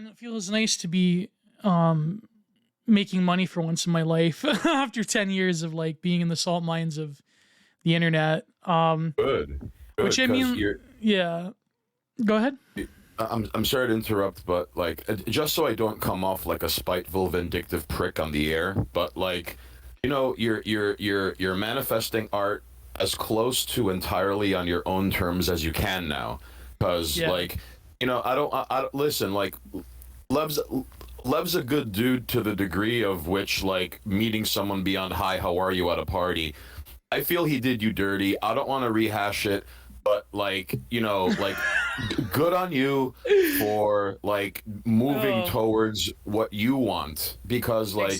man, it feels nice to be making money for once in my life after 10 years of like being in the salt mines of the internet. Good. Which I mean, yeah. Go ahead. I'm sorry to interrupt, but like, just so I don't come off like a spiteful, vindictive prick on the air, but like, you know, you're manifesting art as close to entirely on your own terms as you can now, because like, you know, I don't listen. Like, Lev's a good dude to the degree of which like meeting someone beyond hi, how are you at a party. I feel he did you dirty. I don't want to rehash it, but like, you know, like good on you for like moving towards what you want, because like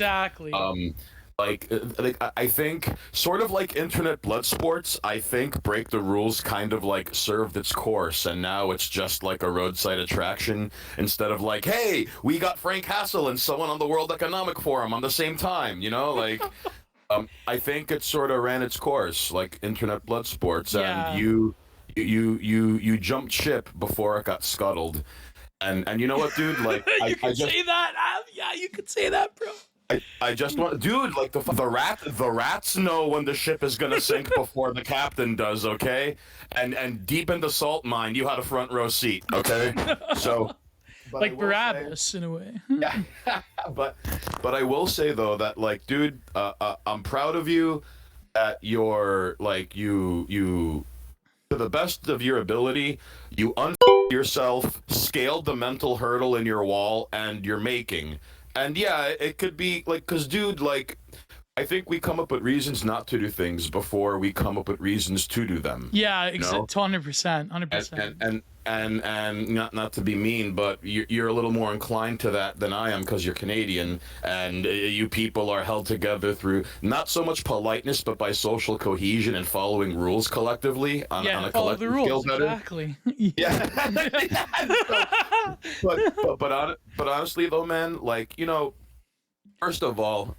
I think sort of like internet blood sports, I think Break the Rules kind of like served its course, and now it's just like a roadside attraction instead of like, hey, we got Frank Hassel and someone on the World Economic Forum on the same time, you know, like I think it sort of ran its course like internet blood sports, and you jumped ship before it got scuttled, and you know what, dude, like you can say that. Yeah, you could say that, bro. I just want, dude, like the rats know when the ship is gonna sink before the captain does, okay? And deep in the salt mine, you had a front row seat, okay? So, like Barabbas in a way. Yeah, but I will say though that like, dude, I'm proud of you that you're like you to the best of your ability, you yourself, scaled the mental hurdle in your wall, and you're making. And yeah, it could be like, because dude, like, I think we come up with reasons not to do things before we come up with reasons to do them. Yeah, 100%, 100%. And not to be mean, but you're a little more inclined to that than I am, because you're Canadian, and you people are held together through not so much politeness, but by social cohesion and following rules collectively on a collective scale better. Exactly. Yeah. But honestly though, man, like, you know, first of all,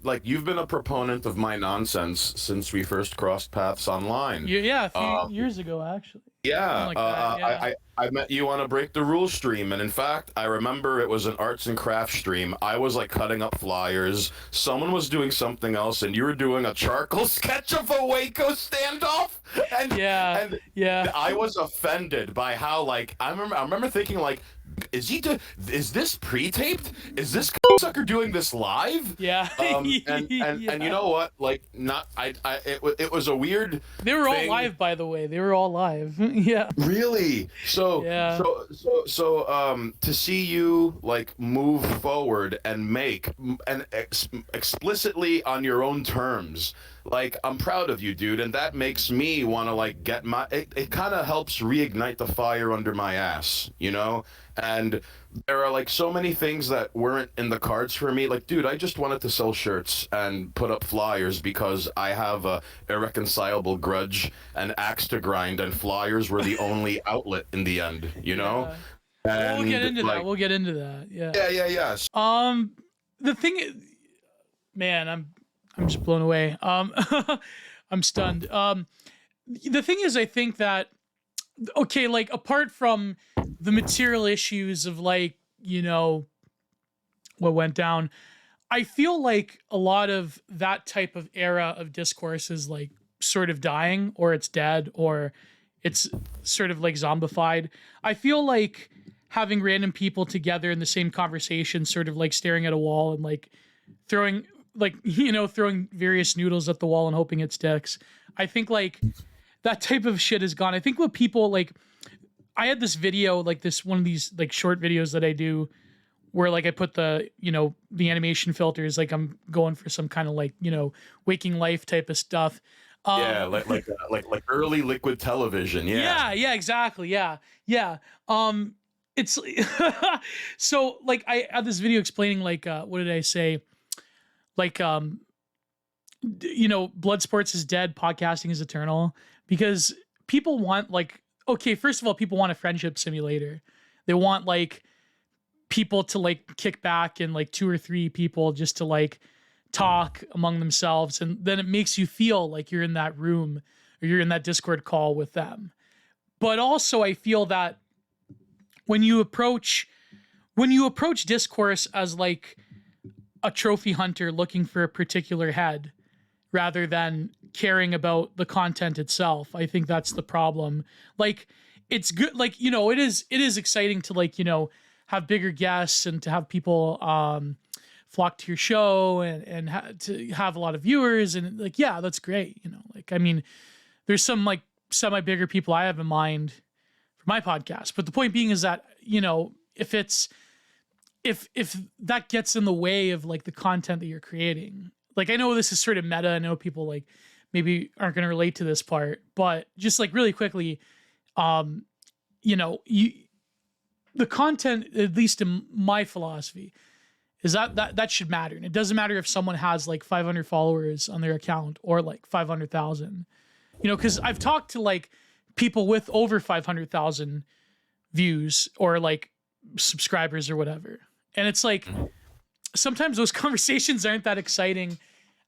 like, you've been a proponent of my nonsense since we first crossed paths online. Yeah, a few years ago, actually. Yeah, I met you on a Break the Rules stream, and in fact, I remember it was an arts and crafts stream. I was like cutting up flyers. Someone was doing something else, and you were doing a charcoal sketch of a Waco standoff. And I was offended by how, like, I remember thinking, like, is this pre-taped? Is this sucker doing this live? Yeah. And you know what? Like, it was a weird. They were all live, by the way. They were all live. Yeah. Really? So to see you like move forward and make and explicitly on your own terms, like, I'm proud of you, dude, and that makes me want to like get my. It kind of helps reignite the fire under my ass, you know. And there are like so many things that weren't in the cards for me. Like, dude, I just wanted to sell shirts and put up flyers because I have a irreconcilable grudge and axe to grind, and flyers were the only outlet in the end, you know? And we'll get into that. We'll get into that. Yeah. The thing is, man, I'm just blown away. I'm stunned. The thing is, I think that, okay, like, apart from the material issues of, like, you know, what went down, I feel like a lot of that type of era of discourse is like sort of dying, or it's dead, or it's sort of like zombified. I feel like having random people together in the same conversation, sort of like staring at a wall and like throwing various noodles at the wall and hoping it sticks. I think like that type of shit is gone. I think what people like, I had this video, like this one of these like short videos that I do where like I put the, you know, the animation filters, like I'm going for some kind of like, you know, waking life type of stuff. Like early liquid television. Yeah, exactly. Yeah. It's so like I had this video explaining like what did I say? Like you know, blood sports is dead, podcasting is eternal, because people want like, okay, first of all, people want a friendship simulator. They want like people to like kick back and like 2 or 3 people just to like talk among themselves, and then it makes you feel like you're in that room or you're in that Discord call with them. But also I feel that when you approach when you approach discourse as like a trophy hunter looking for a particular head rather than caring about the content itself, I think that's the problem. Like, it's good, like, you know, it is exciting to, like, you know, have bigger guests and to have people flock to your show and to have a lot of viewers, and like, yeah, that's great, you know. Like, I mean, there's some like semi bigger people I have in mind for my podcast, but the point being is that, you know, if that gets in the way of like the content that you're creating, like, I know this is sort of meta, I know people like maybe aren't going to relate to this part, but just like really quickly, you know, the content, at least in my philosophy, is that should matter. And it doesn't matter if someone has like 500 followers on their account or like 500,000, you know, because I've talked to like people with over 500,000 views or like subscribers or whatever. And it's like, sometimes those conversations aren't that exciting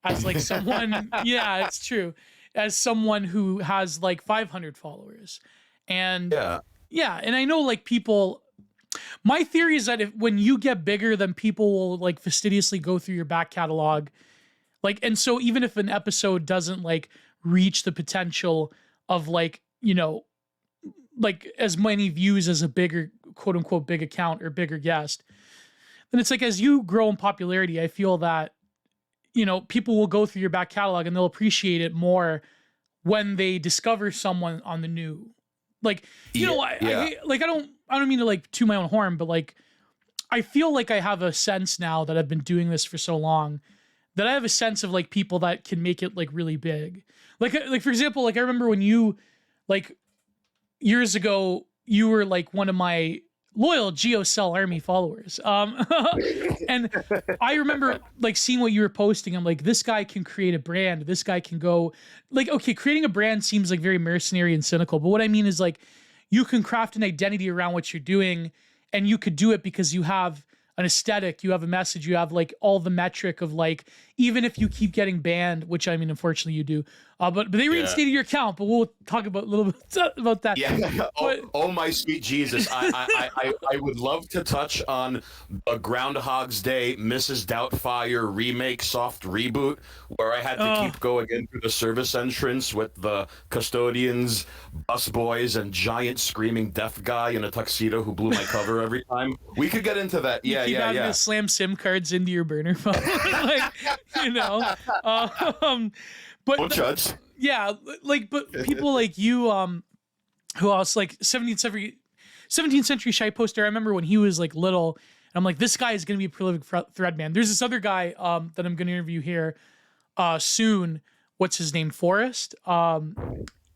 as like someone, yeah, it's true, as someone who has like 500 followers. And yeah. And I know like people, my theory is that when you get bigger, then people will like fastidiously go through your back catalog. Like, and so even if an episode doesn't like reach the potential of like, you know, like as many views as a bigger, quote unquote, big account or bigger guest, then it's like, as you grow in popularity, I feel that, you know, people will go through your back catalog and they'll appreciate it more when they discover someone on the new. Like, you know, I don't mean to like toot my own horn, but like, I feel like I have a sense now that I've been doing this for so long that I have a sense of like people that can make it like really big. Like for example, like I remember when you, like years ago, you were like one of my loyal GeoCell Army followers. And I remember like seeing what you were posting. I'm like, this guy can create a brand. This guy can go like, okay, creating a brand seems like very mercenary and cynical. But what I mean is like, you can craft an identity around what you're doing, and you could do it because you have an aesthetic, you have a message, you have like all the metric of like, even if you keep getting banned, which I mean, unfortunately you do, but they reinstated your account, but we'll talk about a little bit about that. Yeah. But, oh my sweet Jesus. I would love to touch on a Groundhog's Day, Mrs. Doubtfire remake soft reboot, where I had to keep going in through the service entrance with the custodians, busboys, and giant screaming deaf guy in a tuxedo who blew my cover every time. We could get into that. Yeah, you having to slam SIM cards into your burner phone. Like, you know, but don't judge. Yeah, like, but people like you, who else, like 17th century shy poster. I remember when he was like little, and I'm like, this guy is gonna be a prolific thread man. There's this other guy that I'm gonna interview here soon. What's his name? Forrest.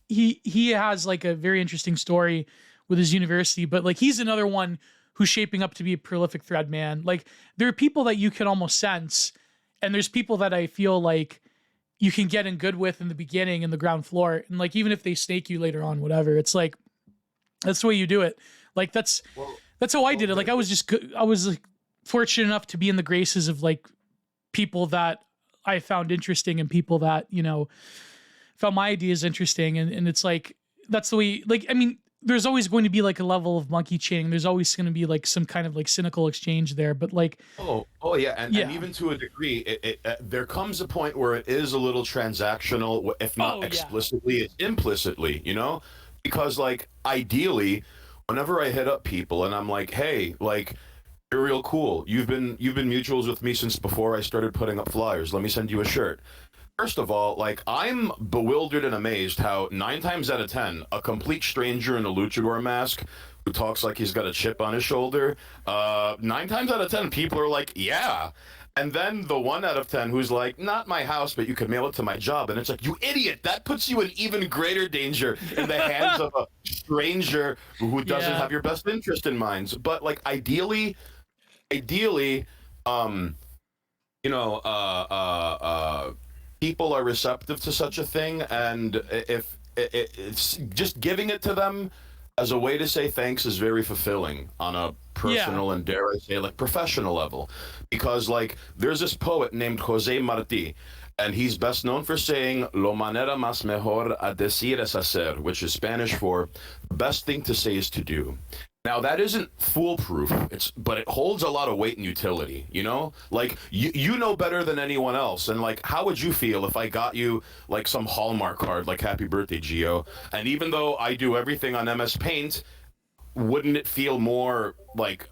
He has like a very interesting story with his university, but like he's another one who's shaping up to be a prolific thread man. Like, there are people that you can almost sense, and there's people that I feel like you can get in good with in the beginning, in the ground floor, and like even if they snake you later on, whatever, it's like that's the way you do it. Like that's how I did it. Like I was like fortunate enough to be in the graces of like people that I found interesting and people that, you know, found my ideas interesting, and it's like that's the way. Like, I mean, there's always going to be like a level of monkey chaining. There's always going to be like some kind of like cynical exchange there, but like, oh yeah. And even to a degree, there comes a point where it is a little transactional, if not explicitly, it's implicitly, you know, because like ideally, whenever I hit up people and I'm like, hey, like, you're real cool. You've been mutuals with me since before I started putting up flyers. Let me send you a shirt. First of all, like, I'm bewildered and amazed how 9 times out of 10, a complete stranger in a luchador mask who talks like he's got a chip on his shoulder, 9 times out of 10, people are like, yeah. And then the 1 out of 10 who's like, not my house, but you can mail it to my job. And it's like, you idiot, that puts you in even greater danger in the hands of a stranger who doesn't have your best interest in mind. But like, ideally, you know, people are receptive to such a thing, and if it's just giving it to them as a way to say thanks is very fulfilling on a personal and, dare I say, like, professional level. Because like there's this poet named Jose Marti, and he's best known for saying "Lo manera más mejor a decir es hacer," which is Spanish for "the best thing to say is to do." Now that isn't foolproof. But it holds a lot of weight and utility, you know? Like you know better than anyone else. And like how would you feel if I got you like some Hallmark card like happy birthday Geo? And even though I do everything on MS Paint, wouldn't it feel more like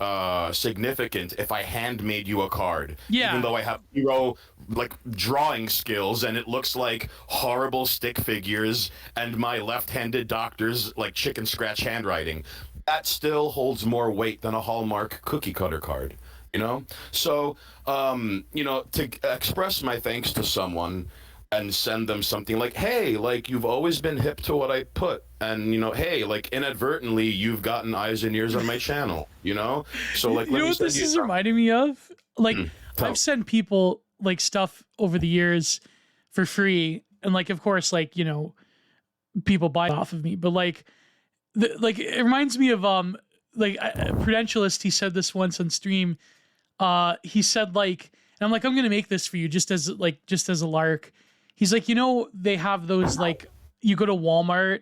significant if I handmade you a card, even Yeah. though I have zero like drawing skills and it looks like horrible stick figures and my left-handed doctor's like chicken scratch handwriting? That still holds more weight than a Hallmark cookie cutter card, you know? So, you know, to express my thanks to someone and send them something like, hey, like you've always been hip to what I put, and you know, hey, like inadvertently you've gotten eyes and ears on my channel, you know? So like, You let know me what send this you is some. reminding me of? Like, Tell. I've sent people like stuff over the years for free, and like, of course, like you know, people buy off of me, but like, like it reminds me of like a Prudentialist. He said this once on stream. He said like, and I'm like, I'm gonna make this for you just as a lark. He's like, you know, they have those like you go to Walmart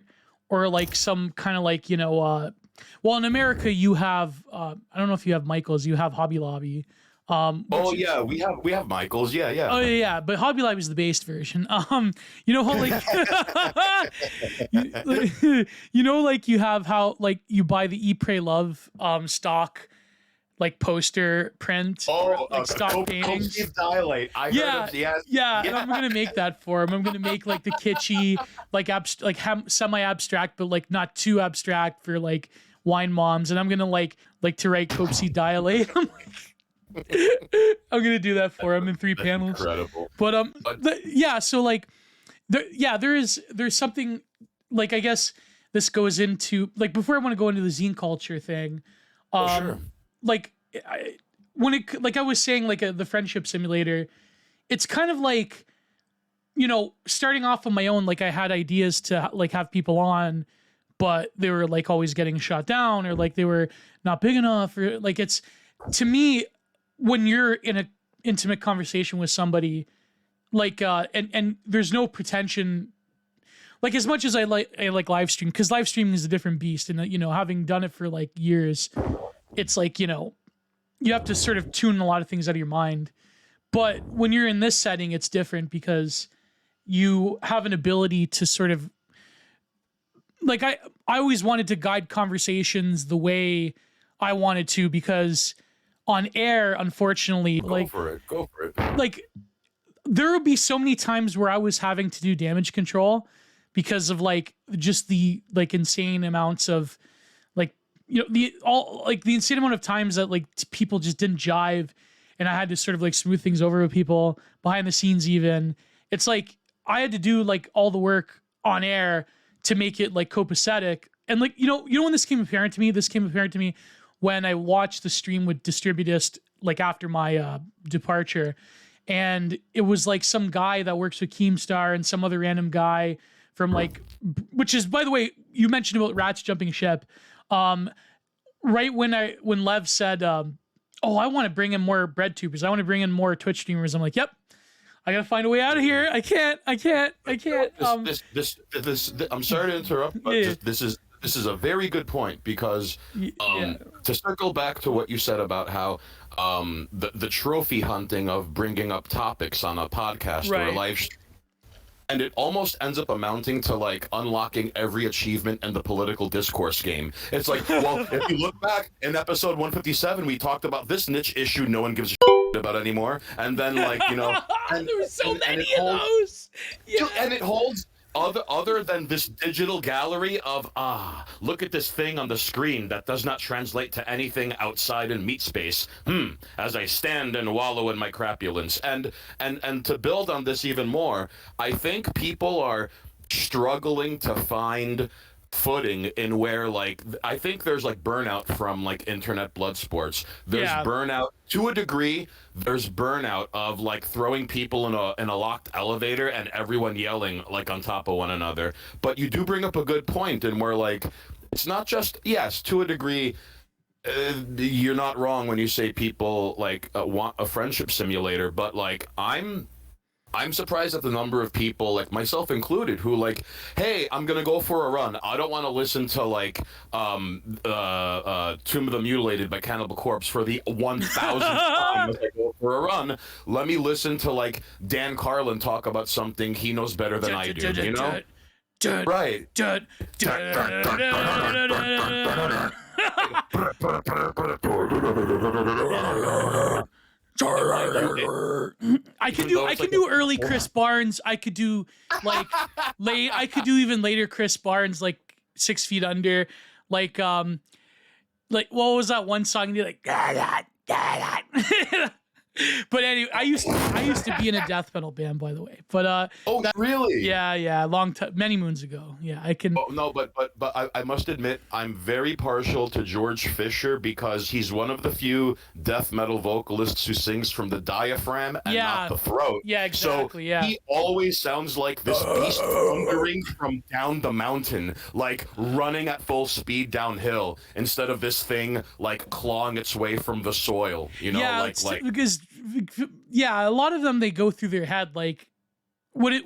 or like some kind of like you know, well in America you have I don't know if you have Michael's, you have Hobby Lobby, Oh which yeah, we have Michaels. Yeah, oh yeah. yeah, yeah, but Hobby Lobby is the based version. You know how like you know like you have how like you buy the Eat Pray Love stock like poster print or Oh, like stock paintings. Steve Dilate. I heard Yeah, of yes. yeah, and I'm Yeah. gonna make that for him. I'm gonna make like the kitschy, like semi-abstract, but like not too abstract for like wine moms. And I'm gonna like to write Copsy Dilate. I'm gonna do that for him in 3 That's panels. incredible. But But yeah, so like there's something like I guess this goes into like before I want to go into the zine culture thing. oh sure. Like when it like I was saying like the friendship simulator, it's kind of like you know starting off on my own. Like I had ideas to like have people on, but they were like always getting shot down or like they were not big enough or like it's to me when you're in a intimate conversation with somebody like and there's no pretension like as much as I like live stream because live streaming is a different beast and you know having done it for like years it's like you know you have to sort of tune a lot of things out of your mind but when you're in this setting it's different because you have an ability to sort of like I always wanted to guide conversations the way I wanted to because on air unfortunately Go for it. Go for it. like there would be so many times where I was having to do damage control because of like just the like insane amounts of like you know the insane amount of times that like people just didn't jive and I had to sort of like smooth things over with people behind the scenes even it's like I had to do like all the work on air to make it like copacetic and like you know when this came apparent to me when I watched the stream with Distributist like after my departure and it was like some guy that works with Keemstar and some other random guy from like which is by the way you mentioned about rats jumping ship right when Lev said oh I want to bring in more bread tubers I want to bring in more Twitch streamers I'm like yep I gotta find a way out of here I can't This I'm sorry to interrupt, but yeah, this is a very good point because yeah to circle back to what you said about how the trophy hunting of bringing up topics on a podcast or a right live stream, and it almost ends up amounting to like unlocking every achievement in the political discourse game. It's like, well, if you look back in episode 157, we talked about this niche issue no one gives a about anymore, and then like you know, and, there were so and many it of holds, those yeah and it holds other than this digital gallery of look at this thing on the screen that does not translate to anything outside in meat space as I stand and wallow in my crapulence and to build on this even more I think people are struggling to find footing in where like I think there's like burnout from like internet blood sports. There's yeah burnout to a degree. There's burnout of like throwing people in a locked elevator and everyone yelling like on top of one another. But you do bring up a good point and where like it's not just yes to a degree you're not wrong when you say people like want a friendship simulator, but like I'm surprised at the number of people, like myself included, who like, hey, I'm gonna go for a run. I don't want to listen to like Tomb of the Mutilated by Cannibal Corpse for the 1,000th time as I go for a run. Let me listen to like Dan Carlin talk about something he knows better than I do. You know? Right. I can do early Chris Barnes. I could do like late. I could do even later Chris Barnes, like 6 Feet Under, like what was that one song? You like But anyway, I used to be in a death metal band, by the way. But really? Yeah, long time, many moons ago. Yeah, I can. Oh, no, but I must admit, I'm very partial to George Fisher because he's one of the few death metal vocalists who sings from the diaphragm and not the throat. Yeah, exactly. So he always sounds like this beast thundering from down the mountain, like running at full speed downhill, instead of this thing like clawing its way from the soil. You know, yeah, like because a lot of them, they go through their head like what I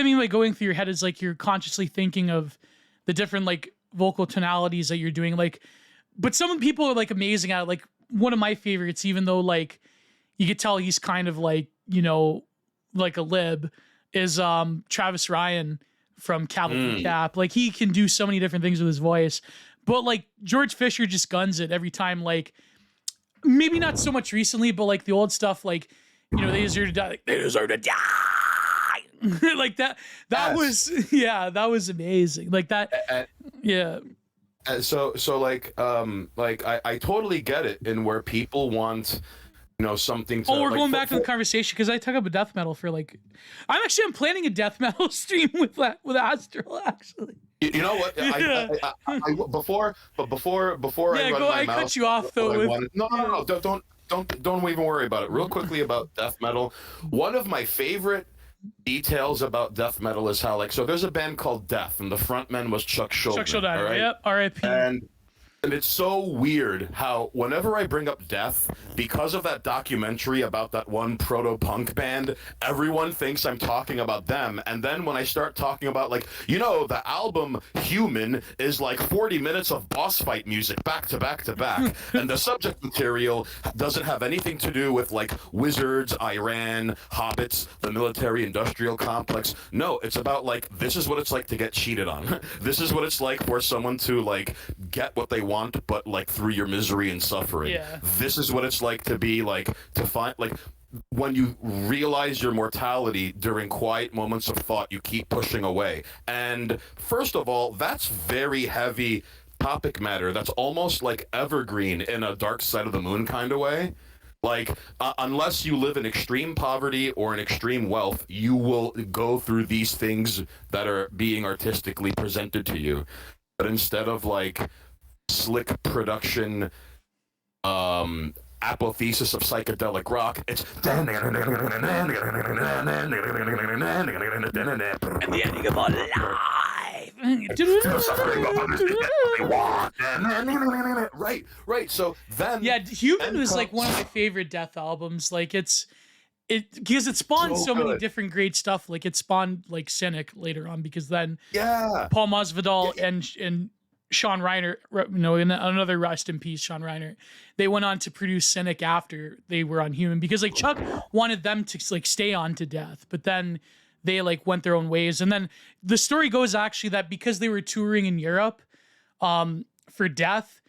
mean by going through your head is like you're consciously thinking of the different like vocal tonalities that you're doing, like, but some people are like amazing at it. Like one of my favorites, even though like you could tell he's kind of like, you know, like a lib, is Travis Ryan from Cavalry Cap. Like he can do so many different things with his voice, but like George Fisher just guns it every time. Like maybe not so much recently, but like the old stuff, like, you know, they deserve to die. Like, they deserve to die. Like that was, that was amazing. Like that. So like I totally get it in where people want, you know, something to. Oh, we're going back to the conversation because I talk about death metal for like, I'm planning a death metal stream with Astral actually. You know what? Before I run my mouth, cut you off though. No, don't even worry about it. Real quickly about death metal, one of my favorite details about death metal is how, like, so there's a band called Death, and the frontman was Chuck Schuldiner. Chuck Schuldiner, right? Yep, R.I.P. And it's so weird how whenever I bring up Death, because of that documentary about that one proto-punk band, everyone thinks I'm talking about them. And then when I start talking about, like, you know, the album Human is like 40 minutes of boss fight music back to back to back. And the subject material doesn't have anything to do with, like, wizards, Iran, hobbits, the military-industrial complex. No, it's about, like, this is what it's like to get cheated on. This is what it's like for someone to, like, get what they want, but like through your misery and suffering. Yeah. This is what it's like to be like, to find, like, when you realize your mortality during quiet moments of thought, you keep pushing away. And first of all, that's very heavy topic matter. That's almost like evergreen in a Dark Side of the Moon kind of way. Like, unless you live in extreme poverty or in extreme wealth, you will go through these things that are being artistically presented to you. But instead of like slick production, apotheosis of psychedelic rock, it's and the ending of our life. Right. So then, Human was like one of my favorite Death albums. Like because it spawned so many different great stuff. Like it spawned like Cynic later on, because then Paul Masvidal and Sean Reiner, you know, another rest in peace, Sean Reiner, they went on to produce Cynic after they were on Human, because like Chuck wanted them to like stay on to Death, but then they like went their own ways. And then the story goes actually that because they were touring in Europe for Death,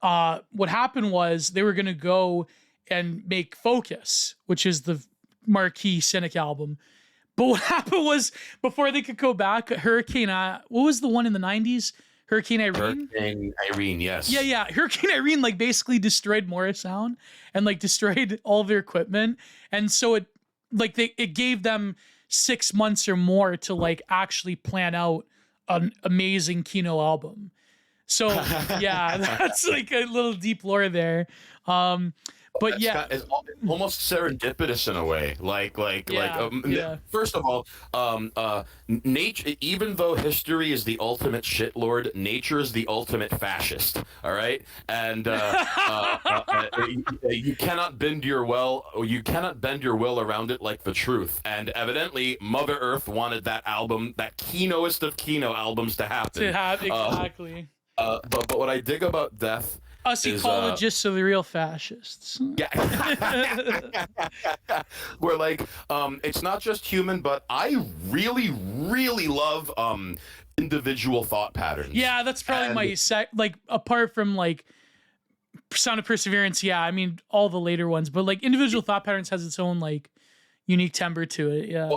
what happened was they were going to go and make Focus, which is the marquee Cynic album. But what happened was, before they could go back, Hurricane, what was the one in the 90s? Hurricane Irene? Hurricane Irene, yes. Yeah. Hurricane Irene like basically destroyed Morrisound and like destroyed all their equipment. And so it gave them 6 months or more to like actually plan out an amazing Kino album. So yeah, that's like a little deep lore there. But yeah, it's almost serendipitous in a way. First of all, nature. Even though history is the ultimate shitlord, nature is the ultimate fascist. All right, and you cannot bend your will around it like the truth. And evidently, Mother Earth wanted that album, that keynoest of keynote albums, to happen. Exactly. But what I dig about death. Us ecologists are the real fascists. Yeah. We're like, it's not just human, but I really, really love individual thought patterns. Yeah, that's probably apart from like Sound of Perseverance, yeah, I mean all the later ones, but like individual thought patterns has its own like unique timbre to it. Yeah.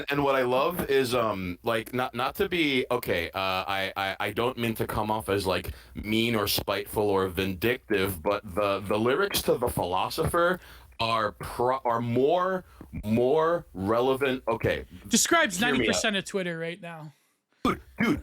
And what I love is like not to be okay. I don't mean to come off as like mean or spiteful or vindictive, but the lyrics to the philosopher are more relevant. Okay. Describes 90% of Twitter right now. Dude.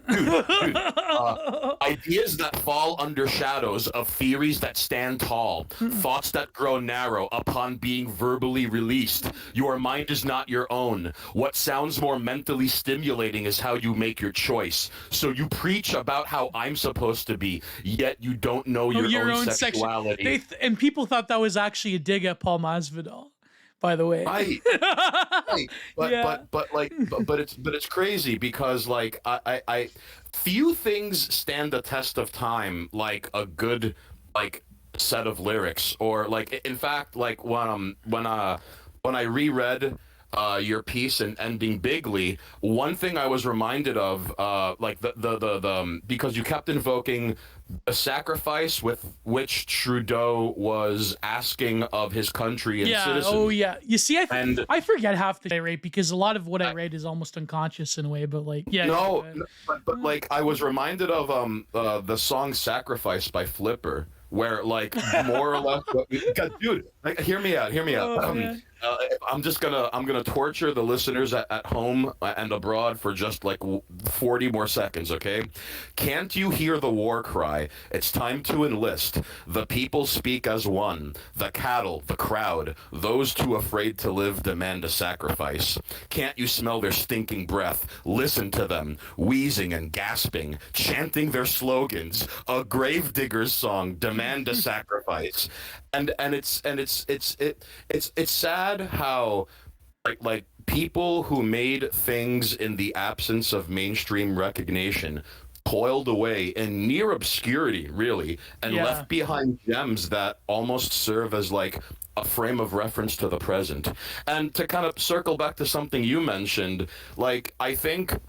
Ideas that fall under shadows of theories that stand tall, thoughts that grow narrow upon being verbally released. Your mind is not your own. What sounds more mentally stimulating is how you make your choice. So you preach about how I'm supposed to be, yet you don't know your own sexuality. And people thought that was actually a dig at Paul Masvidal, by the way. Right. But it's crazy because like I few things stand the test of time like a good like set of lyrics, or like in fact like when I reread your piece in Ending Bigly, one thing I was reminded of like the because you kept invoking the sacrifice with which Trudeau was asking of his country and citizens. Oh yeah. You see, I forget half the day, right? Because a lot of what I read is almost unconscious in a way, but like but like I was reminded of the song Sacrifice by Flipper, where like more or less dude, like hear me out. I'm gonna torture the listeners at home and abroad for just like 40 more seconds, okay? Can't you hear the war cry? It's time to enlist. The people speak as one. The cattle, the crowd, those too afraid to live demand a sacrifice. Can't you smell their stinking breath? Listen to them, wheezing and gasping, chanting their slogans. A gravedigger's song, demand a sacrifice. And it's sad how like people who made things in the absence of mainstream recognition toiled away in near obscurity, really, and left behind gems that almost serve as like a frame of reference to the present. And to kind of circle back to something you mentioned, like I think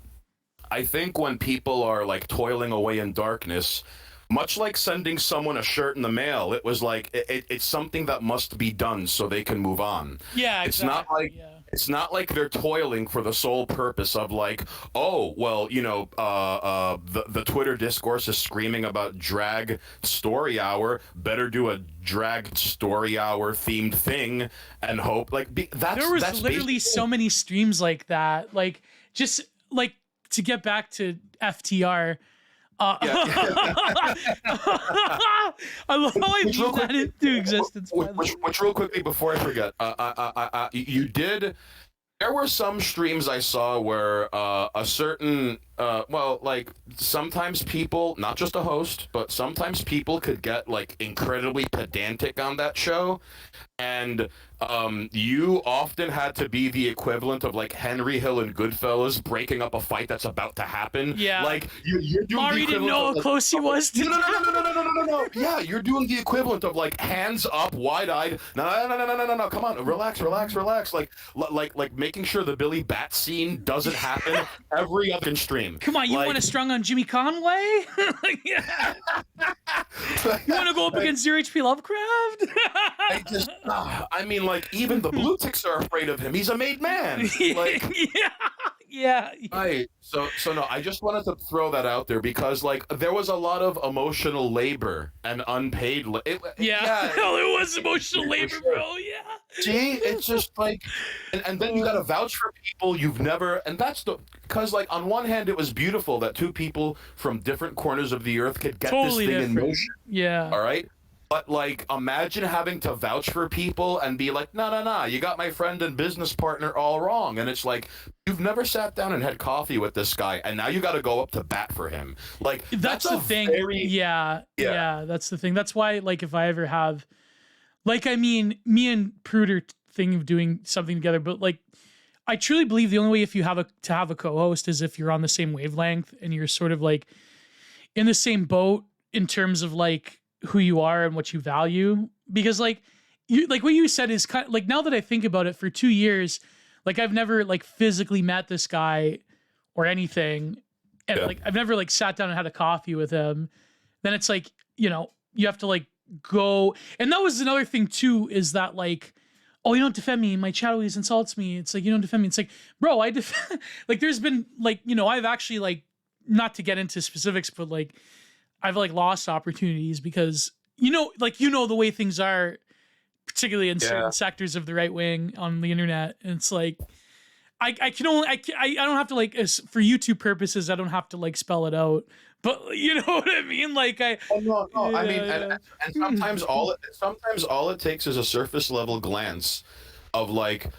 when people are like toiling away in darkness, much like sending someone a shirt in the mail, it was like it's something that must be done so they can move on. Yeah, exactly. It's not like they're toiling for the sole purpose of like, oh, well, you know, the Twitter discourse is screaming about drag story hour. Better do a drag story hour themed thing and hope like there was literally so many streams like that. Like just like to get back to FTR. I love how I beat that into existence. Which real quickly before I forget, you did. There were some streams I saw where a certain, like sometimes people, not just a host, but sometimes people could get like incredibly pedantic on that show. And you often had to be the equivalent of like Henry Hill and Goodfellas breaking up a fight that's about to happen. Yeah. Like you're doing Mari didn't know how close he was to. No. Yeah, you're doing the equivalent of like hands up, wide-eyed. No. Come on, relax. Like making sure the Billy Bat scene doesn't happen every other stream. Come on, you want to strung on Jimmy Conway? Yeah. You want to go up against Zero HP Lovecraft? I mean, like, even the blue ticks are afraid of him. He's a made man. Like, yeah. Right. So no, I just wanted to throw that out there because, like, there was a lot of emotional labor and unpaid it was emotional labor, bro. Yeah. See, it's just like, and then you got to vouch for people you've never, and that's because, like, on one hand, it was beautiful that two people from different corners of the earth could get totally this thing different. in motion. Yeah. All right. But like, imagine having to vouch for people and be like, no, no, no, you got my friend and business partner all wrong. And it's like, you've never sat down and had coffee with this guy, and now you got to go up to bat for him. Like, That's the thing. Yeah, that's the thing. That's why, like, if I ever have, like, I mean, me and Prude are thinking of doing something together, but like, I truly believe the only way if you have to have a co-host is if you're on the same wavelength and you're sort of like in the same boat in terms of like who you are and what you value. Because like you, like what you said is kind of like, now that I think about it, for 2 years, like I've never like physically met this guy or anything, and like I've never like sat down and had a coffee with him. Then it's like, you know, you have to like go. And that was another thing too, is that like, oh, you don't defend me, my chat always insults me. It's like, you don't defend me. It's like, bro, I defend. Like there's been like, you know, I've actually like, not to get into specifics, but like I've like lost opportunities because, you know, like, you know, the way things are, particularly in certain sectors of the right wing on the internet. And it's like, I can only, I don't have to like, for YouTube purposes, I don't have to like spell it out, but you know what I mean? Like I mean, and sometimes all it takes is a surface level glance of like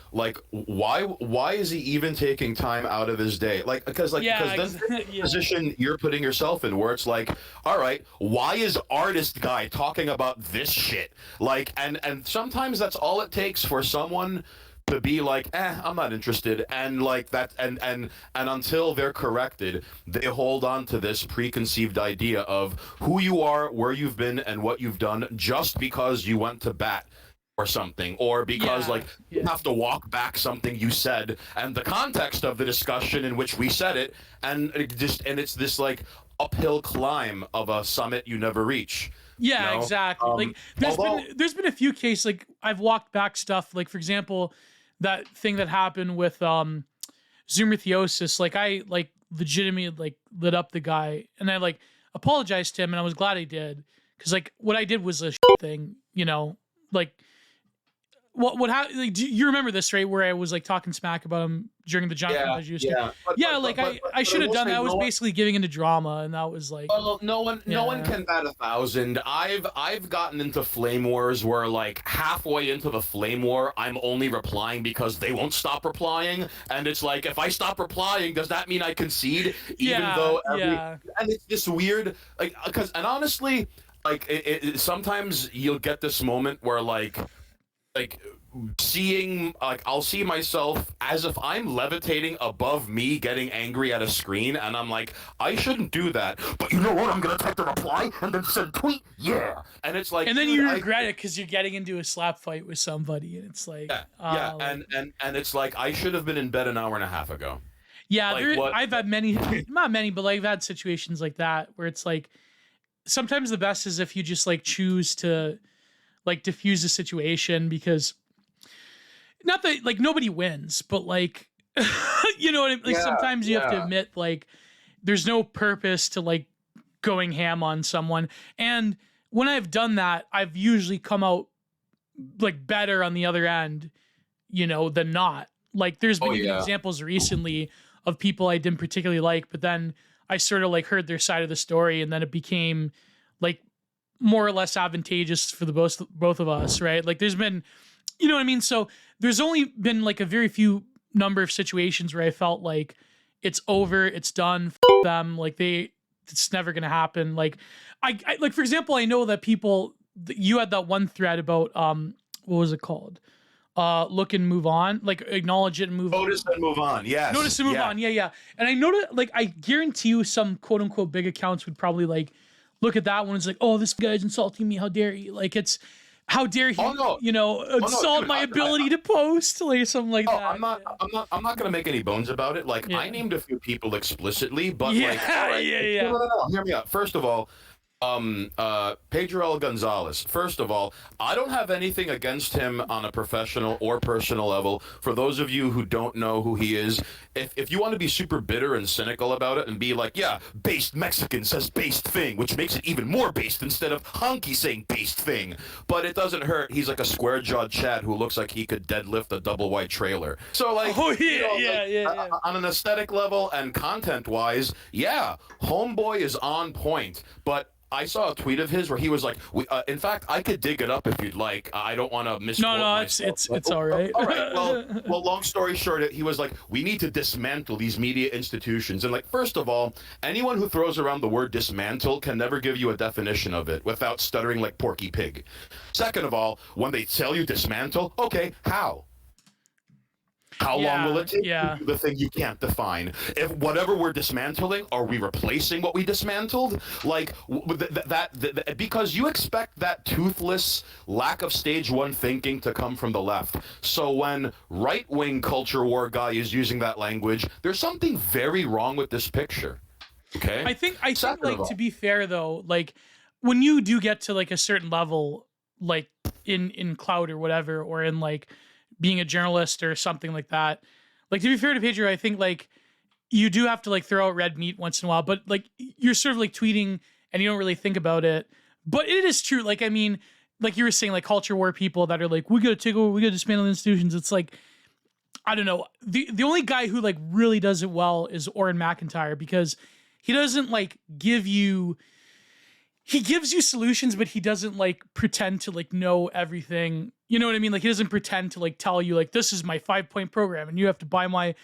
why is he even taking time out of his day, like because then the position you're putting yourself in, where it's like, all right, why is artist guy talking about this shit, like, and sometimes that's all it takes for someone to be like, I'm not interested, and like that, and until they're corrected, they hold on to this preconceived idea of who you are, where you've been, and what you've done, just because you went to bat or something, or because you have to walk back something you said and the context of the discussion in which we said it, and it's this like uphill climb of a summit you never reach. Yeah, you know? Exactly. Like there's been a few cases, like I've walked back stuff, like for example, that thing that happened with Zoomer Theosis, like I like legitimately like lit up the guy, and I like apologized to him, and I was glad I did, because like what I did was a thing, you know, like what like, do you remember this, right, where I was like talking smack about him during the Giant I should have done that. I was basically giving into drama, and that was like, well, no one can bat 1,000. I've gotten into flame wars where like halfway into the flame war, I'm only replying because they won't stop replying, and it's like, if I stop replying, does that mean I concede? And it's this weird, like, and honestly, like sometimes you'll get this moment where like seeing, like, I'll see myself as if I'm levitating above me getting angry at a screen, and I'm like, I shouldn't do that, but you know what, I'm gonna type the reply and then send tweet, and it's like, and then you regret it because you're getting into a slap fight with somebody, and it's like, and it's like, I should have been in bed an hour and a half ago. I've had many, not many, but like I've had situations like that where it's like, sometimes the best is if you just like choose to like diffuse the situation, because not that like nobody wins, but like you know what I mean? Like sometimes you have to admit like there's no purpose to like going ham on someone. And when I've done that, I've usually come out like better on the other end, you know, than not. Like there's been examples recently of people I didn't particularly like, but then I sort of like heard their side of the story, and then it became like more or less advantageous for the both of us, right? Like there's been, you know what I mean? So there's only been like a very few number of situations where I felt like it's over, it's done, them, like it's never gonna happen. Like I like, for example, I know that people, you had that one thread about what was it called? Look and move on, like acknowledge it and move on. Notice and move on. Yes. Notice and move on. Yeah. And I know that, like, I guarantee you some quote unquote big accounts would probably like look at that one. It's like, oh, this guy's insulting me. How dare he? Like, it's, how dare he, insult my ability to post, like something like that. I'm not gonna make any bones about it. Like, I named a few people explicitly, but No, hear me out. First of all, Pedro Gonzalez. First of all, I don't have anything against him on a professional or personal level. For those of you who don't know who he is, if you want to be super bitter and cynical about it and be like, yeah, based Mexican says based thing, which makes it even more based instead of honky saying based thing, but it doesn't hurt. He's like a square-jawed Chad who looks like he could deadlift a double wide trailer. So like, on an aesthetic level and content-wise, homeboy is on point, but I saw a tweet of his where he was like, in fact, I could dig it up if you'd like. I don't want to misquote myself. It's all right. All right. Well, long story short, he was like, we need to dismantle these media institutions. And like, first of all, anyone who throws around the word dismantle can never give you a definition of it without stuttering like Porky Pig. Second of all, when they tell you dismantle, okay, how? How long will it take to do the thing you can't define? If whatever we're dismantling, are we replacing what we dismantled? Like because you expect that toothless lack of stage one thinking to come from the left. So when right-wing culture war guy is using that language, there's something very wrong with this picture. Okay? I think like, to be fair though, like when you do get to like a certain level, like in clout or whatever, or in like being a journalist or something like that, like to be fair to Pedro, I think like you do have to like throw out red meat once in a while, but like you're sort of like tweeting and you don't really think about it. But it is true. Like, I mean, like you were saying, like culture war people that are like, we gotta take over, we gotta dismantle institutions. It's like, I don't know. The only guy who like really does it well is Oren McIntyre, because he doesn't like he gives you solutions, but he doesn't like pretend to like know everything. You know what I mean? Like he doesn't pretend to like tell you like, this is my 5-point program and you have to buy my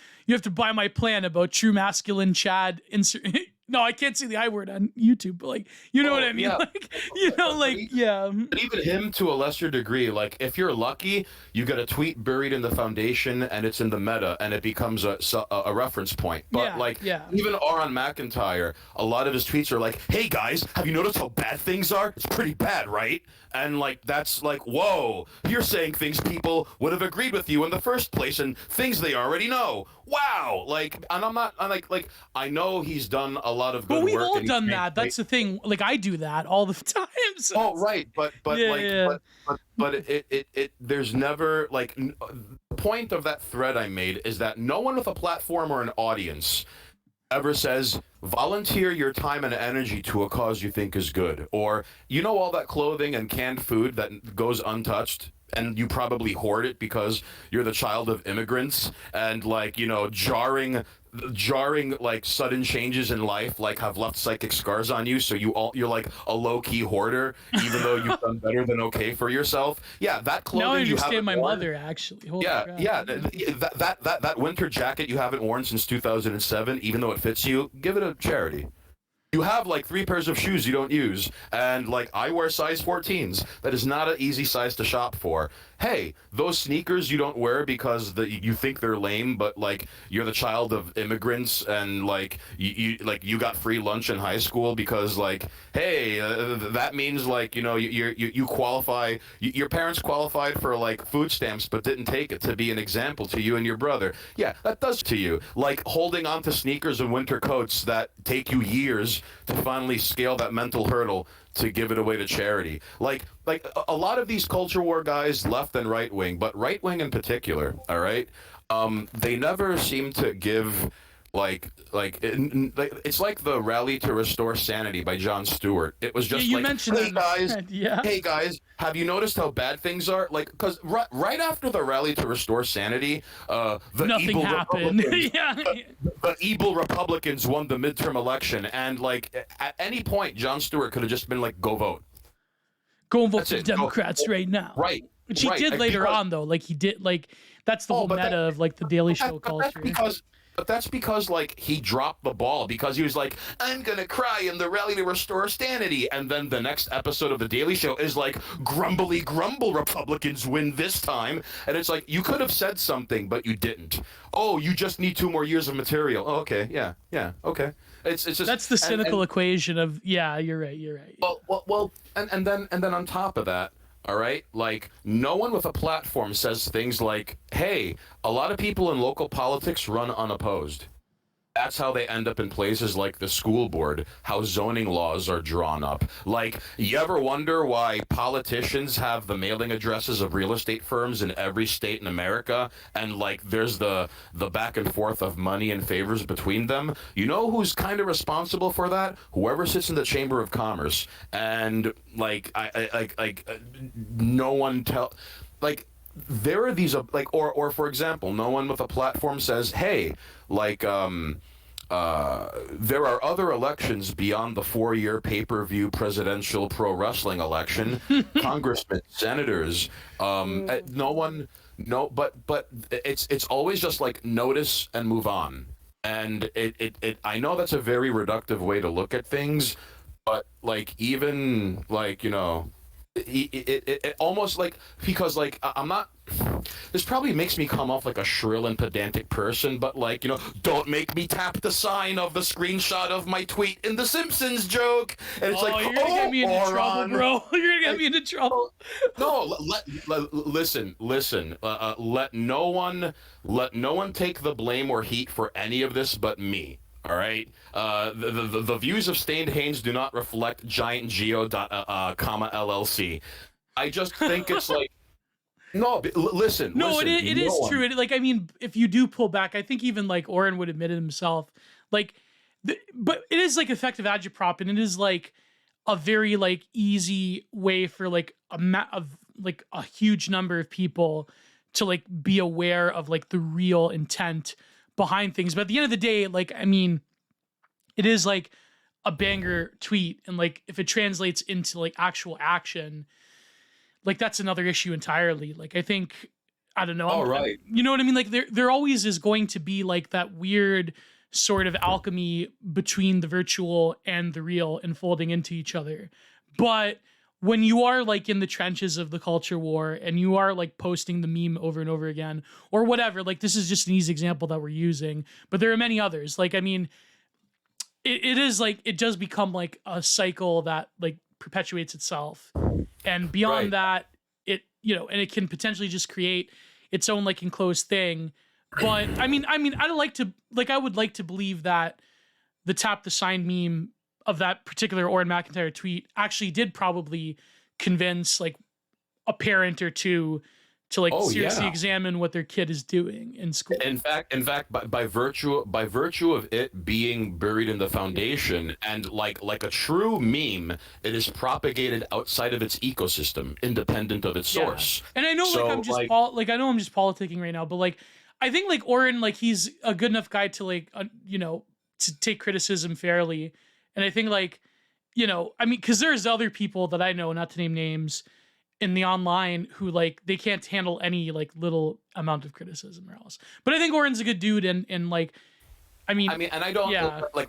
plan about true masculine Chad insert. No, I can't say the I word on YouTube, but like, you know what I mean? Yeah. Like, you know, like, yeah. But even him to a lesser degree, like if you're lucky, you get a tweet buried in the foundation and it's in the meta and it becomes a reference point. But even Oren McIntyre, a lot of his tweets are like, hey guys, have you noticed how bad things are? It's pretty bad, right? And like, that's like, whoa, you're saying things people would have agreed with you in the first place and things they already know. Wow. Like, and I'm like, I know he's done a lot of good work. But we've all done that. That's the thing. Like I do that all the time. So oh, right. But it there's never like, the point of that thread I made is that no one with a platform or an audience ever says, volunteer your time and energy to a cause you think is good. Or, you know, all that clothing and canned food that goes untouched and you probably hoard it because you're the child of immigrants and like, you know, jarring like sudden changes in life like have left psychic scars on you, so you're like a low-key hoarder even though you've done better than okay for yourself. Yeah, that clothing now I you understand my worn, mother actually. Holy crap. That winter jacket you haven't worn since 2007, even though it fits you, give it a charity. You have like 3 pairs of shoes you don't use, and like I wear size 14s. That is not an easy size to shop for. Hey, those sneakers you don't wear because you think they're lame, but like you're the child of immigrants and like you got free lunch in high school because like, hey, that means like, you know, you qualify. Your parents qualified for like food stamps but didn't take it to be an example to you and your brother. Yeah, that does to you. Like holding on to sneakers and winter coats that take you years to finally scale that mental hurdle to give it away to charity. Like a lot of these culture war guys, left and right wing, but right wing in particular, all right, they never seem to give it's like the Rally to Restore Sanity by Jon Stewart. It was just hey guys, have you noticed how bad things are? Like, because right after the Rally to Restore Sanity, nothing happened. The evil Republicans won the midterm election, and like at any point, Jon Stewart could have just been like, "Go vote, go and vote for the Democrats right now." Right. Which he did later on, though. Like he did, like that's the whole meta of like the Daily Show culture. But that's because, like, he dropped the ball because he was like, I'm going to cry in the Rally to Restore Sanity. And then the next episode of The Daily Show is like, grumbly grumble, Republicans win this time. And it's like, you could have said something, but you didn't. Oh, you just need 2 more years of material. Oh, okay. Yeah. Okay. It's just that's the cynical equation of, yeah, you're right. Well, and then on top of that, all right, like no one with a platform says things like, hey, a lot of people in local politics run unopposed. That's how they end up in places like the school board, how zoning laws are drawn up. Like, you ever wonder why politicians have the mailing addresses of real estate firms in every state in America? And, like, there's the back and forth of money and favors between them? You know who's kind of responsible for that? Whoever sits in the Chamber of Commerce. And, like, no one like, there are these, like, or for example, no one with a platform says, hey, like, there are other elections beyond the 4-year pay-per-view presidential pro wrestling election. Congressmen, senators, no one, no, but it's always just like notice and move on. And I know that's a very reductive way to look at things, but like even like it almost like because like I'm not. This probably makes me come off like a shrill and pedantic person, but like don't make me tap the sign of the screenshot of my tweet in the Simpsons joke, and it's like, you're gonna get me into trouble, bro. You're gonna get me into trouble. No, listen. Let no one take the blame or heat for any of this but me. All right. The views of Stained Hanes do not reflect Giant Geo. Comma LLC. I just think it's like. No, listen. No, listen, it is true. Like, I mean, if you do pull back, I think even like Oren would admit it himself. Like, but it is like effective agitprop, and it is like a very like easy way for like a huge number of people to like be aware of like the real intent behind things. But at the end of the day, like, I mean, it is like a banger tweet, and like if it translates into like actual action, like that's another issue entirely. Like I think, I don't know. All right. You know what I mean? Like there always is going to be like that weird sort of alchemy between the virtual and the real unfolding into each other. But when you are like in the trenches of the culture war and you are like posting the meme over and over again or whatever, like this is just an easy example that we're using, but there are many others. Like, I mean, it is like, it does become like a cycle that like perpetuates itself. And beyond that, it, and it can potentially just create its own like enclosed thing. But I would like to believe that the tap the sign meme of that particular Oren McIntyre tweet actually did probably convince like a parent or two to like seriously examine what their kid is doing in school. In fact, by virtue of it being buried in the foundation and like a true meme, it is propagated outside of its ecosystem, independent of its source. And I know like I'm just I know I'm just politicking right now, but like I think like Oren, like he's a good enough guy to like to take criticism fairly. And I think like I mean, because there's other people that I know, not to name names, in the online who like they can't handle any like little amount of criticism or else. But I think Oren's a good dude, and like I mean and I don't like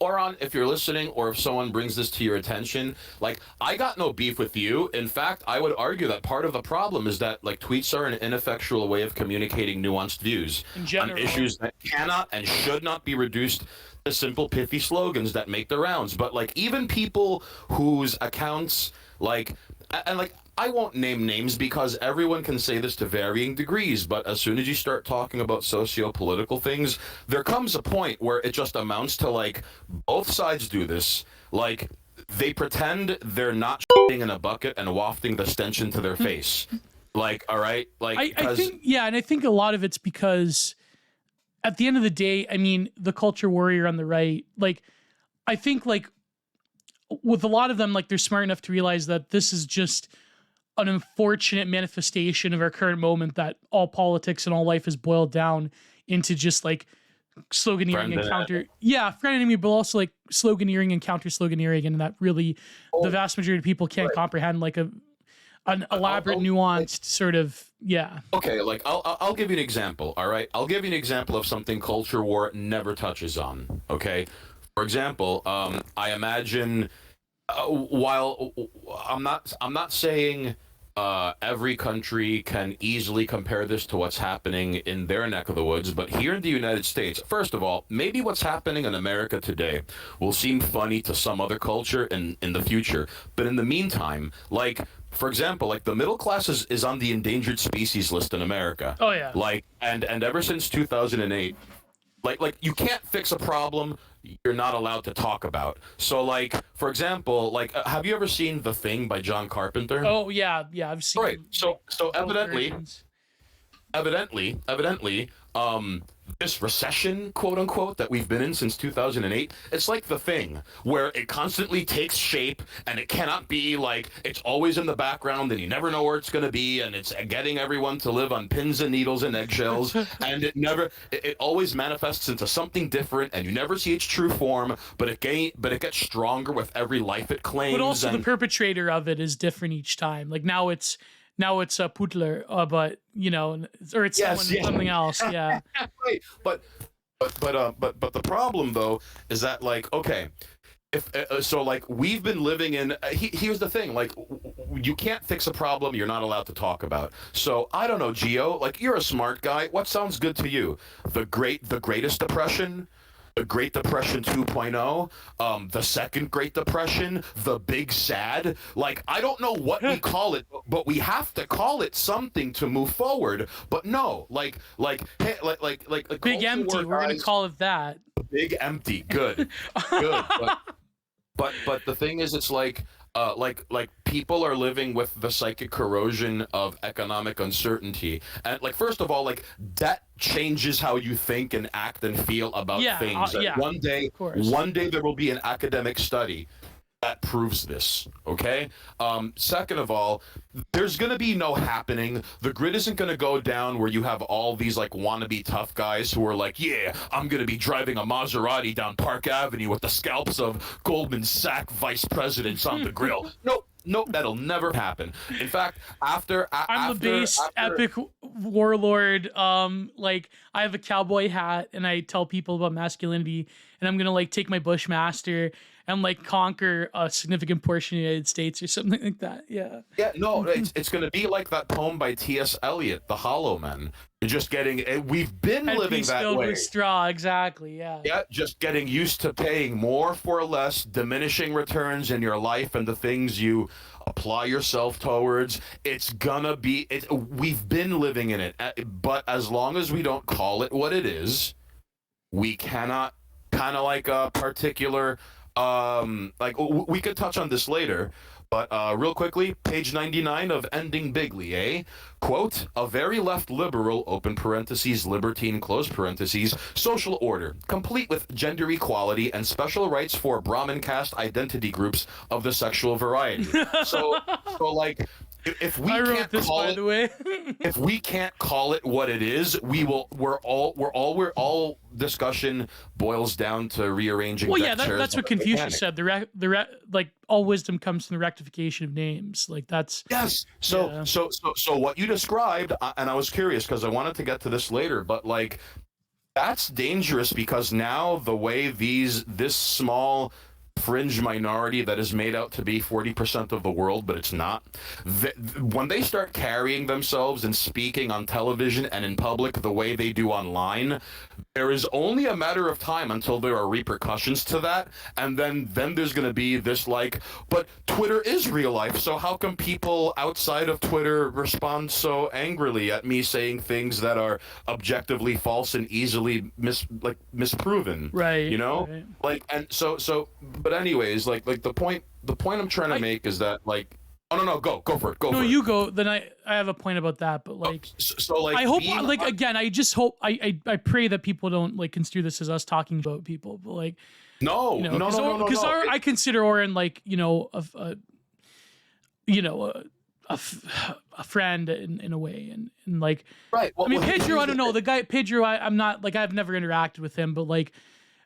Oren, if you're listening or if someone brings this to your attention, like I got no beef with you. In fact, I would argue that part of the problem is that like tweets are an ineffectual way of communicating nuanced views on issues that cannot and should not be reduced to simple pithy slogans that make the rounds. But like even people whose accounts like I won't name names because everyone can say this to varying degrees, but as soon as you start talking about socio-political things, there comes a point where it just amounts to like both sides do this. Like they pretend they're not shitting in a bucket and wafting the stench into their face. Like, all right, like I think and I think a lot of it's because at the end of the day, I mean, the culture warrior on the right, like I think like with a lot of them, like they're smart enough to realize that this is just an unfortunate manifestation of our current moment, that all politics and all life is boiled down into just like sloganeering and frenemy, but also like sloganeering and counter sloganeering, and that really the vast majority of people can't comprehend like an elaborate, nuanced sort of Okay, like I'll give you an example. All right, I'll give you an example of something culture war never touches on. Okay, for example, I imagine while I'm not saying every country can easily compare this to what's happening in their neck of the woods, but here in the United States, first of all, maybe what's happening in America today will seem funny to some other culture in the future, but in the meantime, like for example, like the middle class is on the endangered species list in America. Oh yeah. Like and ever since 2008, like you can't fix a problem you're not allowed to talk about. So like for example, like have you ever seen The Thing by John Carpenter? Oh yeah, I've seen. Right. So evidently evidently, this recession, quote unquote, that we've been in since 2008, it's like The Thing, where it constantly takes shape and it cannot be like, it's always in the background and you never know where it's going to be, and it's getting everyone to live on pins and needles and eggshells, and it always manifests into something different, and you never see its true form, but it gets stronger with every life it claims. But also the perpetrator of it is different each time. Like now it's a Putler, but or it's something else. Yeah. Right. But the problem though is that, like, okay, if so, like, we've been living in. Here's the thing: like, you can't fix a problem you're not allowed to talk about. So I don't know, Gio. Like, you're a smart guy. What sounds good to you? The Greatest Depression. The Great Depression 2.0, the Second Great Depression, the Big Sad. Like, I don't know what we call it, but we have to call it something to move forward. But no, like Big Empty. We're gonna call it that. Big Empty. Good. Good. But the thing is, it's like people are living with the psychic corrosion of economic uncertainty, and, like, first of all, like, debt changes how you think and act and feel about things. One day there will be an academic study that proves this. Okay. Second of all, there's gonna be no happening. The grid isn't gonna go down where you have all these, like, wannabe tough guys who are like, yeah, I'm gonna be driving a Maserati down Park Avenue with the scalps of Goldman Sachs vice presidents on the grill. Nope, that'll never happen. In fact, I'm the base epic warlord. Like, I have a cowboy hat and I tell people about masculinity, and I'm gonna, like, take my Bushmaster and, like, conquer a significant portion of the United States or something like that. Yeah. Yeah, no, it's gonna be like that poem by T.S. Eliot, The Hollow Men. You're just getting. We've been living that filled way. With straw, exactly. Yeah. Yeah, just getting used to paying more for less, diminishing returns in your life and the things you apply yourself towards. It's gonna be. We've been living in it, but as long as we don't call it what it is, we cannot. Kind of like a particular. Like, we could touch on this later, but real quickly, page 99 of Ending Bigly, eh? Quote, a very left liberal, open parentheses, libertine, close parentheses, social order, complete with gender equality and special rights for Brahmin caste identity groups of the sexual variety. So like, if we if we can't call it what it is, we're all discussion boils down to rearranging. Well, yeah, that's what Confucius said. Like, all wisdom comes from the rectification of names. Like, that's yes. So what you described, and I was curious because I wanted to get to this later, but, like, that's dangerous because now the way this small fringe minority that is made out to be 40% of the world, but it's not. When they start carrying themselves and speaking on television and in public the way they do online, there is only a matter of time until there are repercussions to that, and then there's going to be this, like, but Twitter is real life, so how come people outside of Twitter respond so angrily at me saying things that are objectively false and easily misproven? Right. You know? Right. Like, and so but anyways, like the point I'm trying to make is that, like, oh no, go for it. No, you go. Then I have a point about that, but, like, so like, I hope, like, again, I just hope I pray that people don't, like, construe this as us talking about people, but, like, no, because I consider Oren, like, a friend in a way, and like, right. Well, I mean, Pedro, I don't know, the guy Pedro, I'm not, like, I've never interacted with him, but, like,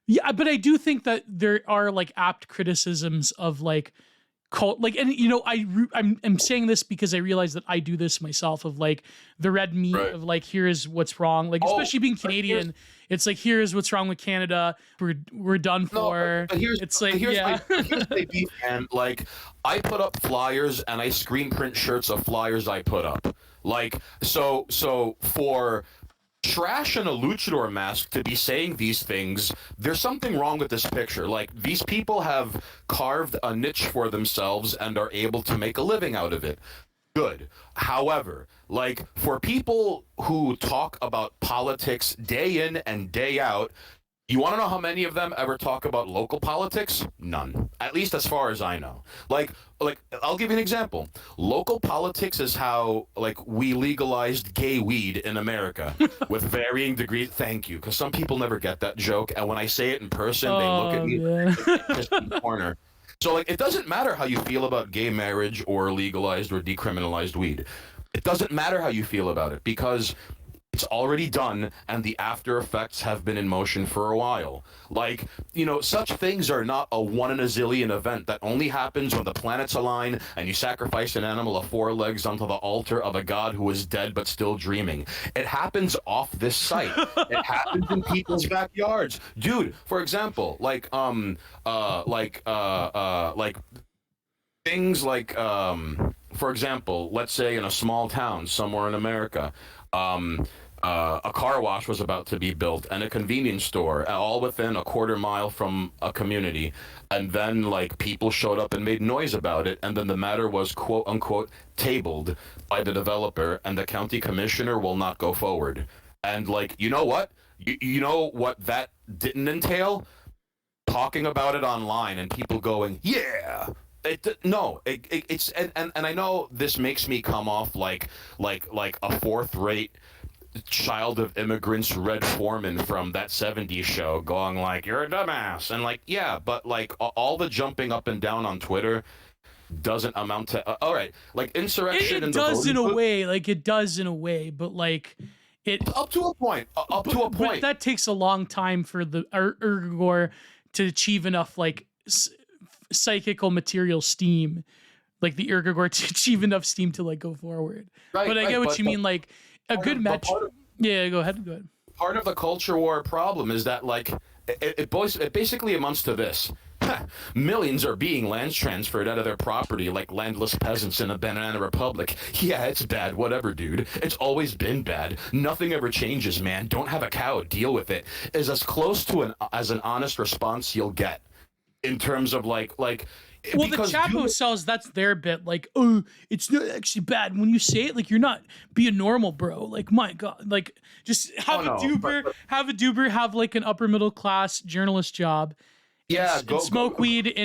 yeah, but I do think that there are, like, apt criticisms of, like, cult, like, and I'm saying this because I realize that I do this myself, of, like, the red meat of, like, here's what's wrong, like, especially being Canadian, it's like, here's what's wrong with Canada, we're done for. But here's my beef, and, like, I put up flyers and I screen print shirts of flyers I put up, like, so for Trash and a luchador mask to be saying these things, there's something wrong with this picture. Like, these people have carved a niche for themselves and are able to make a living out of it. Good. However, like, for people who talk about politics day in and day out, You want to know how many of them ever talk about local politics? None. At least as far as I know. Like I'll give you an example. Local politics is how like we legalized gay weed in America with varying degrees. Thank you, because some people never get that joke, and when I say it in person, they look at Oh me man. like just in the corner. So like, it doesn't matter how you feel about gay marriage or legalized or decriminalized weed. It doesn't matter how you feel about it because it's already done and the after effects have been in motion for a while. Like, such things are not a one in a zillion event that only happens when the planets align and you sacrifice an animal of four legs onto the altar of a god who is dead but still dreaming. It happens off this site. It happens in people's backyards. Dude, for example, like things like for example, let's say in a small town somewhere in America, um, a car wash was about to be built and a convenience store, all within a quarter mile from a community. And then, like, people showed up and made noise about it. And then the matter was, quote unquote, tabled by the developer, and the county commissioner will not go forward. And, like, you know what? You know what that didn't entail? Talking about it online and people going, yeah. No, it's and I know this makes me come off like a fourth rate child of immigrants Red Foreman from that 70s show going like, you're a dumbass, and like, yeah, but like all the jumping up and down on Twitter doesn't amount to all right, like insurrection It in the does in voting a booth, way, like it does in a way, but like it up to a point, but that takes a long time for the Ergor to achieve enough like psychical material steam, like the Ergor to achieve enough steam to like go forward. right, But I right, get what you mean, like a good match. Yeah, go ahead. Go ahead. part of the culture war problem is that like it basically amounts to this. Millions are being land transferred out of their property like landless peasants in a banana republic. Yeah, it's bad, whatever, dude. It's always been bad. Nothing ever changes, man. Don't have a cow, deal with it. Is as close to an honest response you'll get in terms of like Well, the because Chapo cells, that's their bit. Like, oh, it's not actually bad. When you say it, like, you're not being normal, bro. Like, my God. Like, just have no, a duber, have like an upper middle class journalist job. yeah, And smoke weed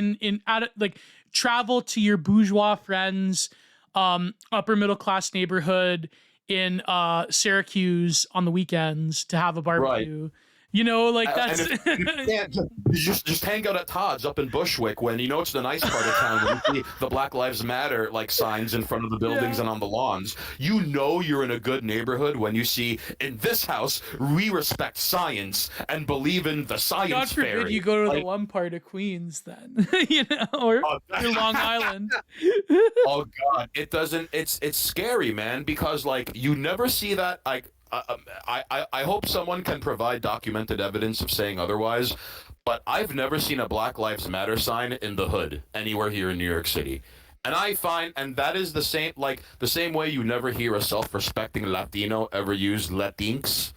like travel to your bourgeois friends, upper middle class neighborhood in Syracuse on the weekends to have a barbecue. right. Like And that's if you can't, just hang out at Todd's up in Bushwick when it's the nice part of town when you see the Black Lives Matter like signs in front of the buildings Yeah. and on the lawns. You know you're in a good neighborhood when you see in this house we respect science and believe in the science God forbid fairy. you go to the Like, one part of Queens then, or oh, Long Island. oh God, it doesn't. It's scary, man, because like you never see that like. I hope someone can provide documented evidence of saying otherwise, but I've never seen a Black Lives Matter sign in the hood anywhere here in New York City. And I find, and that is the same way you never hear a self-respecting Latino ever use Latinx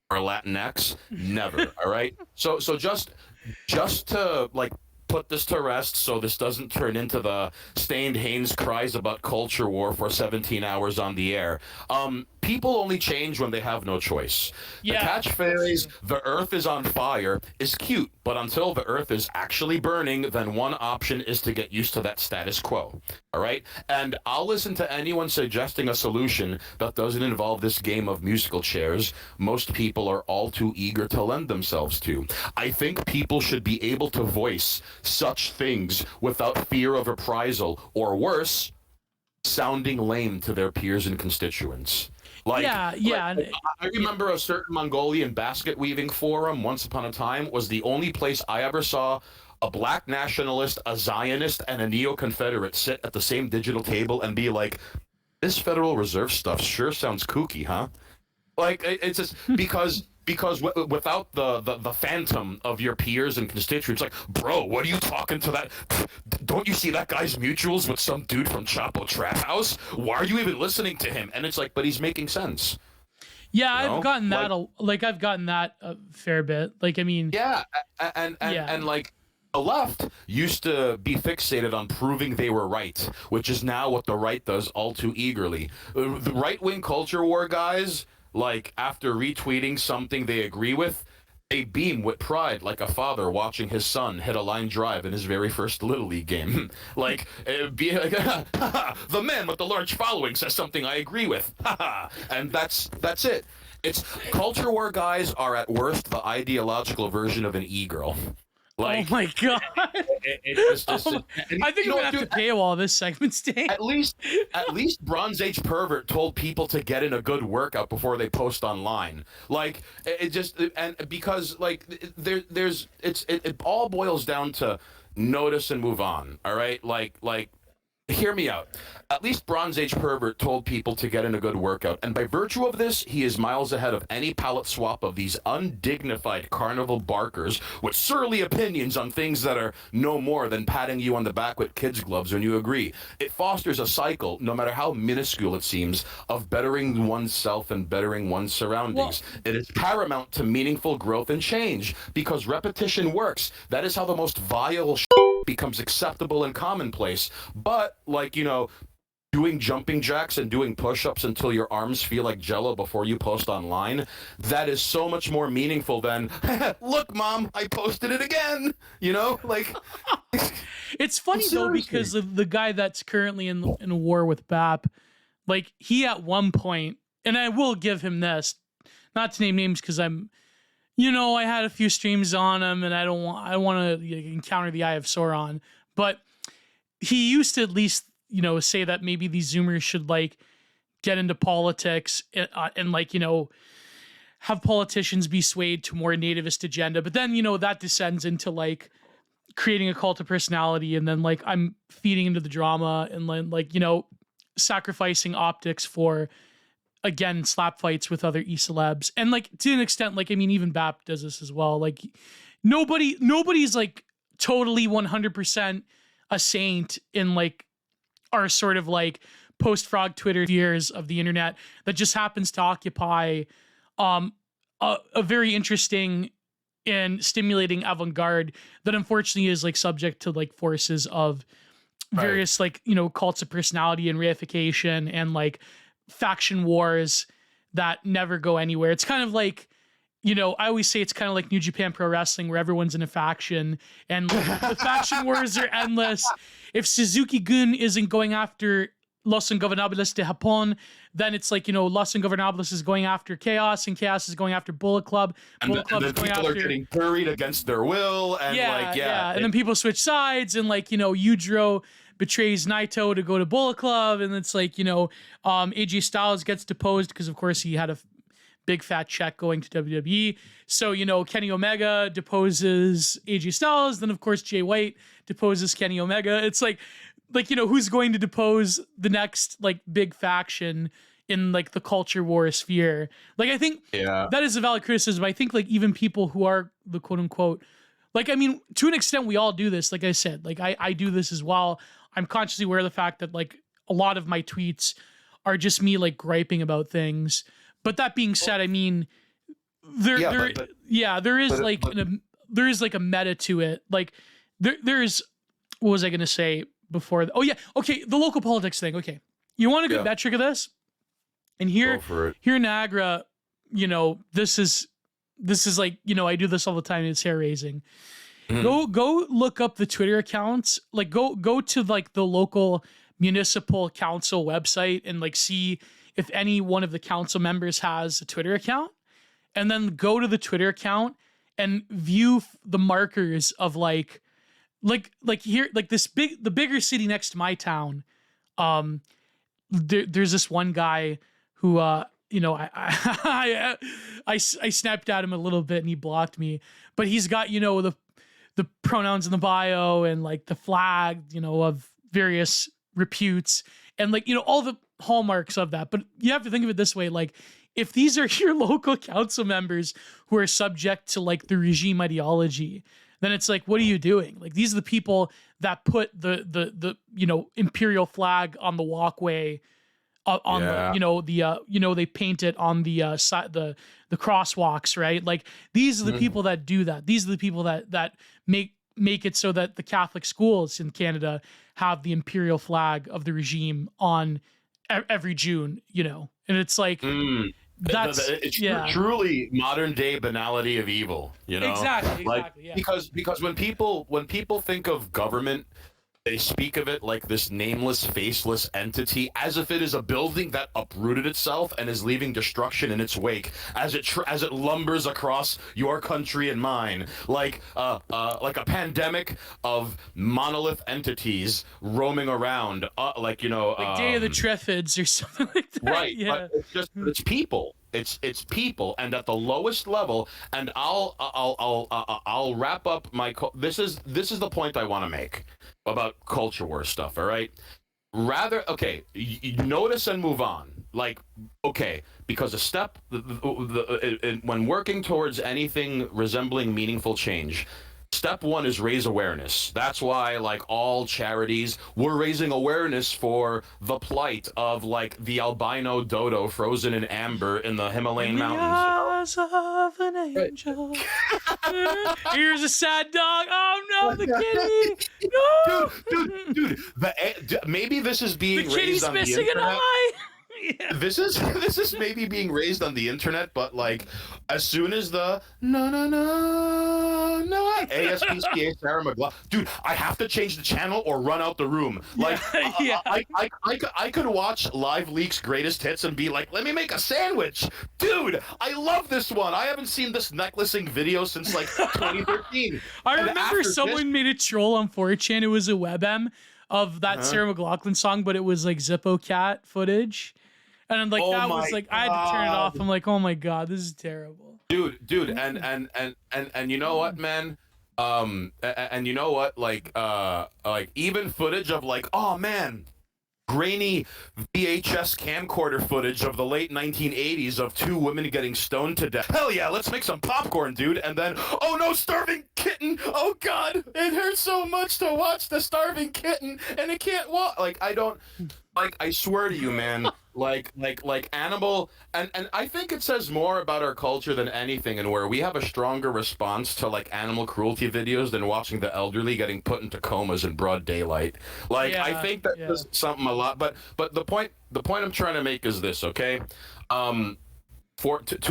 or Latinx. Never. All right. So just to like put this to rest so this doesn't turn into the Stained Hanes cries about culture war for 17 hours on the air. People only change when they have no choice. Yeah. The catchphrase, the earth is on fire, is cute, but until the earth is actually burning, then one option is to get used to that status quo. All right? And I'll listen to anyone suggesting a solution that doesn't involve this game of musical chairs most people are all too eager to lend themselves to. I think people should be able to voice such things without fear of reprisal, or worse, sounding lame to their peers and constituents. Yeah. I remember a certain Mongolian basket weaving forum once upon a time was the only place I ever saw a black nationalist, a Zionist, and a neo-Confederate sit at the same digital table and be like, this Federal Reserve stuff sure sounds kooky, huh? Like, it's just because without the phantom of your peers and constituents, like, bro, what are you talking to that? Don't you see that guy's mutuals with some dude from Chapo Trap House? Why are you even listening to him? And it's like, but he's making sense. Yeah, You know? I've gotten that. I've gotten that a fair bit. Like, I mean, Yeah, and like the left used to be fixated on proving they were right, which is now what the right does all too eagerly. The right-wing culture war guys, like after retweeting something they agree with, they beam with pride like a father watching his son hit a line drive in his very first Little League game. Like, be like, the man with the large following says something I agree with. And that's it. It's culture war guys are at worst the ideological version of an e-girl. Oh Like, my god! I think you I'm know, gonna have dude, to paywall this segment, Stan. at least Bronze Age pervert told people to get in a good workout before they post online. Like it just, and because like it all boils down to notice and move on. All right, like hear me out. At least Bronze Age pervert told people to get in a good workout, and by virtue of this, he is miles ahead of any palette swap of these undignified carnival barkers with surly opinions on things that are no more than patting you on the back with kids' gloves when you agree. It fosters a cycle, no matter how minuscule it seems, of bettering oneself and bettering one's surroundings. It is paramount to meaningful growth and change, because repetition works. That is how the most vile becomes acceptable and commonplace. But, like, you know, doing jumping jacks and doing push-ups until your arms feel like jello before you post online, that is so much more meaningful than, look, Mom, I posted it again. You know, like... It's funny, though, because the guy that's currently in a war with BAP, like, he at one point, and I will give him this, not to name names because I'm, you know, I had a few streams on him and I want to encounter the Eye of Sauron, but he used to at least, you know, say that maybe these Zoomers should like get into politics and like, you know, have politicians be swayed to more nativist agenda. But then, you know, that descends into like creating a cult of personality, and then like I'm feeding into the drama and then like, you know, sacrificing optics for, again, slap fights with other e-celebs. And like to an extent, like, I mean, even BAP does this as well. Like nobody's like totally 100% a saint in like our sort of like post-frog Twitter years of the internet that just happens to occupy a very interesting and stimulating avant-garde that unfortunately is like subject to like forces of various like, you know, cults of personality and reification and like faction wars that never go anywhere. It's kind of like, you know, I always say it's kind of like New Japan Pro Wrestling where everyone's in a faction and like, the faction wars are endless. If Suzuki-gun isn't going after Los Ingobernables de Japón, then it's like, you know, Los Ingobernables is going after Chaos and Chaos is going after Bullet Club. Bullet Club is going people after... are getting buried against their will. And And then people switch sides and like, you know, Yujiro betrays Naito to go to Bullet Club. And it's like, you know, AJ Styles gets deposed because of course he had a big fat check going to WWE. So, you know, Kenny Omega deposes AJ Styles. Then, of course, Jay White deposes Kenny Omega. It's like, you know, who's going to depose the next, like, big faction in, like, the culture war sphere? Like, I think that is a valid criticism. I think, like, even people who are the quote-unquote, like, I mean, to an extent, we all do this. Like I said, like, I do this as well. I'm consciously aware of the fact that, like, a lot of my tweets are just me, like, griping about things. But that being said, I mean, there is like a meta to it. Like there's, what was I going to say before? The local politics thing. Okay. You want a good metric of this? And here in Niagara, you know, this is like, you know, I do this all the time. It's hair raising. Mm-hmm. Go look up the Twitter accounts. Like go to like the local municipal council website and like see if any one of the council members has a Twitter account, and then go to the Twitter account and view the markers of like here, like the bigger city next to my town. There's this one guy who, you know, I snapped at him a little bit and he blocked me, but he's got, you know, the pronouns in the bio and like the flag, you know, of various reputes and like, you know, all the hallmarks of that. But you have to think of it this way, like if these are your local council members who are subject to like the regime ideology, then it's like, what are you doing? Like these are the people that put the you know, imperial flag on the walkway on the, you know, the you know, they paint it on the side, the crosswalks, right? Like these are the people that do that. These are the people that make it so that the Catholic schools in Canada have the imperial flag of the regime on every June, you know. And it's like That's It's yeah. truly modern day banality of evil, you know? Exactly, Like exactly. Yeah. because when people think of government, they speak of it like this nameless, faceless entity, as if it is a building that uprooted itself and is leaving destruction in its wake as it lumbers across your country and mine, like a pandemic of monolith entities roaming around, Like Day of the Triffids or something like that. right, Yeah. but it's people. It's people, and at the lowest level. And I'll wrap up this is the point I want to make about culture war stuff. All right, rather okay. You notice and move on. Like okay, because a step when working towards anything resembling meaningful change. Step one is raise awareness. That's why, like all charities, we're raising awareness for the plight of like the albino dodo frozen in amber in the Himalayan In the mountains. eyes of an angel. Here's a sad dog. Oh no, the kitty. No. Dude. Maybe this is The being kitty's raised on the missing an internet. eye. Yeah. This is maybe being raised on the internet, but like as soon as the no ASPCA Sarah McLaughlin, dude, I have to change the channel or run out the room. Like Yeah. I could watch Live Leak's greatest hits and be like, let me make a sandwich, dude. I love this one. I haven't seen this necklacing video since like 2013. I And remember after someone made a troll on 4chan. It was a WebM of that Sarah McLaughlin song, but it was like Zippo Cat footage. And I'm like, Oh that my was like, I had to turn it off. God. I'm like, oh my God, this is terrible. dude, and you know what, man? And you know what? Like even footage of like, oh man, grainy VHS camcorder footage of the late 1980s of two women getting stoned to death. Hell yeah, let's make some popcorn, dude. And then, oh no, starving kitten. Oh God, it hurts so much to watch the starving kitten, and it can't walk. Like I don't. Like I swear to you, man. Like animal, and I think it says more about our culture than anything, and where we have a stronger response to like animal cruelty videos than watching the elderly getting put into comas in broad daylight. Like I think that does something a lot. But the point I'm trying to make is this, okay? To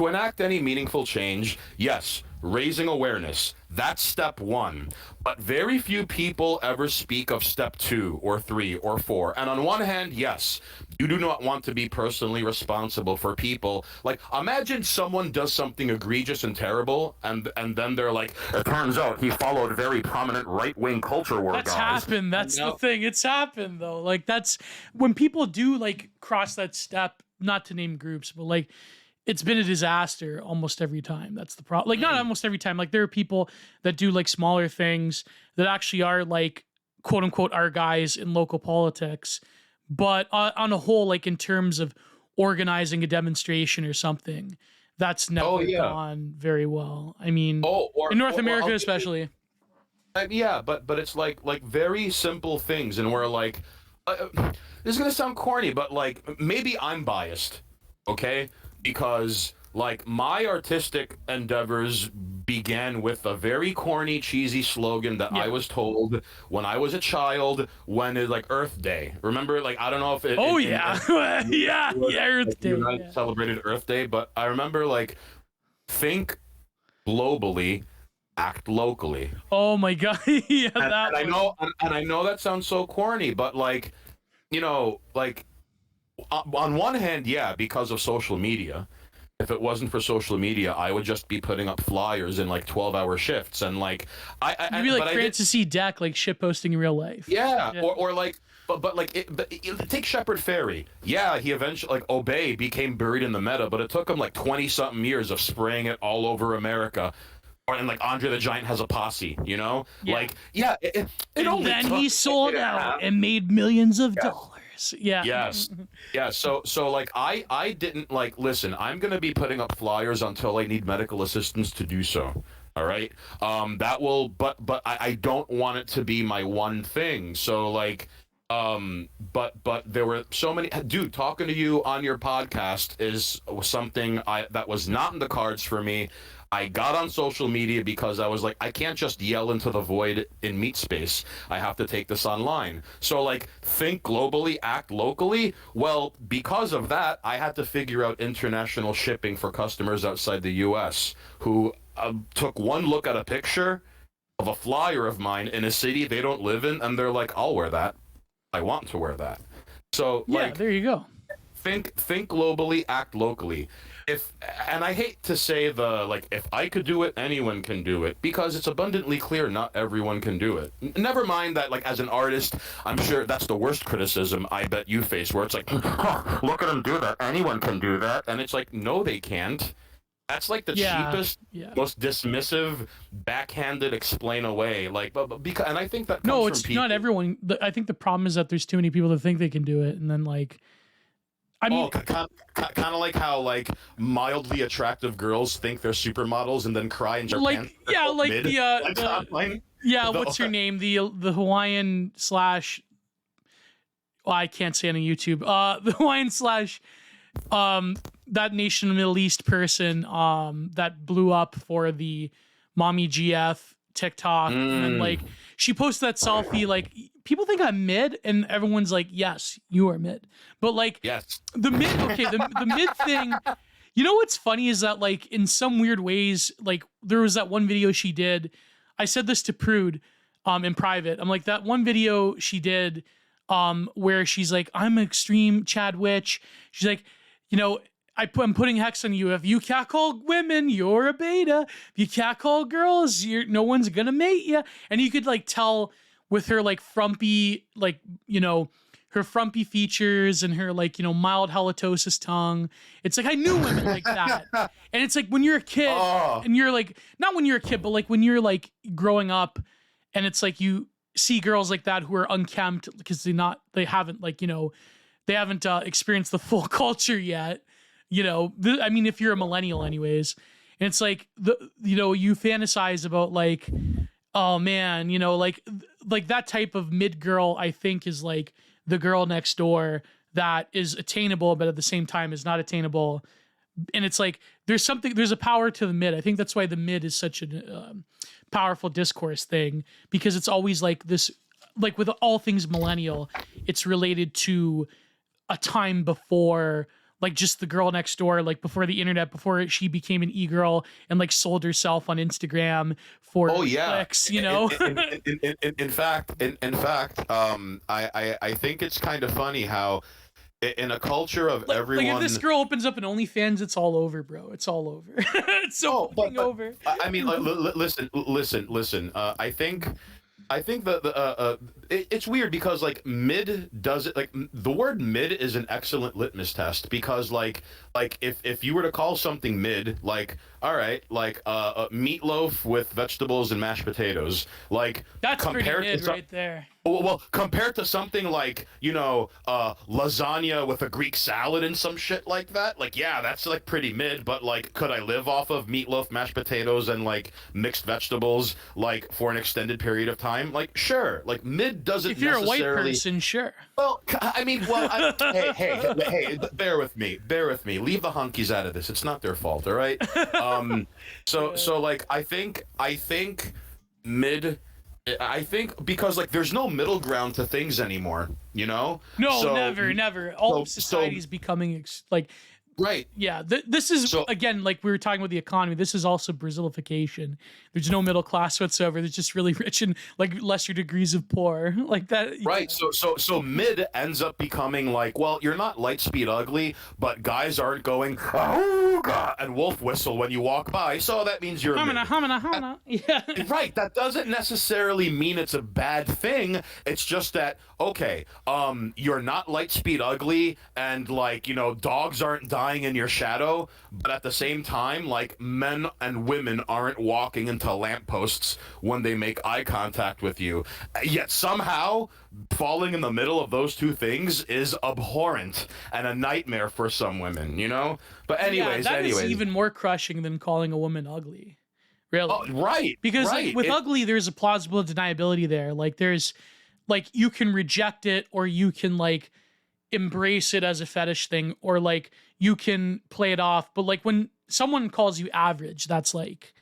enact any meaningful change, yes, raising awareness, that's step one. But very few people ever speak of step 2 or 3 or 4. And on one hand, yes, you do not want to be personally responsible for people. Like, imagine someone does something egregious and terrible, and then they're like, it turns out he followed very prominent right-wing culture war That's guys. happened. That's the thing. It's happened though. Like that's when people do like cross that step, not to name groups, but like it's been a disaster almost every time. That's the problem. Like not almost every time. Like there are people that do like smaller things that actually are like quote unquote our guys in local politics, but on a whole, like in terms of organizing a demonstration or something, that's never gone very well. I mean, in North America especially. Yeah, but it's like very simple things, and we're like, this is gonna sound corny, but like maybe I'm biased, okay? Because like my artistic endeavors began with a very corny, cheesy slogan that I was told when I was a child, when it's like Earth Day. Remember, like I don't know if it. Earth Day. You and I celebrated Earth Day, but I remember like think globally, act locally. Oh my God! Yeah, and I know that sounds so corny, but like, you know, like on one hand, yeah, because of social media. If it wasn't for social media, I would just be putting up flyers in like 12-hour shifts, and like you'd be like Francis E. Deck, like shit posting in real life. Yeah. Or like, take Shepard Fairey. Yeah, he eventually like Obey became buried in the meta, but it took him like 20-something years of spraying it all over America. And like Andre the Giant has a posse, you know? Yeah. Like, yeah, it only then took he sold out and made millions of dollars. Yeah. Yes. Yeah. So like I didn't like listen, I'm gonna be putting up flyers until I need medical assistance to do so. All right. That will but I don't want it to be my one thing. So like But there were so many. Dude, talking to you on your podcast is something that was not in the cards for me. I got on social media because I was like, I can't just yell into the void in meat space. I have to take this online. So like, think globally, act locally. Well, because of that, I had to figure out international shipping for customers outside the U.S. who took one look at a picture of a flyer of mine in a city they don't live in, and they're like, I'll wear that. I want to wear that. So Yeah, like, there you go. think globally, act locally. If and I hate to say the like, if I could do it, anyone can do it, because it's abundantly clear not everyone can do it. Never mind that, like, as an artist, I'm sure that's the worst criticism I bet you face, where it's like, huh, look at them do that, anyone can do that, and it's like, no, they can't. That's like the cheapest, most dismissive, backhanded explain away. Like, but because, and I think that comes No, from it's people. not everyone. I think the problem is that there's too many people that think they can do it, and then like, I mean, kind of like how like mildly attractive girls think they're supermodels and then cry in Japan. like yeah, like mid. what's her name? The Hawaiian slash. Well, I can't say it on YouTube. The Hawaiian slash that nation of the Middle East person that blew up for the mommy GF TikTok, and then like she posted that selfie. Like, people think I'm mid, and everyone's like, yes, you are mid. But like, Yes. the mid, okay, the mid thing. You know what's funny is that, like, in some weird ways, like, there was that one video she did. I said this to Prude in private. I'm like, that one video she did where she's like, I'm an extreme Chad witch. She's like, you know, I'm putting hex on you. If you catcall women, you're a beta. If you catcall girls, no one's gonna mate you. And you could like tell with her like frumpy, like, you know, her frumpy features and her like, you know, mild halitosis tongue. It's like, I knew women like that. And it's like, when you're a kid and you're like, not when you're a kid, but like when you're like growing up, and it's like you see girls like that who are unkempt because they haven't like, you know, they haven't experienced the full culture yet. You know, I mean, if you're a millennial anyways, and it's like, you know, you fantasize about like, oh man, you know, like that type of mid girl, I think, is like the girl next door that is attainable, but at the same time is not attainable. And it's like, there's a power to the mid. I think that's why the mid is such a powerful discourse thing, because it's always like this, like with all things millennial, it's related to a time before, like, just the girl next door, like before the internet, before she became an e-girl and like sold herself on Instagram for clicks, you know. In fact, I think it's kind of funny how in a culture of everyone, like if this girl opens up an OnlyFans, it's all over, bro. It's all over. It's so fucking over. I mean, listen. I think that it's weird because like mid does it, like the word mid is an excellent litmus test, because like if you were to call something mid, like, all right, like meatloaf with vegetables and mashed potatoes, like that's pretty mid right there. Well, compared to something like, you know, lasagna with a Greek salad and some shit like that, like, yeah, that's like pretty mid. But like, could I live off of meatloaf, mashed potatoes, and like mixed vegetables like for an extended period of time? Like, sure. Like, mid doesn't if you're necessarily... a white person, sure. Well, I mean, hey, bear with me. Leave the honkies out of this. It's not their fault, all right? So like, I think mid... I think because like there's no middle ground to things anymore, you know? No, so, never. All of society is becoming like, right. Yeah, this is again, like we were talking about the economy. This is also Brazilification. There's no middle class whatsoever. There's just really rich and like lesser degrees of poor, like that. Right. So mid ends up becoming like, well, you're not light speed ugly, but guys aren't going oh god and wolf whistle when you walk by. So that means you're hamana. Yeah. Right. That doesn't necessarily mean it's a bad thing. It's just that, okay, you're not light speed ugly, and like, you know, dogs aren't dying in your shadow, but at the same time, like, men and women aren't walking into lampposts when they make eye contact with you. Yet somehow falling in the middle of those two things is abhorrent and a nightmare for some women, you know? But anyways, that is even more crushing than calling a woman ugly. Really? Oh, right. Because right. Like, with ugly, there's a plausible deniability there. Like, there's like you can reject it, or you can like embrace it as a fetish thing, or like you can play it off. But like when someone calls you average, that's like,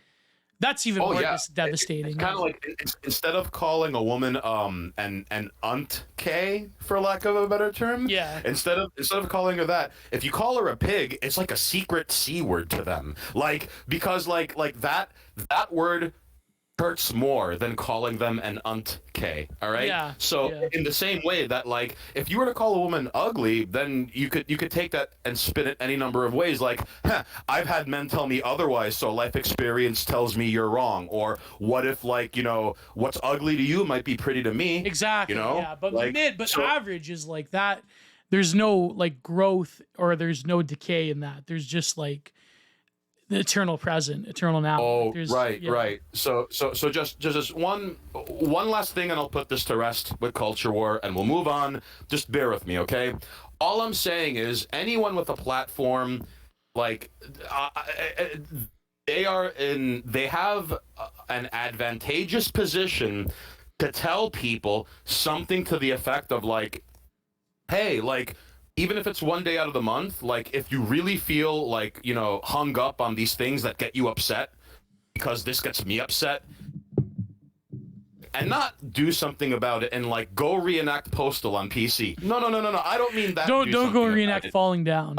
that's even more devastating. It's kind of like instead of calling a woman an unt-K, for lack of a better term, instead of calling her that, if you call her a pig, it's like a secret C word to them. Like, because like that word hurts more than calling them an unt-K, all right? Yeah. So in the same way that, like, if you were to call a woman ugly, then you could take that and spin it any number of ways. Like, I've had men tell me otherwise, so life experience tells me you're wrong. Or what if, like, you know, what's ugly to you might be pretty to me. Exactly. You know? Yeah, but like, average is like that. There's no like growth, or there's no decay in that. There's just like the eternal present, eternal now. Oh, like right. So just one last thing, and I'll put this to rest with culture war, and we'll move on. Just bear with me, okay? All I'm saying is, anyone with a platform, like, they have an advantageous position to tell people something to the effect of like, hey, like, even if it's one day out of the month, like, if you really feel like, you know, hung up on these things that get you upset, because this gets me upset, and not do something about it and like go reenact Postal on PC. No. I don't mean that. Don't go reenact falling down.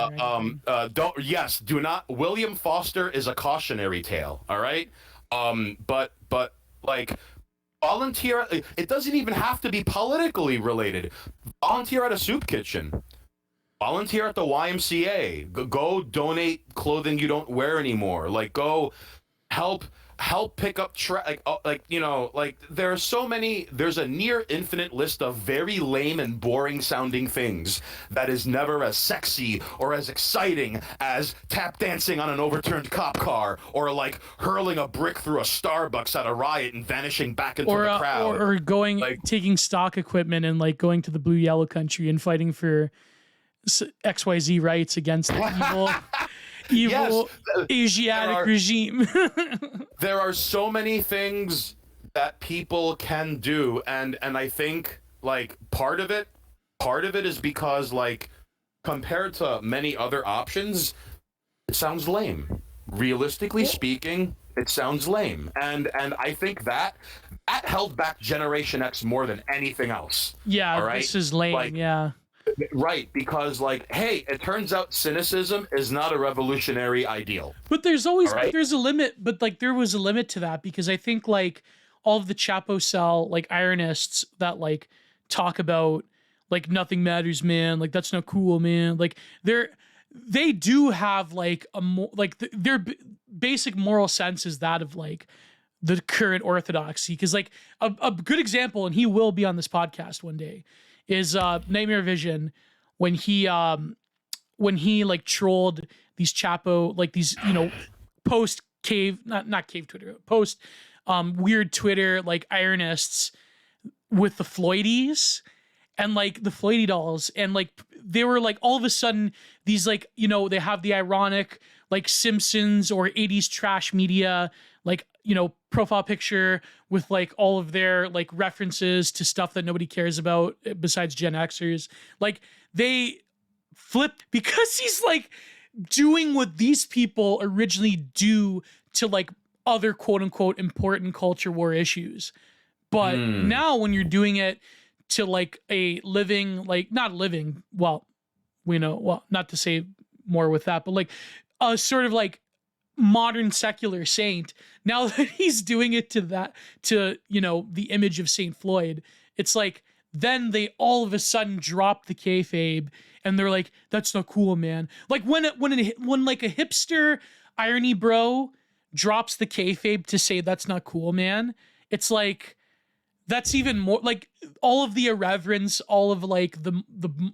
Do not. William Foster is a cautionary tale. All right. But like, volunteer. It doesn't even have to be politically related. Volunteer at a soup kitchen. Volunteer at the YMCA. Go donate clothing you don't wear anymore. Like, go help pick up there's a near infinite list of very lame and boring sounding things that is never as sexy or as exciting as tap dancing on an overturned cop car, or like hurling a brick through a Starbucks at a riot and vanishing back into the crowd, or going, like, taking stock equipment and like going to the blue yellow country and fighting for XYZ rights against the evil Asiatic regime. There are so many things that people can do, and I think, like, part of it is because, like, compared to many other options, it sounds lame. Realistically speaking, it sounds lame, and I think that held back Generation X more than anything else. Yeah, all right? This is lame. Like, right, because, like, hey, it turns out cynicism is not a revolutionary ideal. But there's always there's a limit. But like, there was a limit to that, because I think like all of the Chapo cell like ironists that like talk about like nothing matters, man. Like, that's not cool, man. Like, they do have like a more like their basic moral sense is that of like the current orthodoxy. Because like a good example, and he will be on this podcast one day, is Nightmare Vision, when he like trolled these Chapo, like these, you know, post cave, not cave Twitter, post weird Twitter like ironists with the Floydies and like the Floydy dolls, and like they were like all of a sudden these, like, you know, they have the ironic like Simpsons or 80s trash media, like, you know, profile picture with like all of their like references to stuff that nobody cares about besides Gen Xers. Like, they flip because he's like doing what these people originally do to like other quote unquote important culture war issues. But now when you're doing it to like a living, like not living, well, we know, well, not to say more with that, but like a sort of like modern secular saint, now that he's doing it to you know, the image of Saint Floyd, it's like then they all of a sudden drop the kayfabe and they're like, that's not cool, man. Like when like a hipster irony bro drops the kayfabe to say that's not cool, man, it's like that's even more like all of the irreverence, all of like the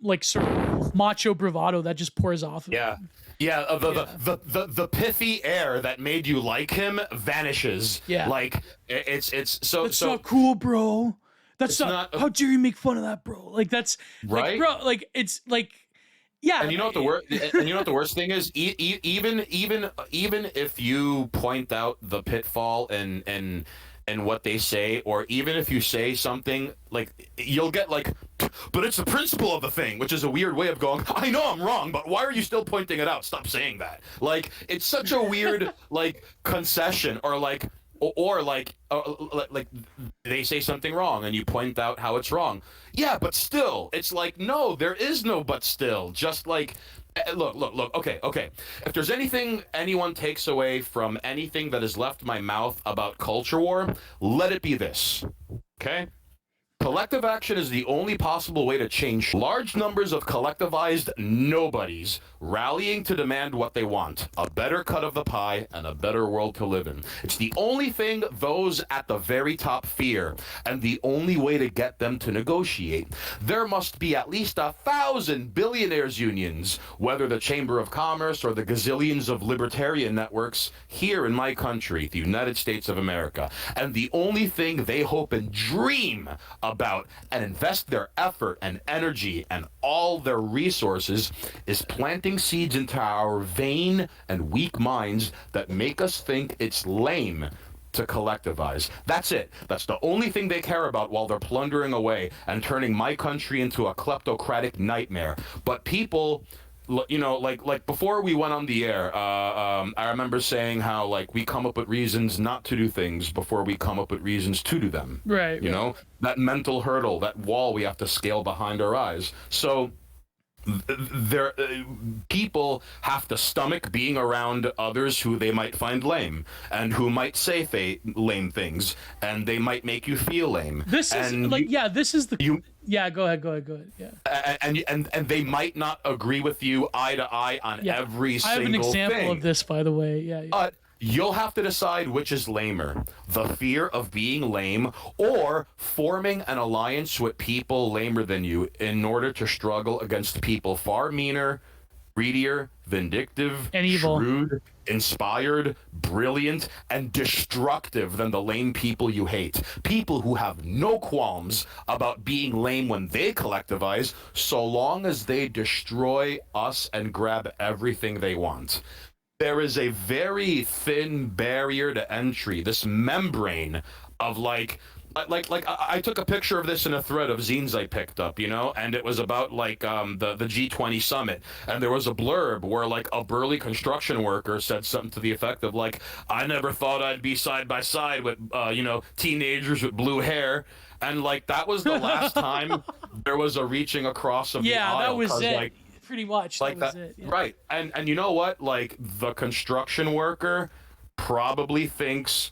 like sort of macho bravado that just pours off of him. The pithy air that made you like him vanishes. Yeah, like it's so. That's not cool, bro. That's not. How dare you make fun of that, bro? Like, that's right, like, bro. Like, it's like, yeah. And you know what the worst? And you know what the worst thing is? Even if you point out the pitfall and in what they say, or even if you say something, like, you'll get like, but it's the principle of the thing, which is a weird way of going, I know I'm wrong, but why are you still pointing it out? Stop saying that. Like, it's such a weird, like, concession, or like, like they say something wrong and you point out how it's wrong. Yeah, but still, it's like, no, there is no but still. Just like, look. Okay. If there's anything anyone takes away from anything that has left my mouth about culture war, let it be this. Okay? Collective action is the only possible way to change large numbers of collectivized nobodies rallying to demand what they want, a better cut of the pie and a better world to live in. It's the only thing those at the very top fear, and the only way to get them to negotiate. There must be at least 1,000 billionaires unions, whether the Chamber of Commerce or the gazillions of libertarian networks here in my country, the United States of America. And the only thing they hope and dream about and invest their effort and energy and all their resources is planting seeds into our vain and weak minds that make us think it's lame to collectivize. That's it. That's the only thing they care about while they're plundering away and turning my country into a kleptocratic nightmare. But people, you know, like before we went on the air, I remember saying how, like, we come up with reasons not to do things before we come up with reasons to do them. Right. You know, that mental hurdle, that wall we have to scale behind our eyes. So there, people have to stomach being around others who they might find lame and who might say lame things, and they might make you feel lame. This is and like, you, yeah, this is the. you Yeah, go ahead. Yeah. and they might not agree with you eye to eye on every single thing. I have an example of this, by the way. Yeah. You'll have to decide which is lamer, the fear of being lame or forming an alliance with people lamer than you in order to struggle against people far meaner, greedier, vindictive, and evil, shrewd, inspired, brilliant, and destructive than the lame people you hate. People who have no qualms about being lame when they collectivize, so long as they destroy us and grab everything they want. There is a very thin barrier to entry, this membrane of like I took a picture of this in a thread of zines I picked up, you know, and it was about like the G20 summit, and there was a blurb where like a burly construction worker said something to the effect of like, I never thought I'd be side by side with you know, teenagers with blue hair. And like, that was the last time there was a reaching across of the aisle. That was it. Like, pretty much like that was it. Yeah. Right. And you know what, like, the construction worker probably thinks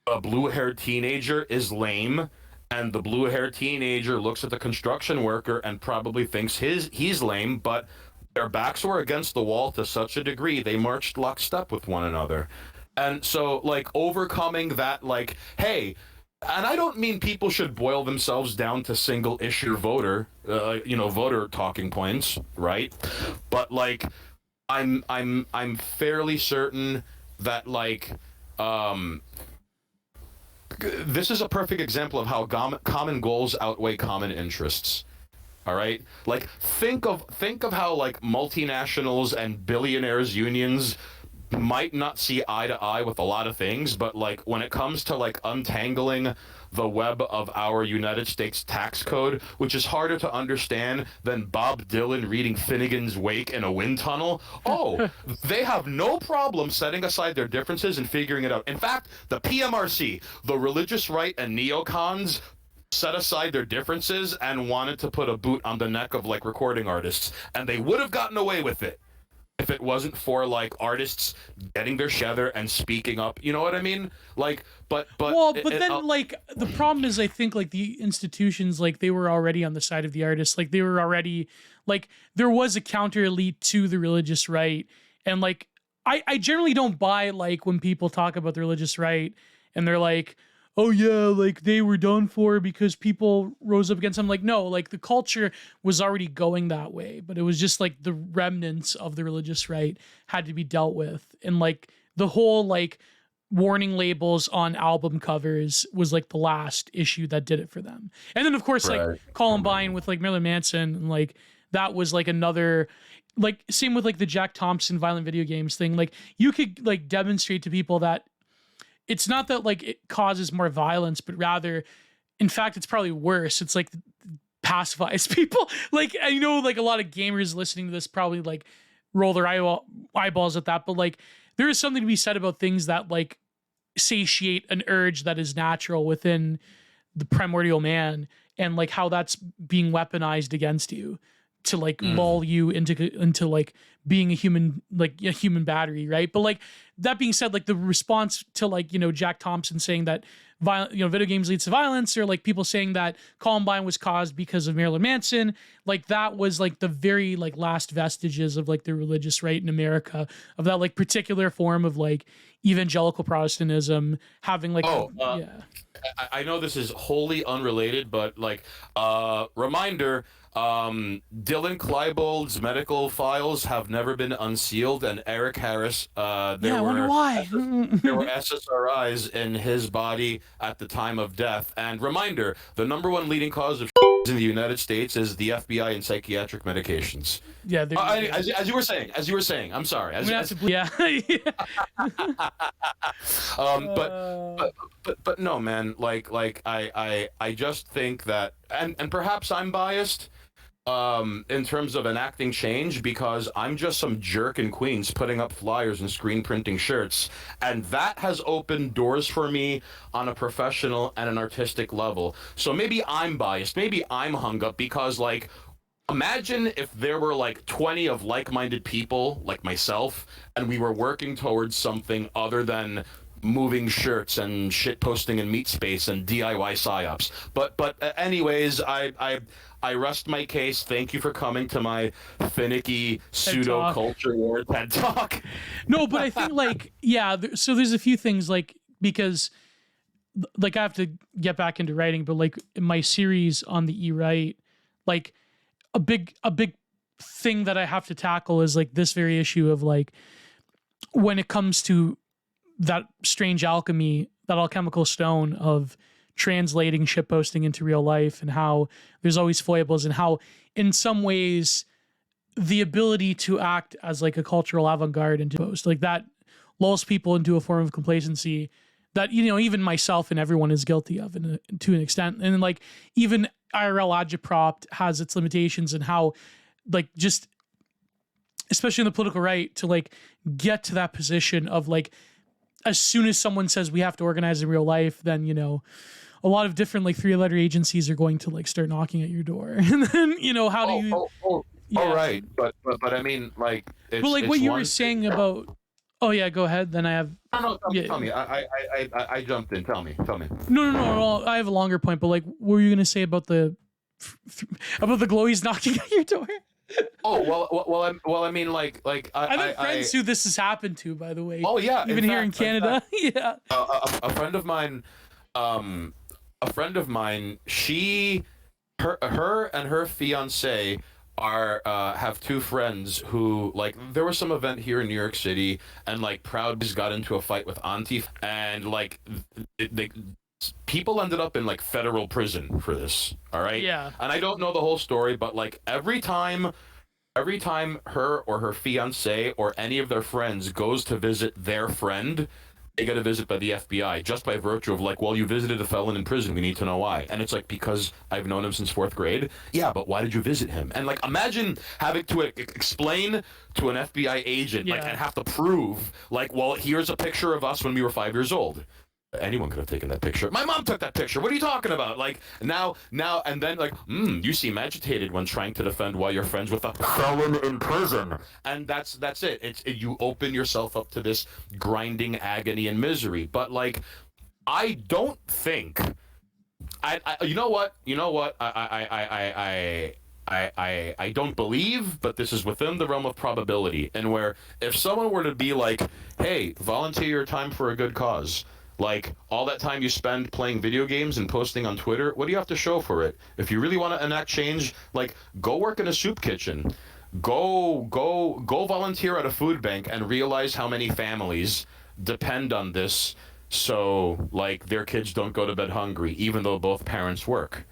a blue-haired teenager is lame, and the blue-haired teenager looks at the construction worker and probably thinks he's lame, but their backs were against the wall to such a degree they marched lockstep with one another. And so, like, overcoming that, like, hey, and I don't mean people should boil themselves down to single issue voter, you know, voter talking points, right? But like, I'm fairly certain that like, this is a perfect example of how common goals outweigh common interests. All right, like think of how like multinationals and billionaires unions might not see eye to eye with a lot of things, but like when it comes to like untangling the web of our United States tax code, which is harder to understand than Bob Dylan reading Finnegan's Wake in a wind tunnel, they have no problem setting aside their differences and figuring it out. In fact, the PMRC, the religious right and neocons, set aside their differences and wanted to put a boot on the neck of like recording artists, and they would have gotten away with it if it wasn't for like artists getting their shether and speaking up. You know what I mean? Like, but then like the problem is, I think like the institutions, like they were already on the side of the artists. Like they were already like, there was a counter elite to the religious right. And like, I generally don't buy like when people talk about the religious right and they're like, oh yeah, like they were done for because people rose up against them. Like, no, like the culture was already going that way, but it was just like the remnants of the religious right had to be dealt with. And like the whole like warning labels on album covers was like the last issue that did it for them. And then of course, like Columbine with like Marilyn Manson, and like that was like another, like same with like the Jack Thompson violent video games thing. Like you could like demonstrate to people that it's not that like it causes more violence, but rather, in fact, it's probably worse. It's like pacifies people. Like, I know like a lot of gamers listening to this probably like roll their eyeballs at that, but like there is something to be said about things that like satiate an urge that is natural within the primordial man, and like how that's being weaponized against you to like lull you into like being a human, like a human battery, right? But like that being said, like the response to like, you know, Jack Thompson saying that video games leads to violence, or like people saying that Columbine was caused because of Marilyn Manson, like that was like the very like last vestiges of like the religious right in America, of that like particular form of like evangelical Protestantism having like I know this is wholly unrelated, but like reminder, Dylan Klebold's medical files have never been unsealed, and Eric Harris, I wonder why. There were SSRIs in his body at the time of death. And reminder, the number one leading cause of in the United States is the FBI and psychiatric medications. Yeah, as you were saying, I'm sorry. But no, man, like I just think that, and perhaps I'm biased in terms of enacting change, because I'm just some jerk in Queens putting up flyers and screen printing shirts, and that has opened doors for me on a professional and an artistic level. So maybe I'm biased, maybe I'm hung up, because like imagine if there were like 20 of like-minded people like myself, and we were working towards something other than moving shirts and shit posting in meat space and DIY psyops. But anyways, I rest my case. Thank you for coming to my finicky pseudo culture war TED talk. No, but I think like so there's a few things, like, because like I have to get back into writing, but like in my series on the E-Right, like a big thing that I have to tackle is like this very issue of like when it comes to that strange alchemy, that alchemical stone of translating shitposting into real life, and how there's always foibles, and how in some ways the ability to act as like a cultural avant-garde and to post like that lulls people into a form of complacency that, you know, even myself and everyone is guilty of to an extent. And like even IRL agitprop has its limitations, and how like just especially in the political right to like get to that position of like, as soon as someone says we have to organize in real life, then, you know, a lot of different like 3-letter agencies are going to like start knocking at your door. And then, you know, how do you... All right. But I mean, like... But like what you were saying about... Oh yeah, go ahead. Then I have... No, tell me. I jumped in. Tell me. No. I have a longer point, but like, what were you going to say about the glowies knocking at your door? Well, I mean, like I've had friends who this has happened to, by the way. Oh yeah, even here in Canada. Yeah. A friend of mine, her and her fiance are have two friends who, like, there was some event here in New York City, and like Proud Boys got into a fight with Antifa, and like people ended up in like federal prison for this. All right. Yeah. And I don't know the whole story, but like every time her or her fiance or any of their friends goes to visit their friend, they get a visit by the FBI just by virtue of like, well, you visited a felon in prison, we need to know why. And it's like, because I've known him since 4th grade. Yeah, but why did you visit him? And like, imagine having to explain to an FBI agent, like, and have to prove, like, well, here's a picture of us when we were 5 years old. Anyone could have taken that picture. My mom took that picture. What are you talking about? Like, now, and then, like, you seem agitated when trying to defend why you're friends with a felon in prison. And that's it. You open yourself up to this grinding agony and misery. But, like, I don't think... You know what? I don't believe, but this is within the realm of probability. And where if someone were to be like, hey, volunteer your time for a good cause... Like, all that time you spend playing video games and posting on Twitter, what do you have to show for it? If you really want to enact change, like, go work in a soup kitchen. Go volunteer at a food bank and realize how many families depend on this, so, like, their kids don't go to bed hungry, even though both parents work.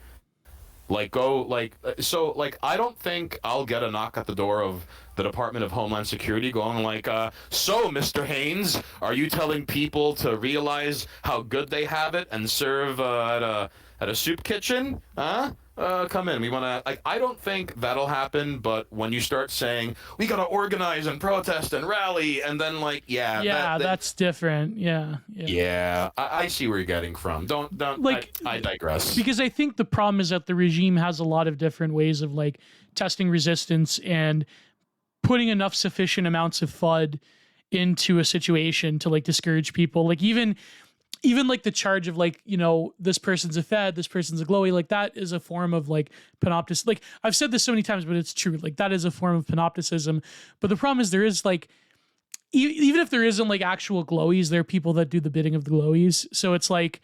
Like, go, like, so, like, I don't think I'll get a knock at the door of the Department of Homeland Security going like, so, Mr. Hanes, are you telling people to realize how good they have it and serve at a soup kitchen? Huh? Come in. We want to, like, I don't think that'll happen, but when you start saying, we got to organize and protest and rally, and then, like, Yeah, that's different. Yeah. Yeah, I see where you're getting from. Don't, like, I digress. Because I think the problem is that the regime has a lot of different ways of like testing resistance and putting enough sufficient amounts of FUD into a situation to like discourage people. Like even like the charge of like, you know, this person's a Fed, this person's a glowy, like that is a form of like panopticon. Like I've said this so many times, but it's true. Like that is a form of panopticism. But the problem is there is like, even if there isn't like actual glowies, there are people that do the bidding of the glowies. So it's like,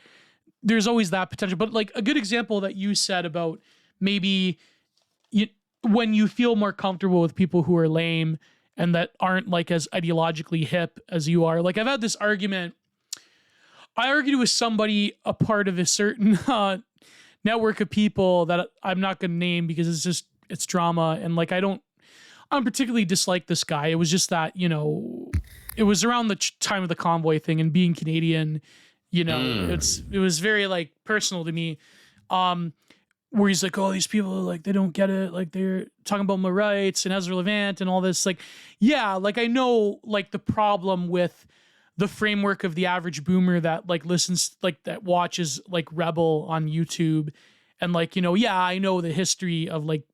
there's always that potential. But like a good example that you said about maybe when you feel more comfortable with people who are lame and that aren't like as ideologically hip as you are. Like I've had this argument. I argued with somebody, a part of a certain network of people that I'm not going to name because it's drama. And like, I don't particularly dislike this guy. It was just that, you know, it was around the time of the convoy thing and being Canadian, you know, it was very like personal to me. Where he's like, oh, these people, like, they don't get it. Like they're talking about my rights and Ezra Levant and all this. Like, yeah, like I know like the problem with the framework of the average boomer that like listens, like that watches like Rebel on YouTube. And like, you know, yeah, I know the history of like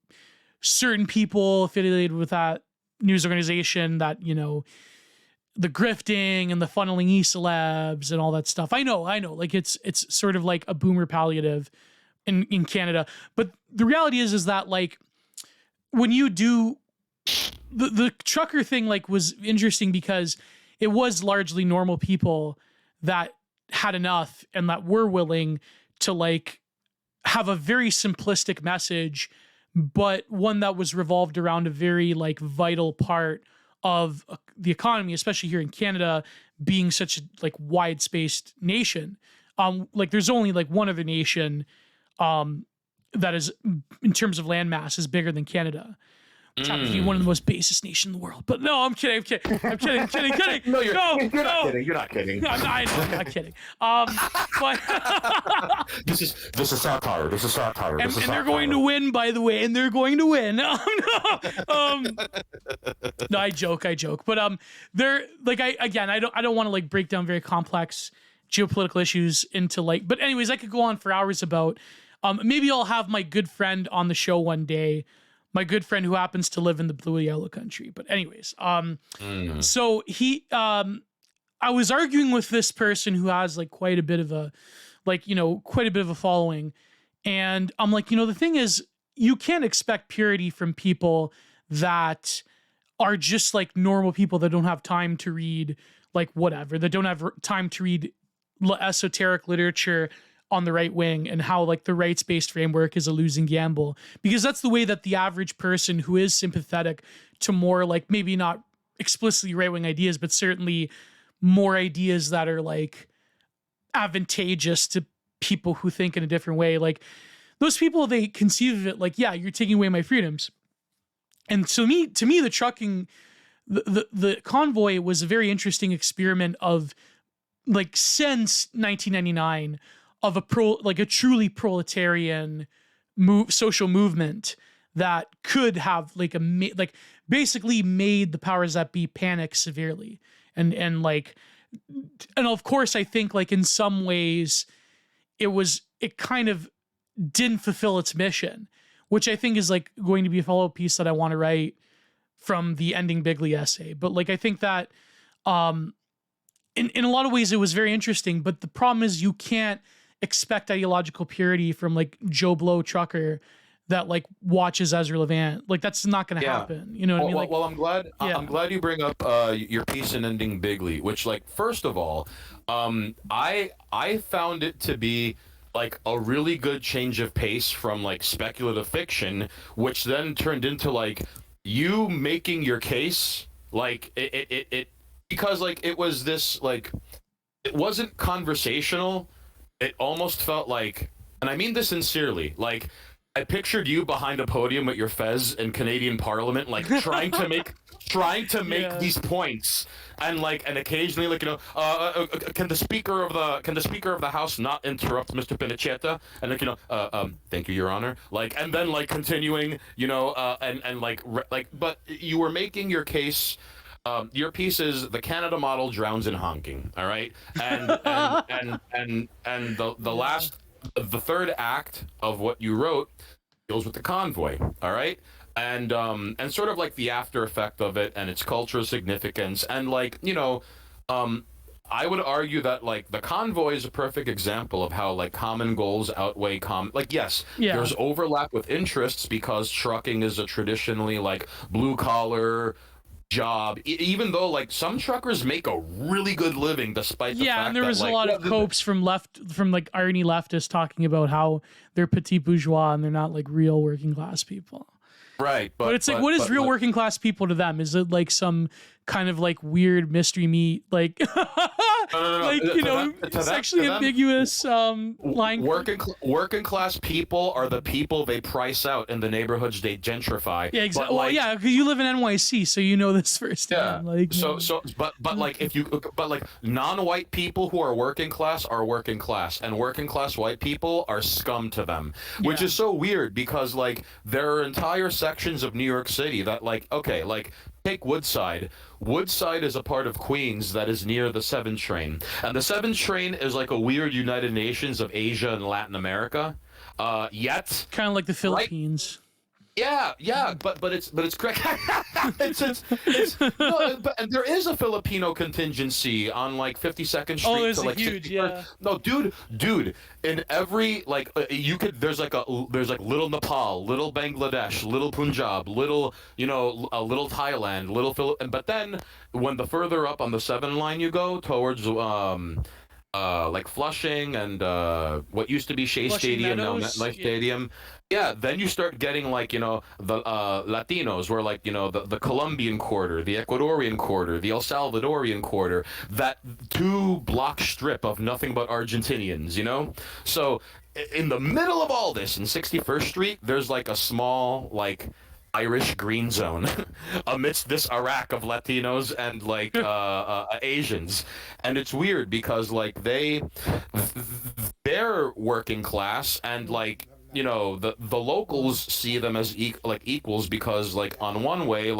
certain people affiliated with that news organization that, you know, the grifting and the funneling e-celebs and all that stuff. I know. Like it's sort of like a boomer palliative in Canada. But the reality is that like when you do the trucker thing, like was interesting because it was largely normal people that had enough and that were willing to like have a very simplistic message, but one that was revolved around a very like vital part of the economy, especially here in Canada, being such a like wide-spaced nation. Like there's only like one other nation that is, in terms of land mass, is bigger than Canada. Which happens to be one of the most basest nations in the world. But no, I'm kidding. No, you're not kidding. You're not kidding. No, I know, I'm not kidding. But this is satire. This is satire. And they're going to win, by the way, and they're going to win. No, I joke. But they're like I don't want to like break down very complex geopolitical issues into like. But anyways, I could go on for hours about. Maybe I'll have my good friend on the show one day. My good friend who happens to live in the blue and yellow country. But anyways, so he, I was arguing with this person who has like quite a bit of a following. And I'm like, you know, the thing is, you can't expect purity from people that are just like normal people that don't have time to read like whatever, that don't have time to read esoteric literature on the right wing and how like the rights-based framework is a losing gamble, because that's the way that the average person who is sympathetic to more like maybe not explicitly right-wing ideas, but certainly more ideas that are like advantageous to people who think in a different way. Like those people, they conceive of it like, yeah, you're taking away my freedoms. And so to me, the trucking, the convoy was a very interesting experiment of like since 1999 of a truly proletarian social movement that could have like basically made the powers that be panic severely. And of course, I think like in some ways it kind of didn't fulfill its mission, which I think is like going to be a follow-up piece that I want to write from the Ending Bigly essay. But like, I think that in a lot of ways it was very interesting, but the problem is you can't expect ideological purity from like Joe Blow trucker that like watches Ezra Levant. Like that's not going to happen. You know what I mean? Like, well, I'm glad you bring up your piece in Ending Bigly, which like, first of all, I found it to be like a really good change of pace from like speculative fiction, which then turned into like you making your case, like it because like it was this like, it wasn't conversational. It almost felt like, and I mean this sincerely, like I pictured you behind a podium at your fez in Canadian Parliament, like trying to make Yeah. these points, and occasionally, can the speaker of the House not interrupt Mr. Pinacheta? And thank you, Your Honor. And then continuing, but you were making your case. Your piece is the Canada model drowns in honking. All right, and the third act of what you wrote deals with the convoy. All right, and sort of like the after effect of it and its cultural significance, and I would argue that the convoy is a perfect example of how common goals outweigh yes, Yeah. there's overlap with interests because trucking is a traditionally blue collar job, even though some truckers make a really good living despite the fact and there was that, a lot of copes from irony leftists talking about how they're petit bourgeois and they're not real working class people. right, But it's what is real working class people to them? Is it some kind of weird mystery meat, sexually ambiguous line? Working class people are the people they price out in the neighborhoods they gentrify. Yeah, exactly. Well, yeah, because you live in NYC, so you know this firsthand. Non-white people who are working class, and working class white people are scum to them, which is so weird because there are entire sections of New York City that take Woodside. Woodside is a part of Queens that is near the 7 train. And the 7 train is a weird United Nations of Asia and Latin America. Yet kind of like the Philippines. Yeah, but it's correct. And there is a Filipino contingency on 52nd Street. Oh, there's to, a huge, yeah. No, dude, in every there's little Nepal, little Bangladesh, little Punjab, little little Thailand, little but then when the further up on the 7 line you go towards Flushing and what used to be Shea Flushing Stadium, now Meadows? MetLife Stadium. Yeah, then you start getting the Latinos, where the Colombian quarter, the Ecuadorian quarter, the El Salvadorian quarter, that 2-block strip of nothing but Argentinians, So in the middle of all this, in 61st Street, there's a small Irish green zone amidst this Iraq of Latinos and Asians, and it's weird because they're working class and the locals see them as equals because on one way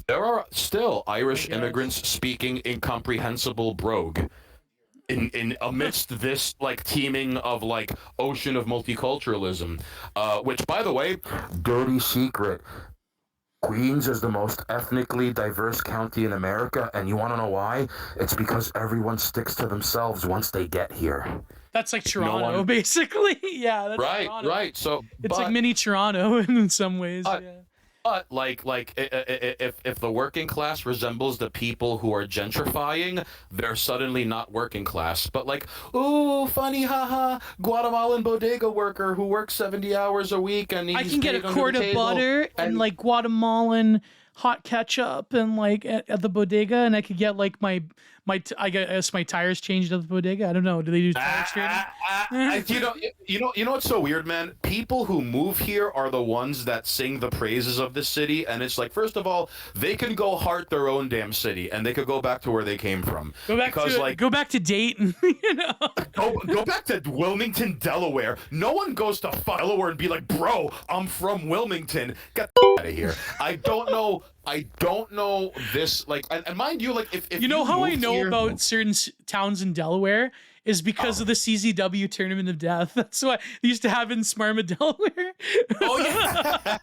there are still Irish immigrants speaking incomprehensible brogue in amidst this teeming of ocean of multiculturalism, which, by the way, dirty secret, Queens is the most ethnically diverse county in America, and you want to know why? It's because everyone sticks to themselves once they get here. That's like Toronto, basically. Yeah, that's right, Toronto. right. So it's like mini Toronto in some ways. But if the working class resembles the people who are gentrifying, they're suddenly not working class. But ooh, funny, haha, Guatemalan bodega worker who works 70 hours a week and he's I can get a paid quart under of the table, butter and Guatemalan hot ketchup and at the bodega, and I could get I guess my tires changed at the bodega. I don't know. Do they do tire trading? You know what's so weird, man? People who move here are the ones that sing the praises of this city, and it's first of all, they can go heart their own damn city, and they could go back to where they came from. Go back to Dayton. Go back to Wilmington, Delaware. No one goes to Delaware and be like, bro, I'm from Wilmington. Get the out of here. I don't know this and mind you, if you know how I know here, about certain towns in Delaware is because of the CZW Tournament of Death. That's what they used to have in Smarma, Delaware. Oh yeah.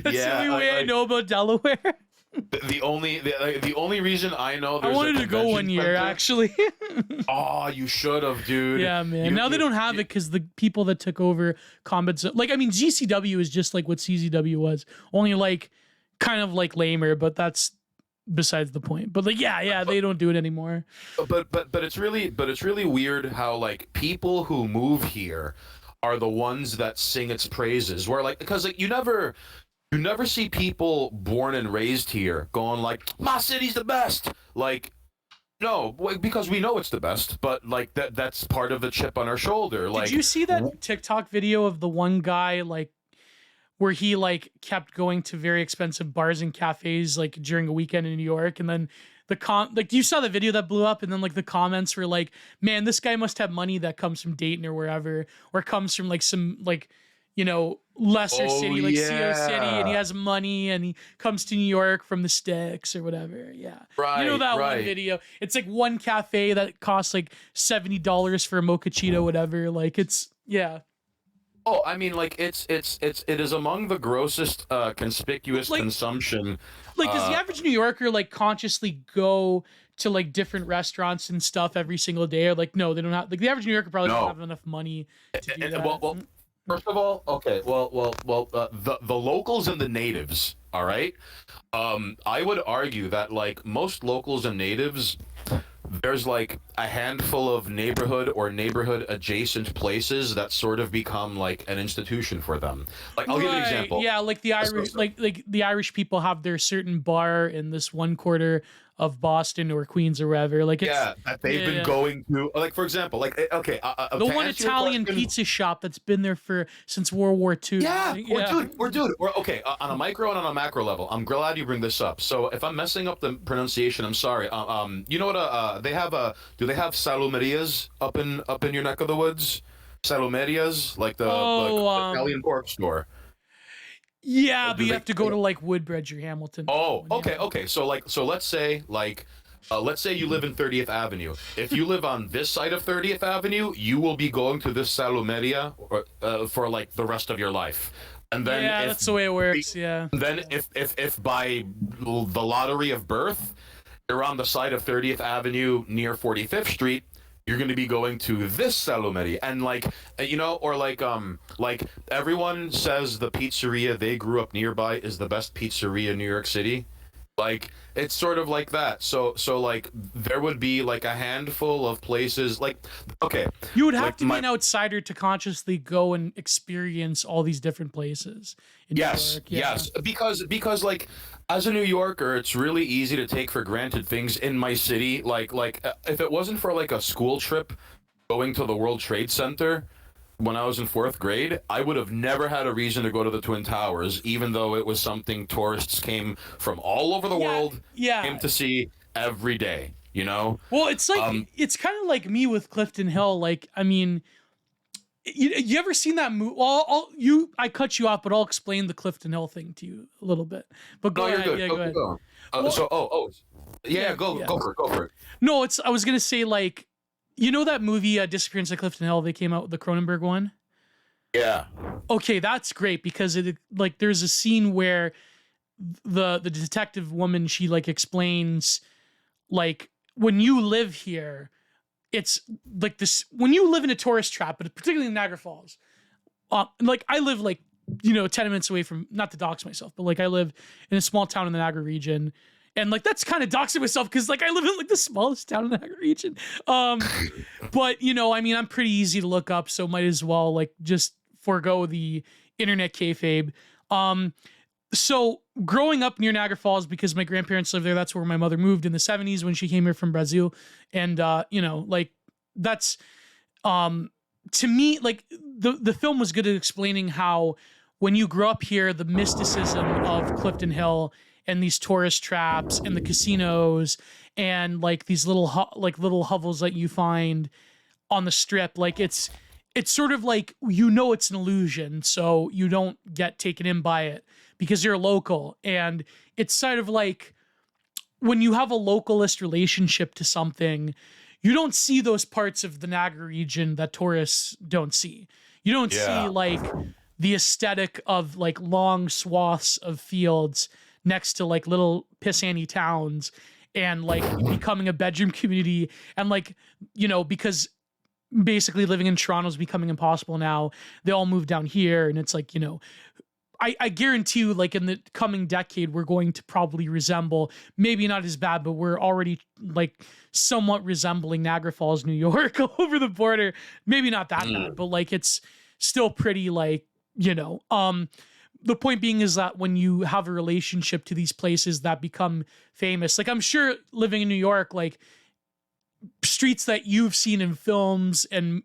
That's the only way I know about Delaware. The only reason I know I wanted to go one year, actually. Oh, you should have, dude. Yeah, man. Now they don't have it because the people that took over combat, GCW is just like what CZW was, only kind of lamer, but that's besides the point. But they don't do it anymore. But it's really weird how people who move here are the ones that sing its praises. Where because you never see people born and raised here going my city's the best. No, because we know it's the best, but like that's part of the chip on our shoulder. Did Like, you see that TikTok video of the one guy like where he like kept going to very expensive bars and cafes like during a weekend in New York, and then like you saw the video that blew up, and then like the comments were like, man, this guy must have money that comes from Dayton or wherever, or comes from like some like, lesser oh city like CO City, and he yeah, has money and he comes to New York from the sticks or whatever. Yeah. right, That one right. video. It's like one cafe that costs like $70 for a mochaccino, whatever. Like it's yeah. Oh, I mean, like it is among the grossest conspicuous Like consumption. does the Uh, average New Yorker like consciously go to like different restaurants and stuff every single day? Or like no, they don't have like the average New Yorker probably doesn't no. have enough money to do Well, that. well, first of all, okay. Well. The locals and the natives. All right. I would argue that like most locals and natives, there's like a handful of neighborhood or neighborhood adjacent places that sort of become like an institution for them. Like, I'll give you an Right. example. Yeah, like the Irish like the Irish people have their certain bar in this one quarter of Boston or Queens or wherever. Like it's Yeah, that they've been yeah. going to. Like, for example, like, okay, The to one answer your Italian question. pizza shop that's been there for since World War II. Yeah, Like, or yeah. dude, or okay, on a micro and on a macro level. I'm glad you bring this up. So if I'm messing up the pronunciation, I'm sorry. You know what? They have do they have salumerias up in your neck of the woods? Salumerias, like Oh, the Italian pork store. yeah, but Do you they? have to go to like Woodbridge or Hamilton. Oh, Yeah. okay. So let's say you live in 30th Avenue. If you live on this side of 30th Avenue, you will be going to this salumeria for like the rest of your life. And then Yeah, if that's the way it works. Yeah. then if by the lottery of birth you're on the side of 30th Avenue near 45th Street, you're going to be going to this salumeria. And like like everyone says the pizzeria they grew up nearby is the best pizzeria in New York City. Like it's sort of like that. So like there would be like a handful of places like, okay, You would have like to be an outsider to consciously go and experience all these different places in New yes, York. Yeah. yes, because like as a New Yorker, it's really easy to take for granted things in my city. Like if it wasn't for like a school trip going to the World Trade Center when I was in fourth grade, I would have never had a reason to go to the Twin Towers, even though it was something tourists came from all over the Yeah. world Yeah. came to see every day. You know? Well, it's like Um, it's kind of like me with Clifton Hill. Like, I mean, you ever seen that movie? Well, I cut you off, but I'll explain the Clifton Hill thing to you a little bit. But go no, you're ahead. good. Yeah, Go, go ahead. go. Well, Yeah, yeah. go for it. Go for it. No, I was gonna say like, that movie Disappearance at Clifton Hill? They came out with the Cronenberg one. Yeah. Okay, that's great because it like there's a scene where the detective woman, she like explains like when you live here, it's like this when you live in a tourist trap, but particularly in Niagara Falls. Like I live like 10 minutes away from, not to dox myself, but like I live in a small town in the Niagara region. And like that's kind of doxing myself because like I live in like the smallest town in the Niagara region. But I mean, I'm pretty easy to look up, so might as well like just forego the internet kayfabe. So growing up near Niagara Falls, because my grandparents lived there, that's where my mother moved in the 70s when she came here from Brazil. And like that's to me, like the film was good at explaining how when you grow up here, the mysticism of Clifton Hill and these tourist traps and the casinos and like these little hovels that you find on the strip, like it's sort of like it's an illusion, so you don't get taken in by it because you're a local. And it's sort of like when you have a localist relationship to something, you don't see those parts of the Niagara region that tourists don't see. You don't see like the aesthetic of like long swaths of fields next to like little pissant towns and like becoming a bedroom community. And like, because basically living in Toronto is becoming impossible now, they all moved down here. And it's like, I guarantee you, like in the coming decade, we're going to probably resemble, maybe not as bad, but we're already like somewhat resembling Niagara Falls, New York over the border. Maybe not that bad, but like it's still pretty like, the point being is that when you have a relationship to these places that become famous, like I'm sure living in New York, like streets that you've seen in films and,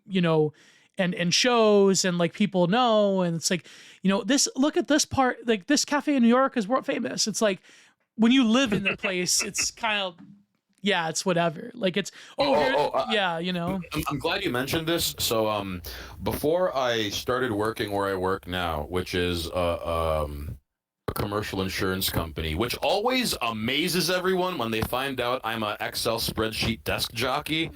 and shows and like people know. And it's like, look at this part, like this cafe in New York is world famous. It's like when you live in the place, it's kind of, yeah, it's whatever. Like it's, yeah, I'm glad you mentioned this. So, before I started working where I work now, which is a commercial insurance company, which always amazes everyone when they find out I'm a Excel spreadsheet desk jockey.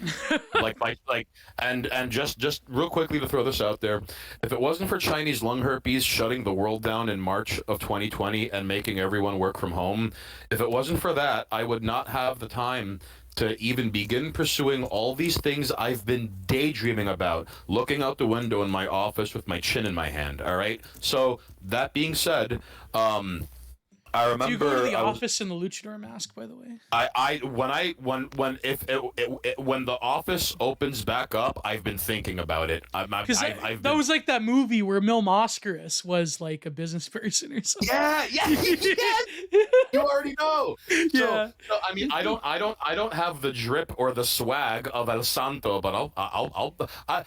And just real quickly to throw this out there, if it wasn't for Chinese lung herpes shutting the world down in March of 2020 and making everyone work from home, if it wasn't for that, I would not have the time to even begin pursuing all these things I've been daydreaming about, looking out the window in my office with my chin in my hand. All right. So that being said, I remember. Do you go to the office in the luchador mask, by the way? When the office opens back up, I've been thinking about it. That was like that movie where Mil Moscaris was like a business person or something. Yeah. You already know. Yeah. So I mean, I don't have the drip or the swag of El Santo, but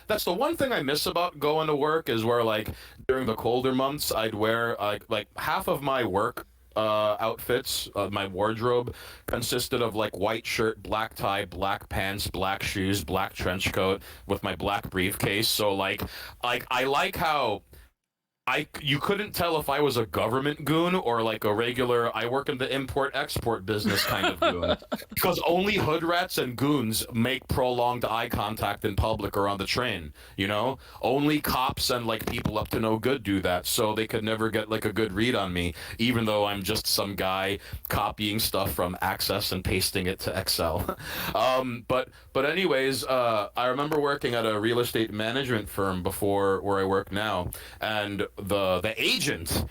that's the one thing I miss about going to work is where like during the colder months I'd wear like half of my work outfits, my wardrobe consisted of like white shirt, black tie, black pants, black shoes, black trench coat with my black briefcase. So like I like how you couldn't tell if I was a government goon or like a regular I work in the import-export business kind of goon. Because only hood rats and goons make prolonged eye contact in public or on the train, Only cops and like people up to no good do that, so they could never get like a good read on me, even though I'm just some guy copying stuff from Access and pasting it to Excel. But anyways, I remember working at a real estate management firm before where I work now, and the agent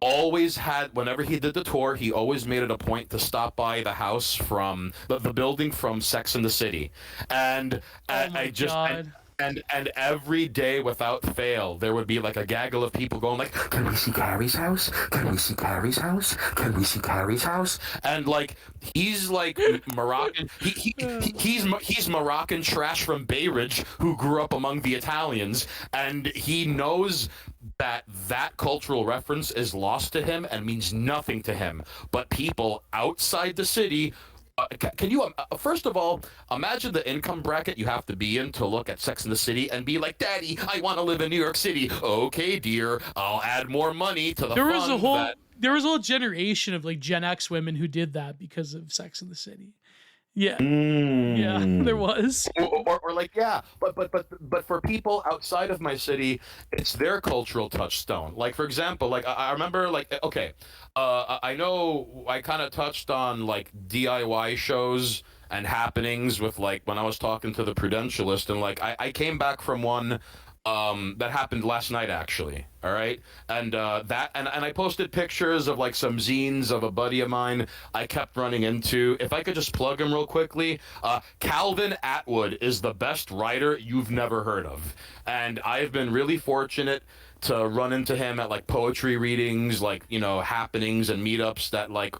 always had, whenever he did the tour, he always made it a point to stop by the house from the building from Sex and the City, and and every day without fail there would be like a gaggle of people going like, can we see Carrie's house? Can we see Carrie's house? Can we see Carrie's house? And like he's like Moroccan, he's Moroccan trash from Bay Ridge who grew up among the Italians, and he knows that cultural reference is lost to him and means nothing to him. But people outside the city, can you first of all imagine the income bracket you have to be in to look at Sex and the City and be like, Daddy, I want to live in New York City. Okay, dear, I'll add more money to the there was a whole generation of like Gen X women who did that because of Sex and the City. Yeah. Yeah, there was. Or like, yeah, but for people outside of my city, it's their cultural touchstone. Like, for example, like I remember, like, okay, I know I kind of touched on like DIY shows and happenings with like when I was talking to the Prudentialist, and like I came back from one that happened last night actually. All right, and I posted pictures of like some zines of a buddy of mine I kept running into. If I could just plug him real quickly, Calvin Atwood is the best writer you've never heard of, and I've been really fortunate to run into him at like poetry readings, like happenings and meetups that like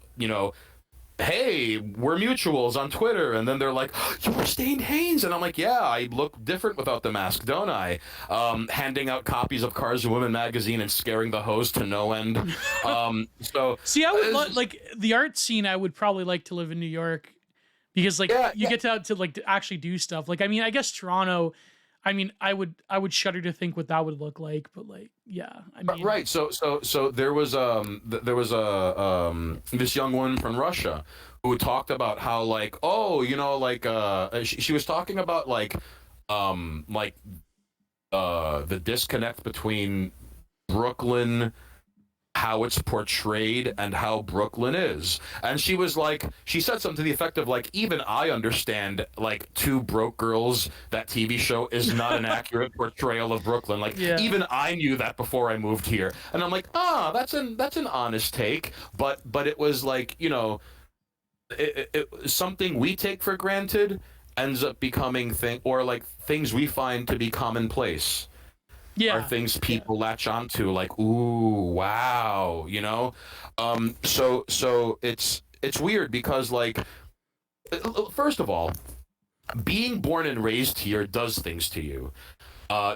hey, we're mutuals on Twitter, and then they're like, you're Stained Hanes, and I'm like, yeah, I look different without the mask, don't I? Handing out copies of Cars and Women magazine and scaring the host to no end. So see, I would like the art scene. I would probably like to live in New York because like you get to like to actually do stuff. Like, I mean, I guess Toronto. I mean, I would shudder to think what that would look like, but like, yeah, I mean, right. So there was this young woman from Russia who talked about how like, she was talking about like the disconnect between Brooklyn, how it's portrayed and how Brooklyn is. And she said something to the effect of like, even I understand like Two Broke Girls, that TV show, is not an accurate portrayal of Brooklyn. Like, even I knew that before I moved here. And I'm like, that's an honest take. But it was like, something we take for granted ends up becoming things we find to be commonplace. Are things people latch onto, like, ooh, wow, So it's weird because, like, first of all, being born and raised here does things to you.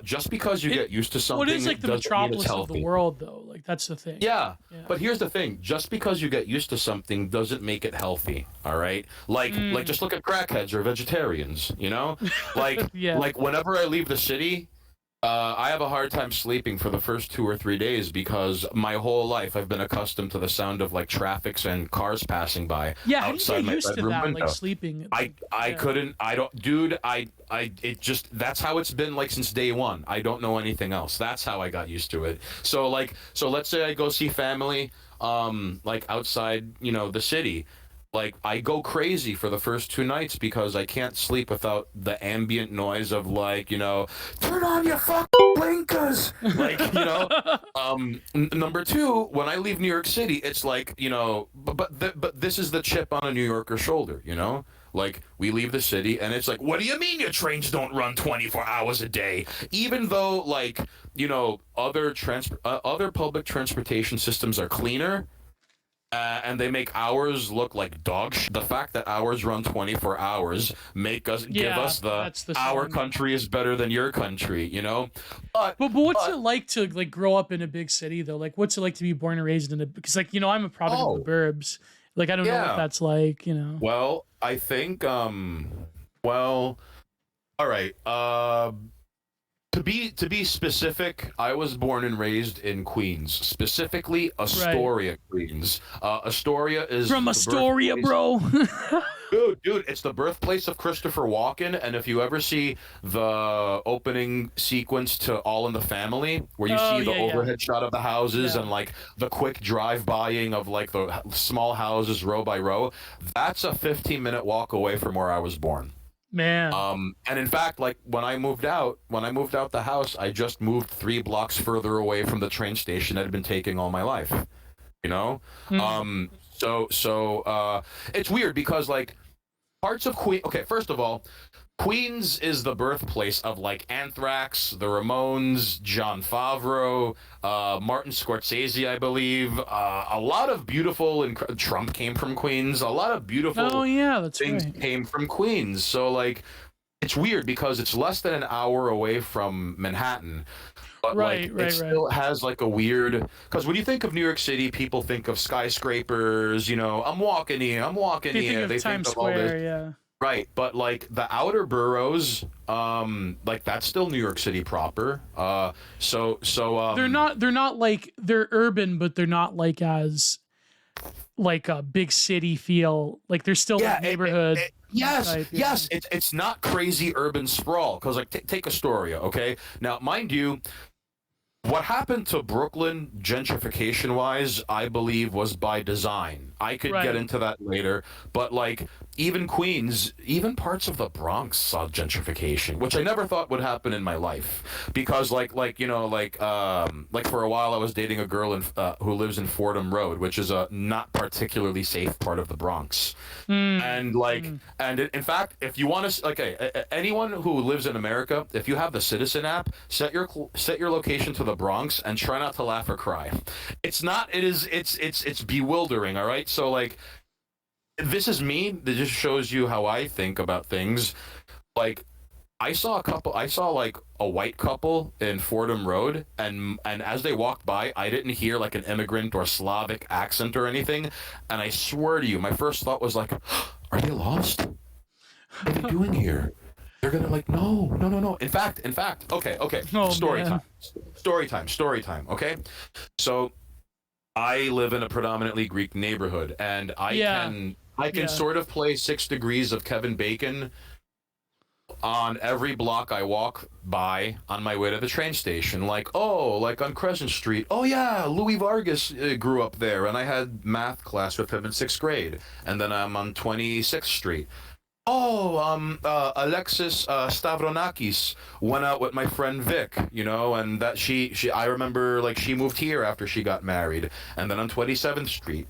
Just because you get used to something, what is like the doesn't mean it's metropolis of the healthy. world, though? Like that's the thing. Yeah, Yeah. but here's the thing: just because you get used to something doesn't make it healthy. All right, like just look at crackheads or vegetarians. You know, like Yeah. like whenever I leave the city, I have a hard time sleeping for the first 2 or 3 days because my whole life I've been accustomed to the sound of like traffics and cars passing by Yeah, how do you outside get my used to bedroom that? window. Like sleeping. I couldn't. I don't, dude. It just, that's how it's been like since day one. I don't know anything else. That's how I got used to it. So let's say I go see family, like outside, the city. Like I go crazy for the first 2 nights because I can't sleep without the ambient noise of like, turn on your fucking blinkers. Like, number two, when I leave New York City, it's like, but this is the chip on a New Yorker shoulder, Like, we leave the city, and it's like, what do you mean your trains don't run 24 hours a day? Even though, like, other public transportation systems are cleaner, and they make ours look like dog shit. The fact that ours run 24 hours give us our song. country is better than your country, But what's it like to like grow up in a big city though? Like, what's it like to be born and raised in a? Because like I'm a product of the burbs. Like I don't know what that's like, Well, I think all right. To be specific, I was born and raised in Queens, specifically Astoria, Queens. Astoria is from Astoria, bro. Dude, it's the birthplace of Christopher Walken, and if you ever see the opening sequence to All in the Family, where you see the overhead shot of the houses and like the quick drive-bying of like the small houses row by row, that's a 15-minute walk away from where I was born. Man. And in fact, like when I moved out the house, I just moved 3 blocks further away from the train station that I'd been taking all my life. So it's weird because like parts of Queens. Okay, first of all, Queens is the birthplace of like Anthrax, the Ramones, John Favreau, Martin Scorsese, I believe. A lot of beautiful and Trump came from Queens. A lot of beautiful things came from Queens. So like, it's weird because it's less than an hour away from Manhattan. But it still has like a weird, because when you think of New York City, people think of skyscrapers. I'm walking here. They think of all this. Right, but like the outer boroughs, like that's still New York City proper. So they're not like, they're urban, but they're not like as like a big city feel. Like they're still like neighborhood. Yes. It's not crazy urban sprawl because like take Astoria, okay? Now, mind you, what happened to Brooklyn, gentrification-wise, I believe was by design. I could get into that later, but like even Queens, even parts of the Bronx saw gentrification, which I never thought would happen in my life, because like for a while I was dating a girl who lives in Fordham Road, which is a not particularly safe part of the Bronx, and in fact, if you want to, anyone who lives in America, if you have the Citizen app, set your location to the Bronx and try not to laugh or cry. It's bewildering. All right, so like. This is me. That just shows you how I think about things. Like, I saw like a white couple in Fordham Road, and as they walked by, I didn't hear like an immigrant or Slavic accent or anything. And I swear to you, my first thought was like, are they lost? What are they doing here? They're gonna like, no. In fact. Okay. Oh, Story time. Okay, so I live in a predominantly Greek neighborhood, and I can sort of play 6 degrees of Kevin Bacon on every block I walk by on my way to the train station. Like on Crescent Street. Oh yeah, Louis Vargas grew up there, and I had math class with him in 6th grade. And then I'm on 26th Street. Alexis Stavronakis went out with my friend Vic, and that I remember like she moved here after she got married. And then on 27th Street,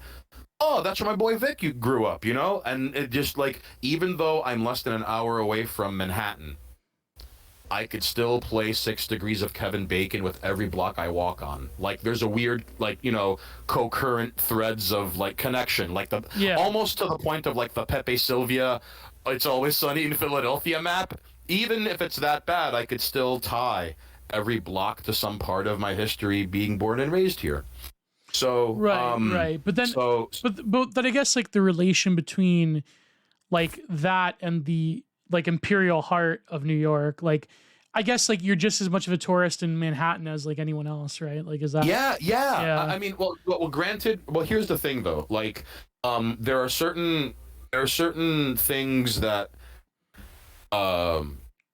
that's where my boy Vic grew up, and it just like, even though I'm less than an hour away from Manhattan, I could still play 6 degrees of Kevin Bacon with every block I walk on. Like there's a weird, like, co-current threads of like connection, like almost to the point of like the Pepe Sylvia It's Always Sunny in Philadelphia map, even if it's that bad, I could still tie every block to some part of my history being born and raised here. So, Right. But then, so but I guess like the relation between like that and the like imperial heart of New York, like I guess like you're just as much of a tourist in Manhattan as like anyone else, right? Like is that yeah. yeah. I mean, granted, here's the thing though. Like, there are certain things that, all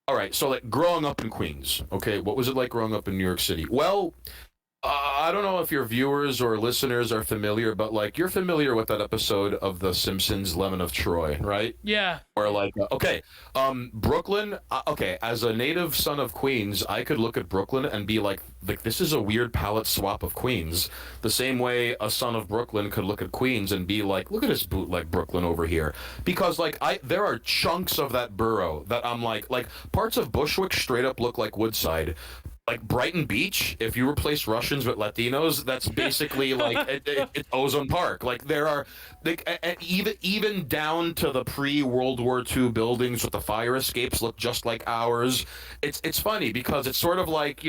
right. So like growing up in Queens, okay, what was it like growing up in New York City? Well, I don't know if your viewers or listeners are familiar, but like you're familiar with that episode of The Simpsons, Lemon of Troy, right? Yeah. Or like, okay, Brooklyn. Okay, as a native son of Queens, I could look at Brooklyn and be like this is a weird palette swap of Queens. The same way a son of Brooklyn could look at Queens and be like, look at this bootleg Brooklyn over here, because like there are chunks of that borough that I'm like parts of Bushwick straight up look like Woodside. Like Brighton Beach, if you replace Russians with Latinos, that's basically like it's Ozone Park. Like there are, like even down to the pre-World War II buildings with the fire escapes look just like ours. It's funny because it's sort of like,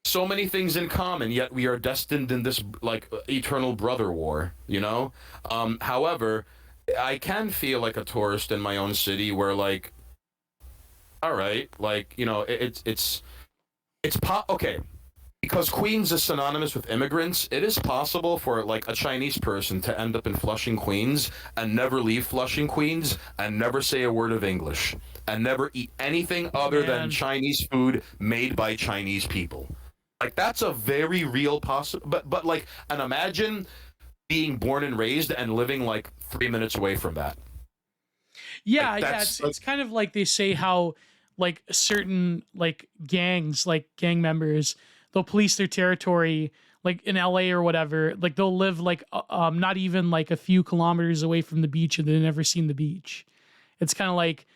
so many things in common, yet we are destined in this like eternal brother war. However, I can feel like a tourist in my own city where like, all right, like okay, because Queens is synonymous with immigrants. It is possible for like a Chinese person to end up in Flushing, Queens, and never leave Flushing, Queens, and never say a word of English, and never eat anything other than Chinese food made by Chinese people. Like that's a very real possible. But like, and imagine being born and raised and living like 3 minutes away from that. Yeah, Like, yeah. It's kind of like they say how like certain like gangs, like gang members, they'll police their territory, like in LA or whatever. Like they'll live like not even like a few kilometers away from the beach, and they've never seen the beach. It's kind of like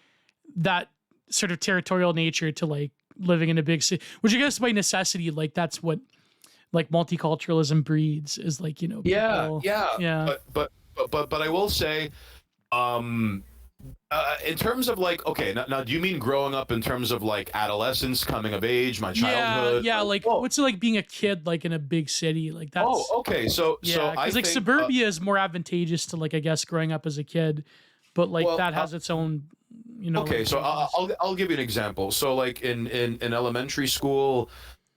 that sort of territorial nature to like living in a big city, which I guess by necessity, like that's what like multiculturalism breeds is like, people, yeah. But I will say, in terms of like, okay, now do you mean growing up in terms of like adolescence, coming of age, my childhood? Yeah. Like, what's it like being a kid like in a big city? Like that's. Oh, okay. So I because like think, suburbia is more advantageous to like I guess growing up as a kid, but like that has its own, Okay, so I'll give you an example. So like in elementary school,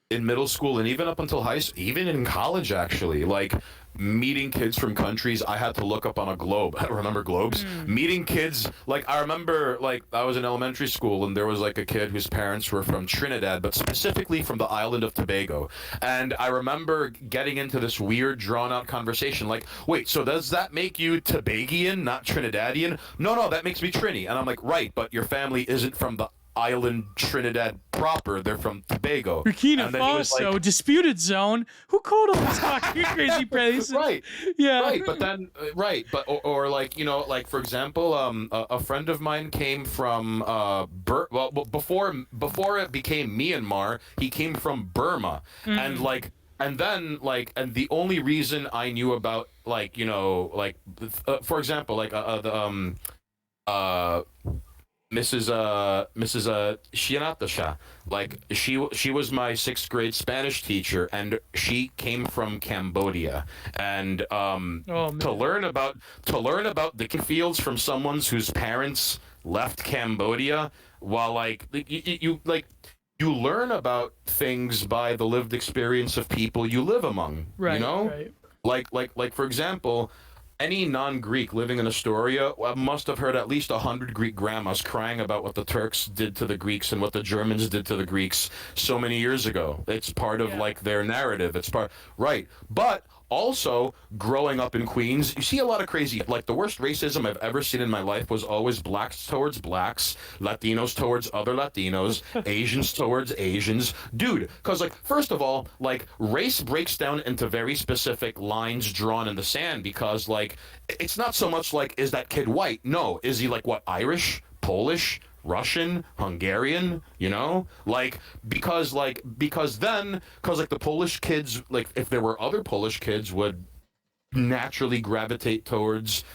in middle school, and even up until high school, even in college, actually, like meeting kids from countries I had to look up on a globe. I don't remember globes. Meeting kids, like I remember, like I was in elementary school and there was like a kid whose parents were from Trinidad, but specifically from the island of Tobago. And I remember getting into this weird, drawn-out conversation, like, wait, so does that make you Tobagian, not Trinidadian? No, that makes me Trini. And I'm like, right, but your family isn't from the island Trinidad proper, they're from Tobago. Burkina Faso, like, disputed zone. Who called all this fucking crazy place? Right. Yeah. Right, but then or like, like for example, a friend of mine came from before it became Myanmar, he came from Burma. And like and then like and the only reason I knew about like, for example, like Mrs. Shianatasha, like she was my 6th grade Spanish teacher, and she came from Cambodia, and to learn about the fields from someone whose parents left Cambodia, while like you learn about things by the lived experience of people you live among, right, right. Like for example, any non-Greek living in Astoria must have heard at least 100 Greek grandmas crying about what the Turks did to the Greeks and what the Germans did to the Greeks so many years ago. It's part of like their narrative. It's part, right. But also, growing up in Queens, you see a lot of crazy, like the worst racism I've ever seen in my life was always blacks towards blacks, Latinos towards other Latinos, Asians towards Asians. Dude, because like, first of all, like race breaks down into very specific lines drawn in the sand, because like, it's not so much like, is that kid white? No. Is he like what, Irish, Polish, Russian, Hungarian, because the Polish kids, like if there were other Polish kids, would naturally gravitate towards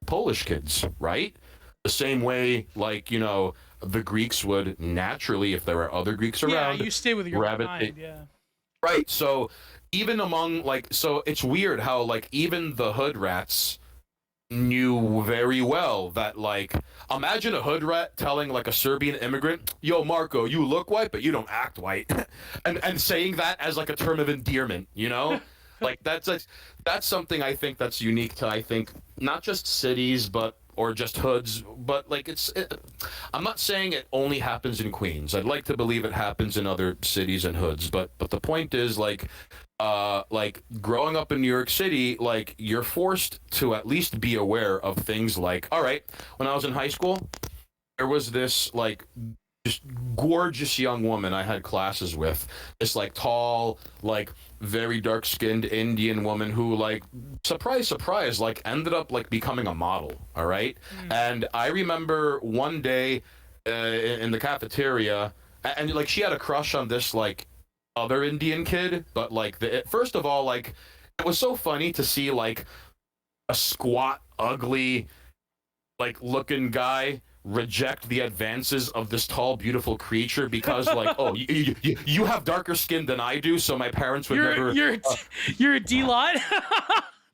Polish kids, right? The same way, like, you know, the Greeks would naturally, if there were other Greeks Yeah, around, you stay with your gravitate. kind. Yeah. Right. So even among like, so it's weird how like even the hood rats knew very well that like, imagine a hood rat telling like a Serbian immigrant, "Yo, Marco, you look white, but you don't act white," and saying that as like a term of endearment, you know, like that's something I think that's unique to, I think, not just cities but or just hoods, but like I'm not saying it only happens in Queens. I'd like to believe it happens in other cities and hoods, but the point is like growing up in New York City, like you're forced to at least be aware of things like, all right, when I was in high school, there was this like just gorgeous young woman I had classes with, this like tall, like very dark skinned Indian woman who like surprise surprise like ended up like becoming a model. All right. And I remember one day in the cafeteria, and like she had a crush on this like other Indian kid, but like first of all, like it was so funny to see like a squat, ugly, like looking guy reject the advances of this tall, beautiful creature because like, oh, you have darker skin than I do, so my parents would never. You're a D-lot.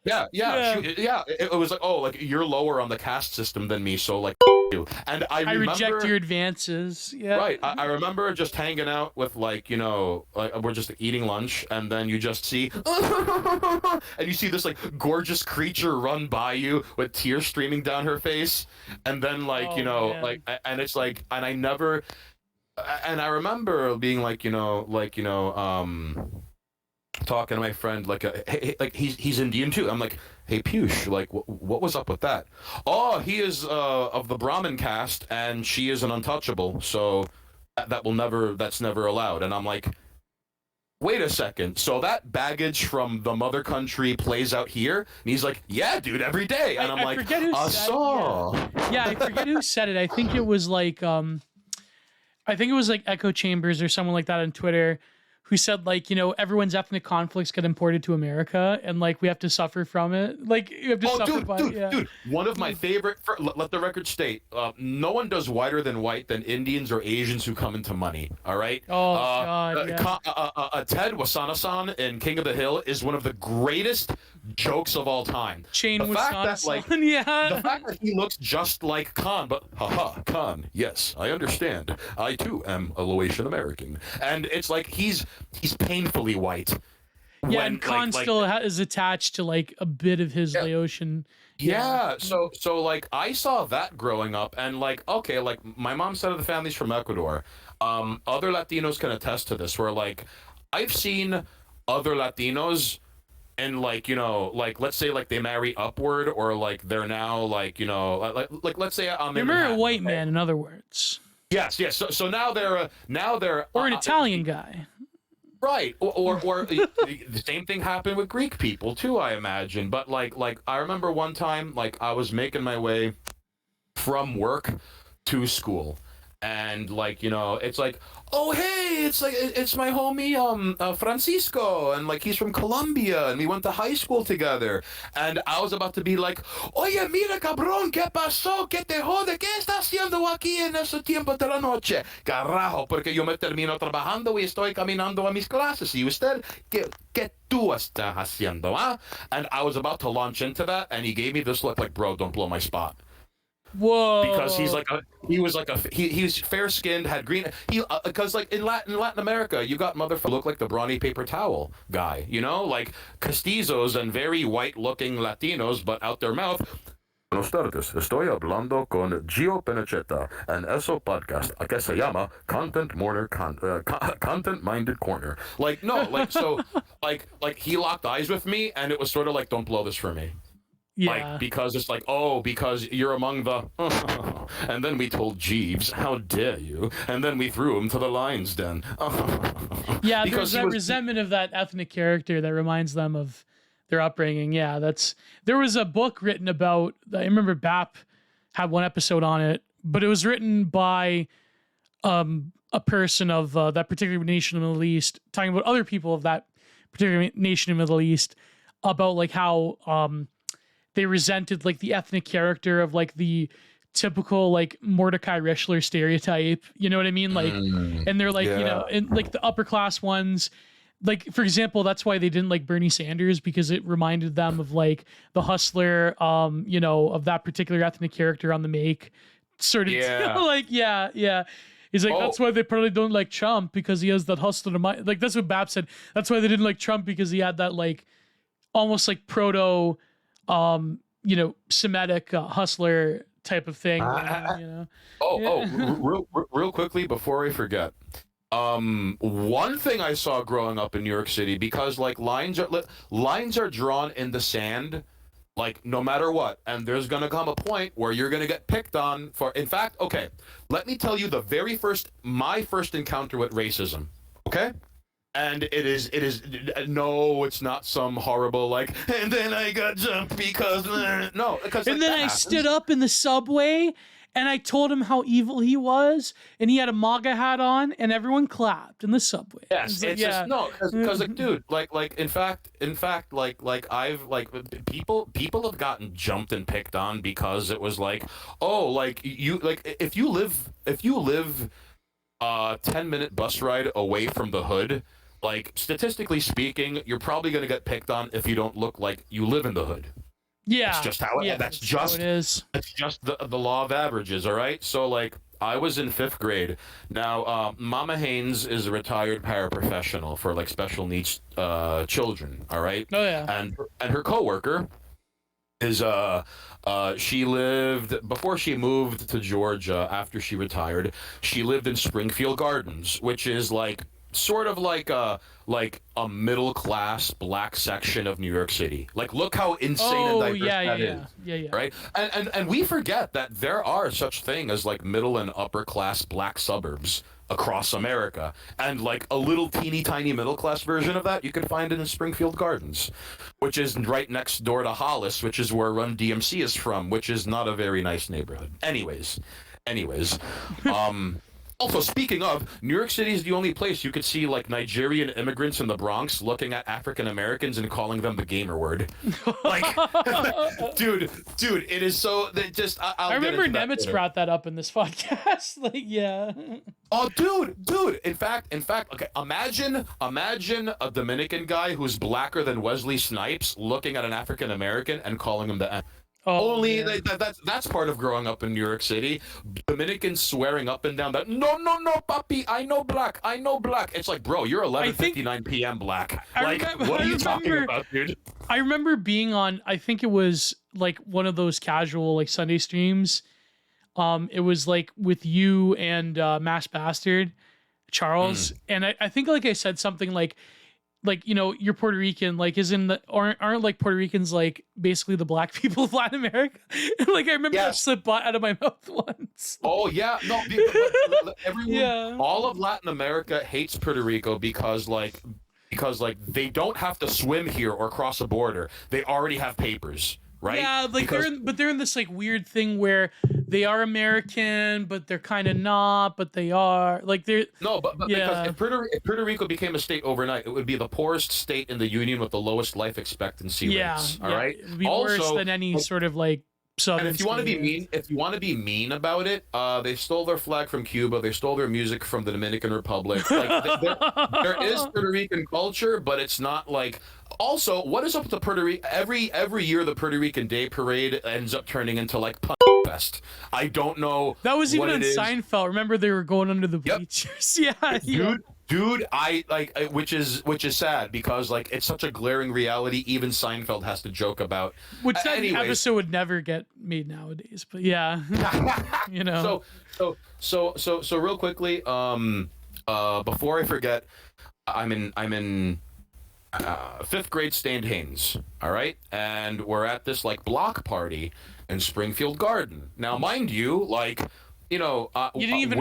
Yeah, Yeah. It was like, oh, like you're lower on the caste system than me, so like you. And I I remember, reject your advances. Yeah. right. I remember just hanging out with like, you know, like we're just eating lunch, and then you just see, and you see this like gorgeous creature run by you with tears streaming down her face, and then like, you know, man. like, and it's like, and I never, and I remember being like, talking to my friend like hey, like he's Indian too. I'm like, hey Push, like what was up with that? Oh, he is of the Brahmin caste and she is an untouchable, so that's never allowed. And I'm like, wait a second, so that baggage from the mother country plays out here? And he's like, yeah dude, every day. And I'm I like, forget who said it. Yeah, I forget who said it. I think it was like Echo Chambers or someone like that on Twitter, who said like, you know, everyone's ethnic conflicts get imported to America and like we have to suffer from it. Like you have to suffer by it. Dude, one of my favorite, let the record state, no one does whiter than white than Indians or Asians who come into money, all right? Oh, God, yeah. Ted Wasana-san in King of the Hill is one of the greatest jokes of all time. Chain The fact that, Wasana-san, like, yeah. the fact that he looks just like Khan, but haha, Khan, yes, I understand. I too am a Laotian American. And it's like he's painfully white. Yeah, and Khan still is attached to like a bit of his Laotian. Yeah, so like I saw that growing up, and like, okay, like my mom's side of the family's from Ecuador. Other Latinos can attest to this, where like I've seen other Latinos, and like, you know, like let's say like they marry upward, or like they're now like, you know, like let's say I'm They marry a white man, in other words. Yes. So now they're or an Italian guy. Right, or the same thing happened with Greek people too, I imagine. But like I remember one time, like I was making my way from work to school, and like, you know, it's like, oh hey, it's my homie Francisco, and like he's from Colombia and we went to high school together, and I was about to be like, oye mira cabrón, qué pasó, qué te jode, qué está haciendo aquí en ese tiempo de la noche, carajo, porque yo me termino trabajando y estoy caminando a mis clases, y usted qué tú está haciendo, ah? And I was about to launch into that, and he gave me this look like, bro, don't blow my spot. Whoa! Because he was fair skinned, had green. Because like in Latin America, you got motherfuckers look like the brawny paper towel guy, you know, like castizos and very white looking Latinos, but out their mouth. Buenos tardes, estoy hablando con Gio Penacheta, and eso podcast que se llama Content Minded Corner. Like no, like so, like he locked eyes with me, and it was sort of like, don't blow this for me. Yeah. Like, because it's like, oh, because you're among the... and then we told Jeeves, how dare you? And then we threw him to the lion's den. Yeah, there's that resentment of that ethnic character that reminds them of their upbringing. Yeah, there was a book written about... I remember BAP had one episode on it, but it was written by a person of that particular nation in the Middle East, talking about other people of that particular nation in the Middle East, about like how... they resented like the ethnic character of like the typical like Mordecai Richler stereotype, you know what I mean? Like, and they're like, you know, and like the upper class ones, like for example, that's why they didn't like Bernie Sanders, because it reminded them of like the hustler, you know, of that particular ethnic character on the Make sort of like, yeah. He's like, that's why they probably don't like Trump, because he has that hustler mind. Like that's what Bab said. That's why they didn't like Trump, because he had that like almost like proto, you know, Semitic hustler type of thing. You know? Real quickly before I forget. One thing I saw growing up in New York City, because like lines are drawn in the sand, like no matter what, and there's gonna come a point where you're gonna get picked on for. In fact, okay, let me tell you my first encounter with racism. Okay. And it is no, it's not some horrible like, and then I got jumped because no, because and then I stood up in the subway and I told him how evil he was, and he had a MAGA hat on, and everyone clapped in the subway. Yes, it's just no, because like, dude, like in fact, like I've like people have gotten jumped and picked on because it was like, oh, like you like if you live 10-minute bus ride away from the hood. Like, statistically speaking, you're probably going to get picked on if you don't look like you live in the hood. Yeah. That's just how it is. That's just the law of averages, all right? So, like, I was in 5th grade. Now, Mama Hanes is a retired paraprofessional for, like, special needs children, all right? Oh, yeah. And her coworker is, she lived, before she moved to Georgia, after she retired, she lived in Springfield Gardens, which is, like, sort of like a middle class black section of New York City. Like, look how insane and diverse that is. Yeah. Right? And we forget that there are such thing as like middle and upper class black suburbs across America. And like a little teeny tiny middle class version of that you can find in Springfield Gardens, which is right next door to Hollis, which is where Run DMC is from, which is not a very nice neighborhood. Anyways. Also, speaking of, New York City is the only place you could see like Nigerian immigrants in the Bronx looking at African Americans and calling them the gamer word. Like, dude, it is so. I remember Nemitz brought that up in this podcast. Like, yeah. Oh, dude. In fact, okay. Imagine a Dominican guy who's blacker than Wesley Snipes looking at an African American and calling him the. That's part of growing up in New York City. Dominicans swearing up and down that no, papi, I know black. It's like, bro, you're 11:59 p.m. black. What are you talking about, dude? I remember being on, I think it was like one of those casual like Sunday streams. It was like with you and Mash Bastard, Charles, and I think like I said something like, you know, you're Puerto Rican, like aren't like Puerto Ricans like basically the black people of Latin America? Like I remember that slipped out of my mouth once. Oh yeah, no, everyone, all of Latin America hates Puerto Rico because they don't have to swim here or cross a border. They already have papers. Right? Yeah, like they're in this like weird thing where they are American, but they're kind of not, but they are. Like they're because if Puerto Rico became a state overnight, it would be the poorest state in the union with the lowest life expectancy rates. All right, it'd be worse than any sort of like southern. And if you want to be mean about it, they stole their flag from Cuba. They stole their music from the Dominican Republic. Like there is Puerto Rican culture, but it's not like. Also, what is up with the Puerto Rico? Every year, the Puerto Rican Day Parade ends up turning into like fest. I don't know. That was even on Seinfeld. Remember, they were going under the bleachers. Dude, I like, which is sad because like it's such a glaring reality. Even Seinfeld has to joke about. Which that episode would never get made nowadays. But yeah, you know. So real quickly, before I forget, I'm in 5th grade Stained Hanes, all right? And we're at this, like, block party in Springfield Garden. Now, mind you, like, you know, you didn't even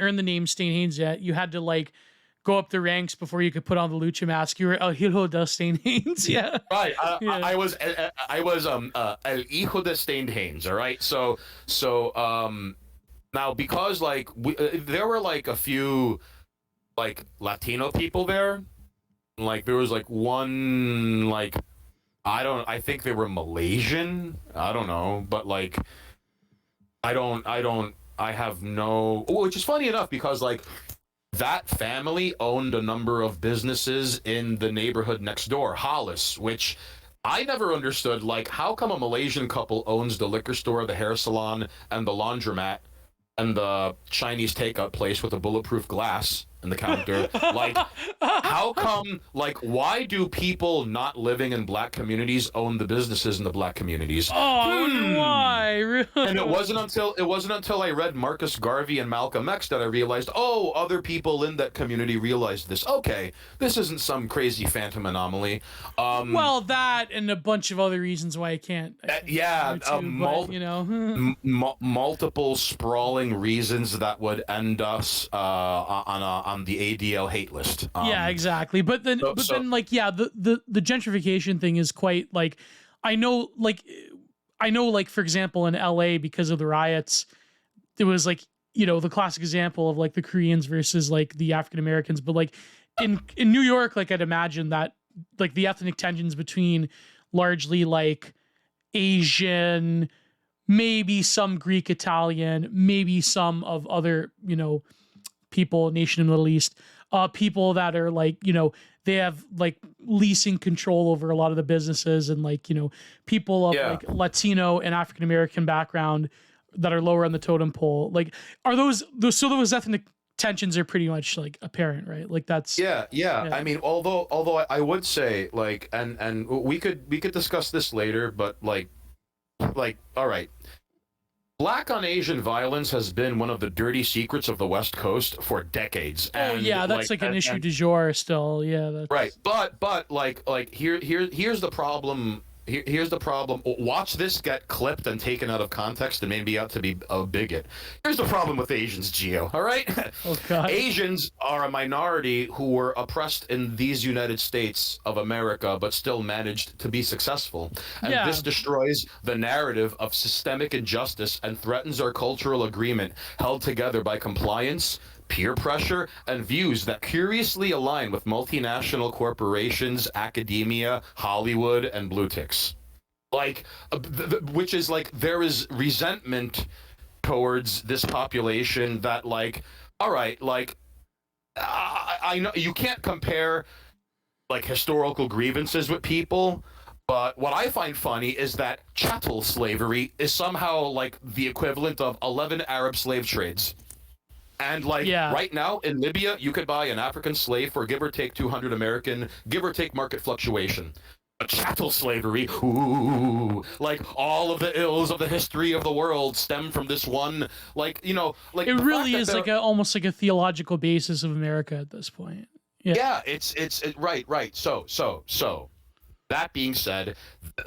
earn the name Stained Hanes yet. You had to, like, go up the ranks before you could put on the lucha mask. You were El Hijo de Stained Hanes, yeah. Right. I was El Hijo de Stained Hanes, all right? So now, because, like, there were, like, a few, like, Latino people there. Like there was like one like I think they were Malaysian. I don't know, but like I have no, which is funny enough because like that family owned a number of businesses in the neighborhood next door, Hollis, which I never understood. Like, how come a Malaysian couple owns the liquor store, the hair salon, and the laundromat, and the Chinese takeout place with a bulletproof glass in the counter? Like, how come, like, why do people not living in black communities own the businesses in the black communities? Oh, I wonder why. And it wasn't until I read Marcus Garvey and Malcolm X that I realized, oh, other people in that community realized this. Okay, this isn't some crazy phantom anomaly. Well, that and a bunch of other reasons why I can't. Yeah, but, you know. multiple sprawling reasons that would end us on the ADL hate list. Yeah, exactly. But then, like, yeah, the gentrification thing is quite like, I know, like, for example, in LA, because of the riots, there was like, you know, the classic example of like the Koreans versus like the African Americans. But like in New York, like I'd imagine that like the ethnic tensions between largely like Asian, maybe some Greek Italian, maybe some of other, you know, people, nation in the Middle East, people that are like, you know, they have like leasing control over a lot of the businesses, and like, you know, people of like Latino and African American background that are lower on the totem pole. Like, are those ethnic tensions are pretty much like apparent, right? Like that's yeah. I mean, although I would say like, and we could discuss this later, but like all right. Black on Asian violence has been one of the dirty secrets of the West Coast for decades. And, oh yeah, that's like an issue du jour still. Yeah, that's... right. But like here's the problem. Here's the problem. Watch this get clipped and taken out of context and made me out to be a bigot. Here's the problem with Asians, Gio. All right? Oh, God. Asians are a minority who were oppressed in these United States of America, but still managed to be successful. And this destroys the narrative of systemic injustice and threatens our cultural agreement held together by compliance, peer pressure, and views that curiously align with multinational corporations, academia, Hollywood, and blue ticks. Like, which is like, there is resentment towards this population that, like, all right, like, I know you can't compare, like, historical grievances with people, but what I find funny is that chattel slavery is somehow, like, the equivalent of 11 Arab slave trades. And like right now in Libya, you could buy an African slave for give or take 200 American, give or take market fluctuation. But chattel slavery, ooh, like all of the ills of the history of the world stem from this one, like, you know, like it really is like almost like a theological basis of America at this point. Yeah, it's right. So. That being said,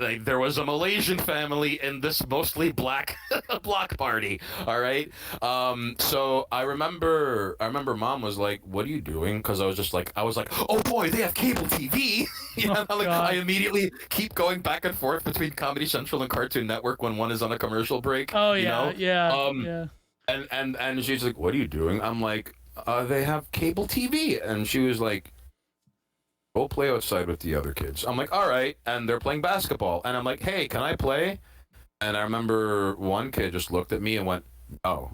like, there was a Malaysian family in this mostly black block party. All right. So I remember Mom was like, "What are you doing?" Because I was like, "Oh boy, they have cable TV." You know, like I immediately keep going back and forth between Comedy Central and Cartoon Network when one is on a commercial break. Oh yeah, you know? And she's like, "What are you doing?" I'm like, "They have cable TV," and she was like, "Go play outside with the other kids." I'm like, all right. And they're playing basketball. And I'm like, hey, can I play? And I remember one kid just looked at me and went, "Oh."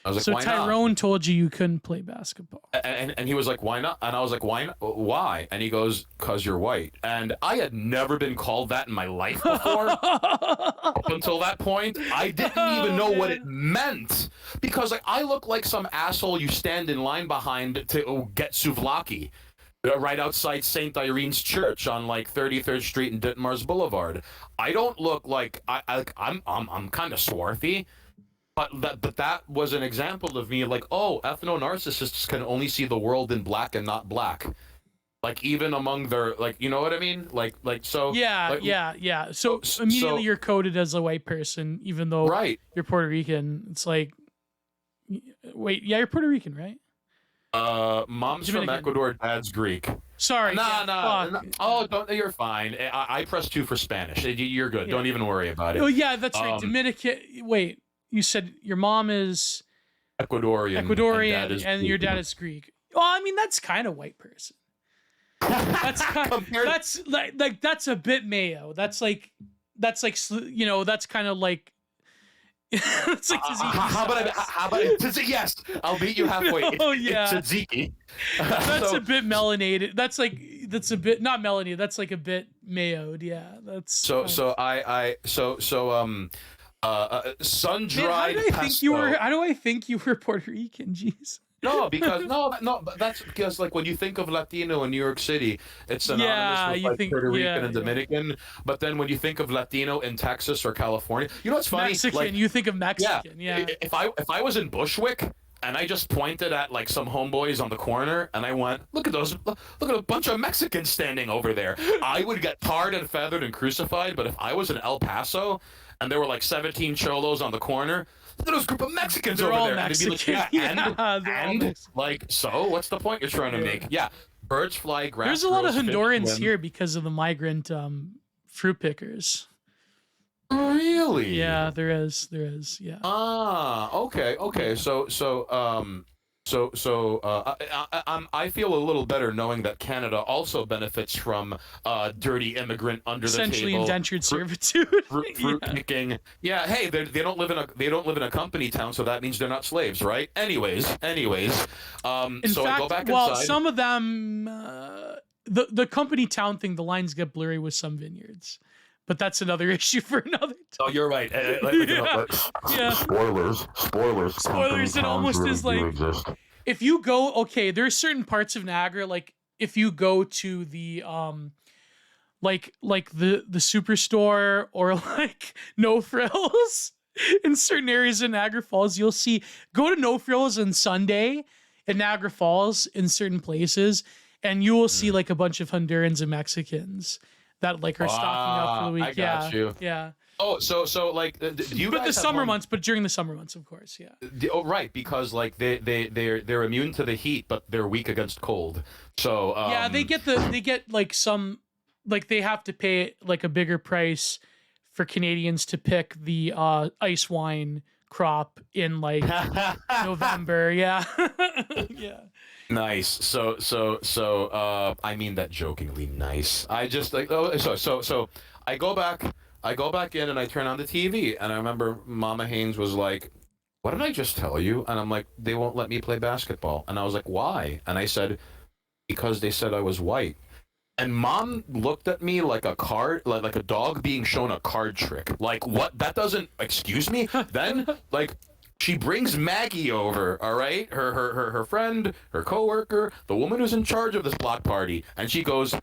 I was like, so why Tyrone not? told you couldn't play basketball. And he was like, why not? And I was like, why not? Why? And he goes, "'Cause you're white." And I had never been called that in my life before. Up until that point, I didn't even know what it meant. Because like, I look like some asshole you stand in line behind to get souvlaki. Right outside St. Irene's Church on like 33rd Street and Ditmars Boulevard. I don't look like I'm kind of swarthy, but that was an example of me like, oh, ethno-narcissists can only see the world in black and not black. Like even among their, like, you know what I mean? Like so. Yeah. So immediately you're coded as a white person, even though you're Puerto Rican. It's like, wait, yeah, you're Puerto Rican, right? Mom's Dominican. From Ecuador, dad's Greek. Sorry. Nah. Oh, you're fine. I pressed 2 for Spanish. You're good. Yeah. Don't even worry about it. Oh, yeah, that's right. Dominican. Wait, you said your mom is Ecuadorian, and your dad is Greek. Well, I mean, that's kind of white person. That's Compared, that's like that's a bit mayo. That's like you know, that's kind of like it's like tzatziki sauce. how about yes, I'll meet you halfway. Oh It's yeah, tzatziki. that's So a bit melanated. That's a bit not melanated. That's like a bit mayoed. Yeah, that's so kind of. so sun Man, how dried did I think you were? pesto. How do I think you were Puerto Rican? Jeez. No, because no, but that's because like when you think of Latino in New York City, it's synonymous Yeah, with you like think Puerto Rican yeah, and yeah. Dominican. But then when you think of Latino in Texas or California, you know what's funny? Mexican. Like, You think of yeah, Mexican. Yeah. if I was in Bushwick and I just pointed at like some homeboys on the corner and I went, look at those, look at a bunch of Mexicans standing over there, I would get tarred and feathered and crucified. But if I was in El Paso and there were like 17 cholos on the corner, look at those group of Mexicans They're over all there, and it'd Mexican. be like, Yeah, they're all and Mexican. like, so what's the point you're trying to make? Yeah, birds fly, grass There's a lot of grows, fish Hondurans swim. here because of the migrant fruit pickers. Really? Yeah, there is. There is. Yeah. Ah, okay, okay. I feel a little better knowing that Canada also benefits from dirty immigrant under the Essentially table indentured servitude. fruit Yeah. picking. Yeah, hey, they don't live in a company town, so that means they're not slaves, right? Anyways, In so I go fact, back well, inside. some of them, the company town thing, the lines get blurry with some vineyards, but that's another issue for another time. Oh, you're right. Yeah. Yeah. Spoilers. Spoilers, it almost is like exist. if you go, okay, there's certain parts of Niagara, like if you go to the like the superstore or like No Frills in certain areas in Niagara Falls, you'll see go to No Frills on Sunday in Niagara Falls in certain places, and you will see like a bunch of Hondurans and Mexicans that like are stocking up for the week. I got you. Yeah. Oh, so like, do you But guys the have summer home- months, but during the summer months, of course, yeah. Oh, right, because like they're immune to the heat, but they're weak against cold. So Yeah, they get like some like they have to pay like a bigger price for Canadians to pick the ice wine crop in like November. Yeah. Yeah. Nice. I mean that jokingly. Nice. I just like I go back in and I turn on the TV and I remember Mama Haynes was like, "What did I just tell you?" And I'm like, "They won't let me play basketball." And I was like, "Why?" And I said, "Because they said I was white." And Mom looked at me like a card, like a dog being shown a card trick. Like, what? That doesn't excuse me. Then like she brings Maggie over, all right? Her friend, her coworker, the woman who's in charge of this block party, and she goes,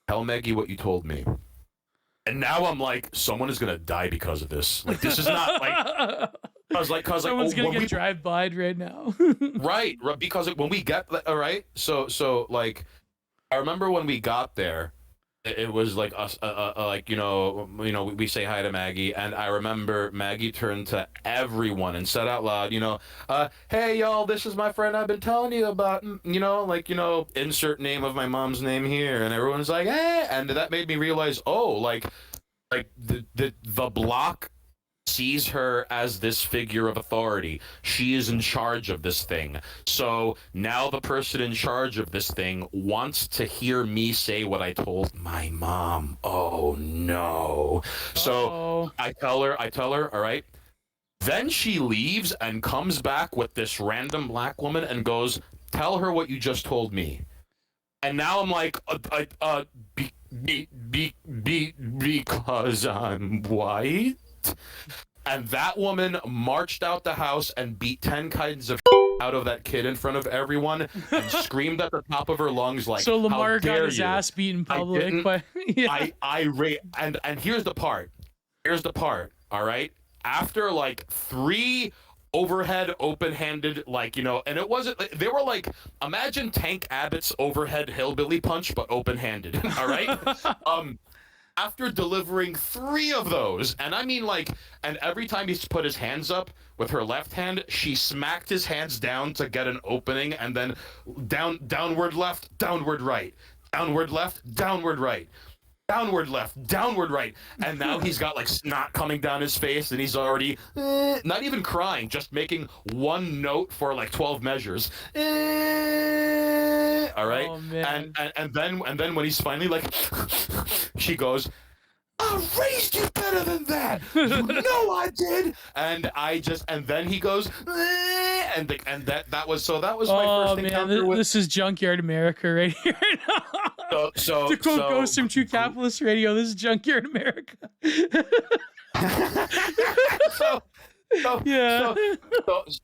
"Tell Maggie what you told me." And now I'm like, someone is gonna die because of this. Like, this is not like. Cause Someone's gonna when get we, drive-by'd right now. right, because when we get all right, so like, I remember when we got there, it was like us, like we say hi to Maggie, and I remember Maggie turned to everyone and said out loud, "Hey y'all, this is my friend I've been telling you about, insert name of my mom's name here," and everyone's like, "Hey," and that made me realize, oh, like the block sees her as this figure of authority. She is in charge of this thing. So now the person in charge of this thing wants to hear me say what I told my mom. Oh no. So I tell her, all right. Then she leaves and comes back with this random black woman and goes, "Tell her what you just told me." And now I'm like, because I'm white. And that woman marched out the house and beat 10 kinds of out of that kid in front of everyone and screamed at the top of her lungs like, So Lamar "How got dare his you?" ass beat in I public, didn't. but yeah. And here's the part. All right. After like 3 overhead open-handed, and it wasn't, they were like, imagine Tank Abbott's overhead hillbilly punch but open-handed. All right. After delivering 3 of those, and I mean and every time he put his hands up with her left hand, she smacked his hands down to get an opening, and then downward left, downward right, downward left, downward right. downward left, downward right, and now he's got like snot coming down his face, and he's already not even crying, just making one note for like 12 measures. All right, Oh, man. and then when he's finally like, she goes, I raised you better than that. You know I did. And then he goes, and that was my first encounter with. This is Junkyard America right here. To quote Ghost from True Capitalist Radio, this is Junkyard America.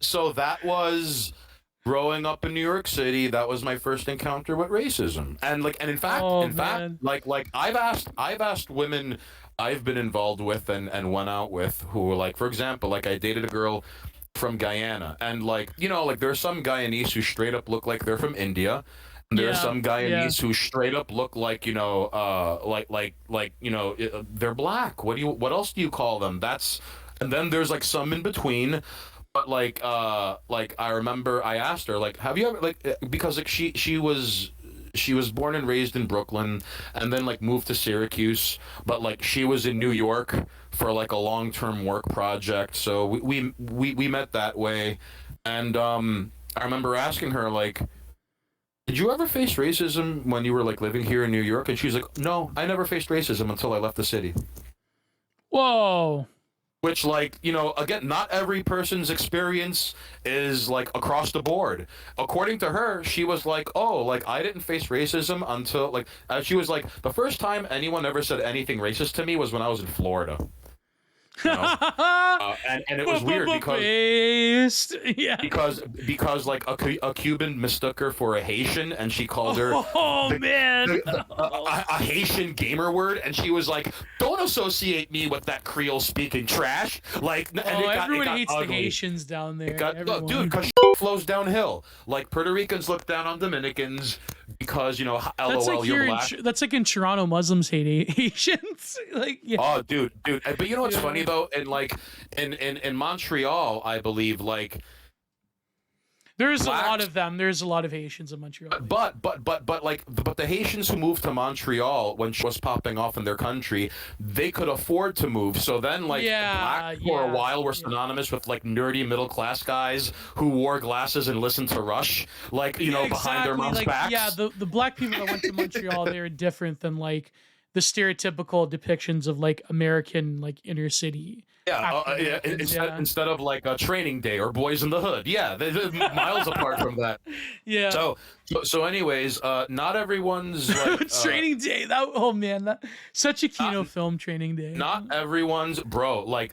So that was growing up in New York City. That was my first encounter with racism, and in fact, I've asked women I've been involved with and went out with who were like, for example, like I dated a girl from Guyana, and there are some Guyanese who straight up look like they're from India. And there are some Guyanese who straight up look like they're black. What else do you call them? And then there's like some in between. But I remember I asked her, like, have you ever, because like she was born and raised in Brooklyn, and then like moved to Syracuse, but like she was in New York for like a long-term work project, so we met that way. And I remember asking her, like, did you ever face racism when you were like living here in New York? And she's like, no, I never faced racism until I left the city. Whoa. Which, like, again, not every person's experience is like across the board. According to her, she was like, oh, like I didn't face racism until like she was like, the first time anyone ever said anything racist to me was when I was in Florida. And it was weird because like a Cuban mistook her for a Haitian, and she called her a Haitian gamer word, and she was like, don't associate me with that Creole speaking trash. Like, everyone hates ugly. the Haitians down there. Dude, because flows downhill. Like Puerto Ricans look down on Dominicans because LOL, you're black. That's like in Toronto, Muslims hate Haitians. Like, yeah. Oh, dude. But you know what's funny though? And like in Montreal, I believe, like, there's a lot of them. There's a lot of Haitians in Montreal. But the Haitians who moved to Montreal when shit was popping off in their country, they could afford to move. So then, like, black for a while were synonymous with like nerdy middle class guys who wore glasses and listened to Rush, like behind their mom's backs. Yeah, the black people that went to Montreal, they're different than like the stereotypical depictions of like American like inner city. Instead of like a Training Day or Boys in the Hood. Yeah, they're miles apart from that. Yeah. So anyways, not everyone's like, Training Day. Such a Kino film, Training Day. Not everyone's like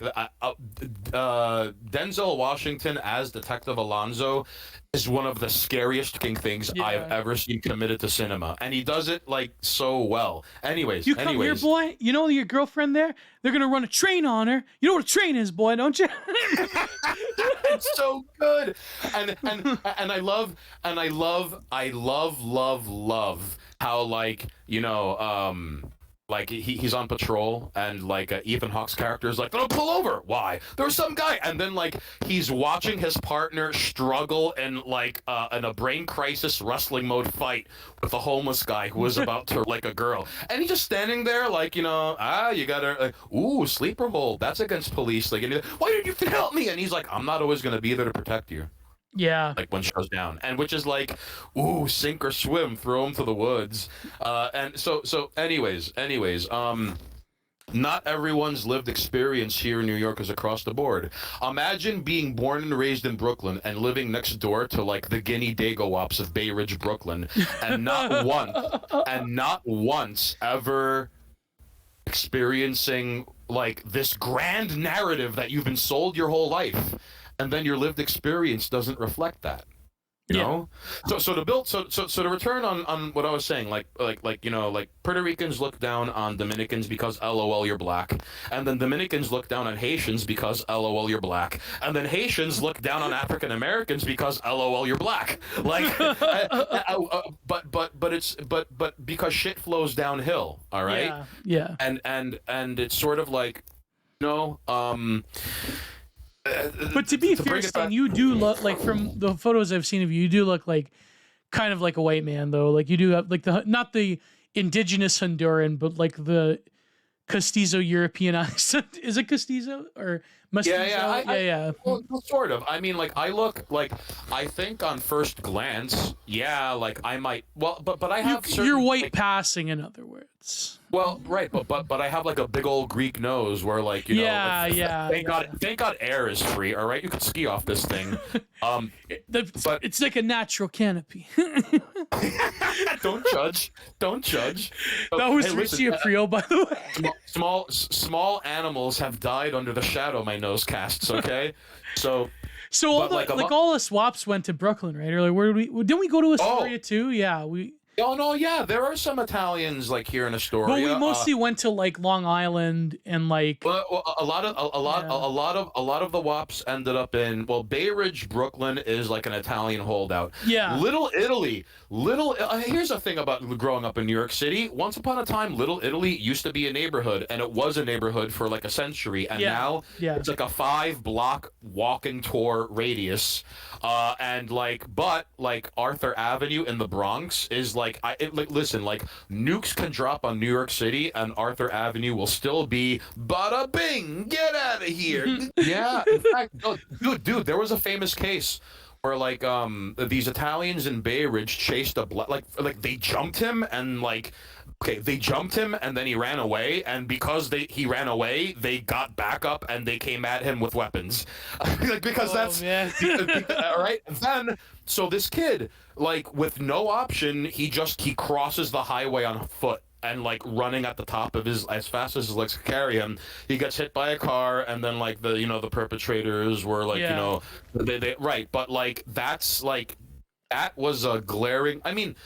Denzel Washington as Detective Alonzo is one of the scariest things I've ever seen committed to cinema, and he does it like so well. Anyways, come here, boy. You know your girlfriend there? They're gonna run a train on her. You know what a train is, boy, don't you? It's so good, and I love how like like he's on patrol, and like Ethan Hawke's character is like, don't pull over. Why? There's some guy, and then like he's watching his partner struggle in like in a brain crisis wrestling mode fight with a homeless guy who was about to like a girl, and he's just standing there like, you gotta like, ooh, sleeper hold, that's against police, like, and why did you help me? And he's like, I'm not always gonna be there to protect you. Yeah. Like when show's down, and which is like, ooh, sink or swim, throw him to the woods. And so anyways, not everyone's lived experience here in New York is across the board. Imagine being born and raised in Brooklyn and living next door to like the Guinea Dago-Wops of Bay Ridge, Brooklyn, and not once ever experiencing like this grand narrative that you've been sold your whole life. And then your lived experience doesn't reflect that, you know. So to return on what I was saying, like Puerto Ricans look down on Dominicans because LOL you're black, and then Dominicans look down on Haitians because LOL you're black, and then Haitians look down on African Americans because LOL you're black. Like, but because shit flows downhill, all right. Yeah. And it's sort of like, but to be fair, Sting, you do look like, from the photos I've seen of you, you do look like kind of like a white man, though. Like you do have like not the indigenous Honduran, but like the Castizo European accent. Is it Castizo or Mestizo? Yeah. Well, sort of. I mean, like, I look like, I think on first glance, yeah, like I might. Well, but I have certain, you're white like, passing, in other words. well, right, but I have like a big old Greek nose where, like, you know, like, thank God air is free. All right, you can ski off this thing. But It's like a natural canopy. don't judge. That was Hey, listen, Richie Aprile, by the way. small animals have died under the shadow my nose casts. Okay, so So all us swaps went to Brooklyn, right? Or like, where didn't we go to Astoria too? Yeah, we. Oh no, yeah, there are some Italians like here in Astoria. But we mostly went to like Long Island and like. Well, a lot of the WAPs ended up in, well, Bay Ridge, Brooklyn is like an Italian holdout. Yeah. Little Italy, here's the thing about growing up in New York City. Once upon a time, Little Italy used to be a neighborhood, and it was a neighborhood for like a century, and now it's like a 5-block walking tour radius. And like, but like Arthur Avenue in the Bronx is like, listen, like nukes can drop on New York City and Arthur Avenue will still be bada bing, get out of here. Yeah, in fact, no, dude, there was a famous case where like these Italians in Bay Ridge chased like they jumped him and like. Okay, they jumped him and then he ran away, and because he ran away, they got back up and they came at him with weapons, because that's all right. Then so this kid, like with no option, he crosses the highway on foot and like running at the top of as fast as his legs could carry him. He gets hit by a car, and then like the perpetrators were like they right, but like that's like that was a glaring. I mean.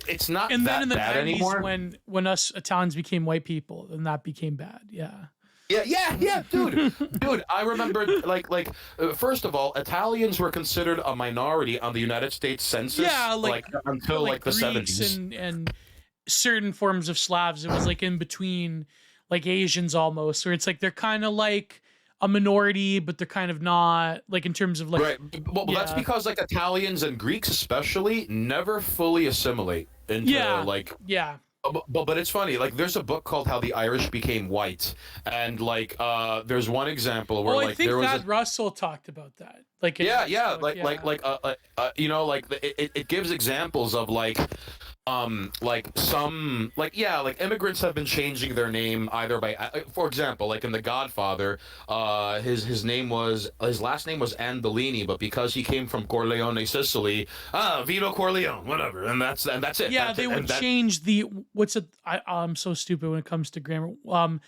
It's not and that then in the bad 90s anymore. When us Italians became white people, then that became bad. Yeah, dude. I remember first of all, Italians were considered a minority on the United States Census. Until like the Greeks 70s and certain forms of Slavs. It was like in between, like Asians almost, where it's like they're kind of like a minority, but they're kind of not, like in terms of like. Right. Well, that's because like Italians and Greeks especially never fully assimilate into like. Yeah. But it's funny. Like there's a book called How the Irish Became White, and like there's one example where like there was Thad Russell talked about that. Like it gives examples of like immigrants have been changing their name either by, for example, like in The Godfather, his last name was Andolini, but because he came from Corleone, Sicily, Vito Corleone, whatever, and that's it. Yeah, they would change the I'm so stupid when it comes to grammar. The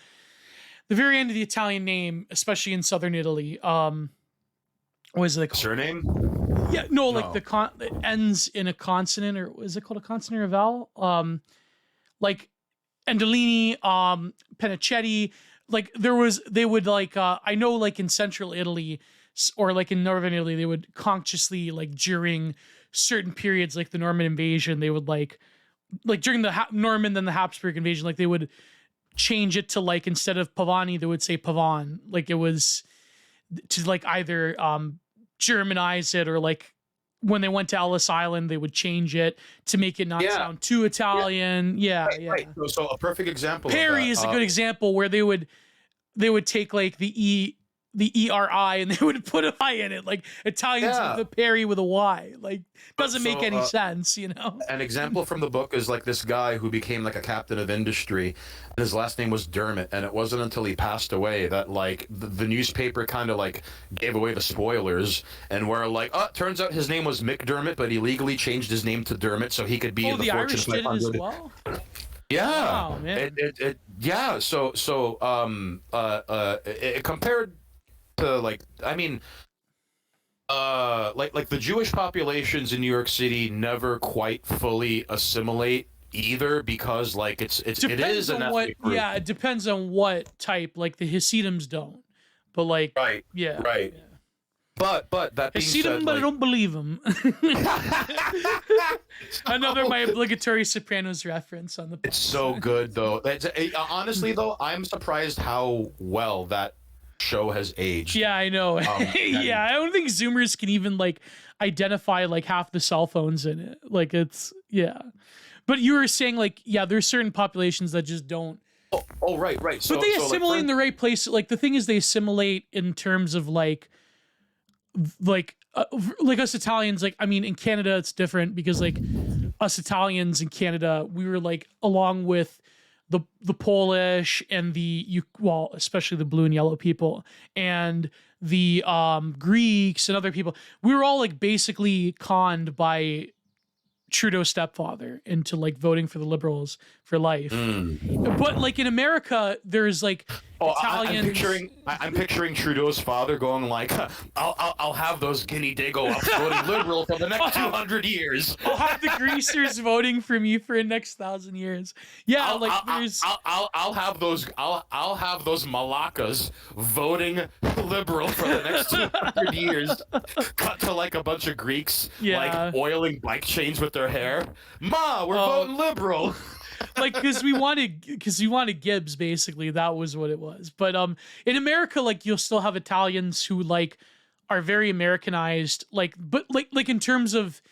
very end of the Italian name, especially in southern Italy, what is it called? Surname? Yeah, no, like it ends in a consonant, or is it called a consonant or a vowel? Like Andolini, Penichetti, like they would like, I know like in central Italy or like in northern Italy, they would consciously like during certain periods, like the Norman invasion, they would like during the Norman, then the Habsburg invasion, like they would change it to like, instead of Pavani, they would say Pavan. Like it was to like either, Germanize it, or like when they went to Ellis Island, they would change it to make it not sound too Italian. Right. So a perfect example. Perry is a good example where they would take like the ERI and they would put an I in it, like Italians with the Perry with a Y. Like doesn't make any sense, you know. An example from the book is like this guy who became like a captain of industry, and his last name was Dermot, and it wasn't until he passed away that like the newspaper kind of like gave away the spoilers, and were like, turns out his name was McDermott, but he legally changed his name to Dermot so he could be in the Fortune 500. Irish did it as well? Yeah. Wow, man. It compared to like, I mean, like the Jewish populations in New York City never quite fully assimilate either, because like it is an ethnic group. Yeah, it depends on what type. Like the Hasidims don't, but like right. But that being said, but I don't believe him. Another my obligatory Sopranos reference on the podcast. It's so good though. Honestly though, I'm surprised how well that show has aged. Yeah, I know. Yeah, I don't think Zoomers can even like identify like half the cell phones in it. Like it's but But you were saying like, yeah, there's certain populations that just don't. Oh, right. So, But they so assimilate in the right place. Like the thing is, they assimilate in terms of like us Italians. Like I mean, in Canada it's different because like us Italians in Canada, we were like along with the Polish and especially the blue and yellow people and the Greeks and other people. We were all like basically conned by Trudeau's stepfather into like voting for the Liberals for life. But like in America, there's like Italians. I'm picturing Trudeau's father going like, I'll have those guinea dago ups voting Liberal for the next 200 years. I'll have the greasers voting for me for the next 1,000 years. Yeah, I'll have those Malakas voting Liberal for the next 200 years. Cut to like a bunch of Greeks like oiling bike chains with their hair. Ma, we're voting Liberal. Like because we wanted Gibbs, basically. That was what it was. But in America, like you'll still have Italians who like are very Americanized, but in terms of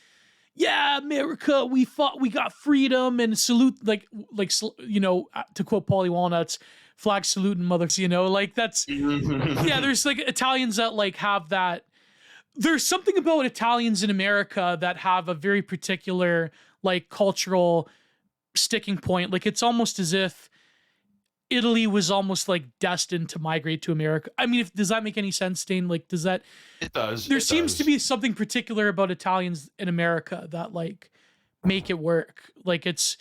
America, we fought, we got freedom and salute, to quote Paulie Walnuts, flag saluting mothers, like that's there's like Italians that like have that. There's something about Italians in America that have a very particular like cultural sticking point. Like it's almost as if Italy was almost like destined to migrate to America. I mean, does that make any sense, Dane? Like, does that? It does. There seems to be something particular about Italians in America that like make it work. Like it's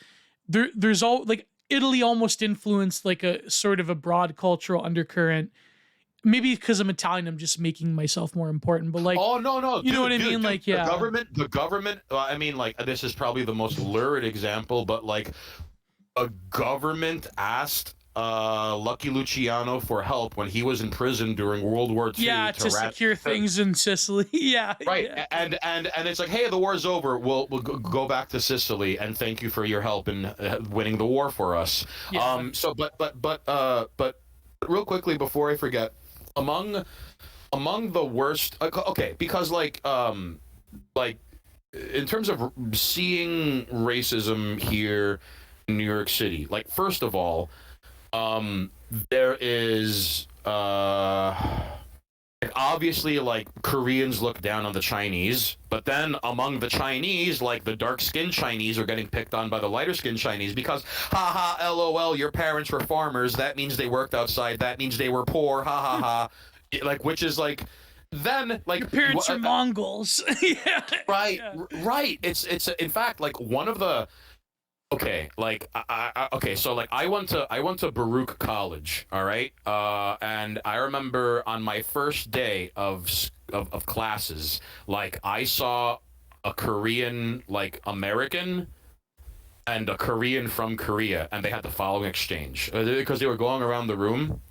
there's all like Italy almost influenced like a sort of a broad cultural undercurrent. Maybe because I'm Italian, I'm just making myself more important. But like, oh no, you know what I mean? Like, yeah, the government. I mean, like, this is probably the most lurid example, but like, a government asked Lucky Luciano for help when he was in prison during World War II. Yeah, to secure things in Sicily. Yeah, right. Yeah. And it's like, hey, the war's over. We'll go back to Sicily, and thank you for your help in winning the war for us. Yeah. So, but real quickly before I forget. Among the worst, okay, because like in terms of seeing racism here in New York City, like first of all, there is obviously like Koreans look down on the Chinese, but then among the Chinese, like the dark-skinned Chinese are getting picked on by the lighter-skinned Chinese because ha lol, your parents were farmers, that means they worked outside, that means they were poor, ha. Like, which is like, then like your parents are Mongols. Yeah. Right. It's in fact like one of the okay, like so like I went to Baruch College, all right, and I remember on my first day of classes, like I saw a Korean like American and a Korean from Korea, and they had the following exchange because they were going around the room.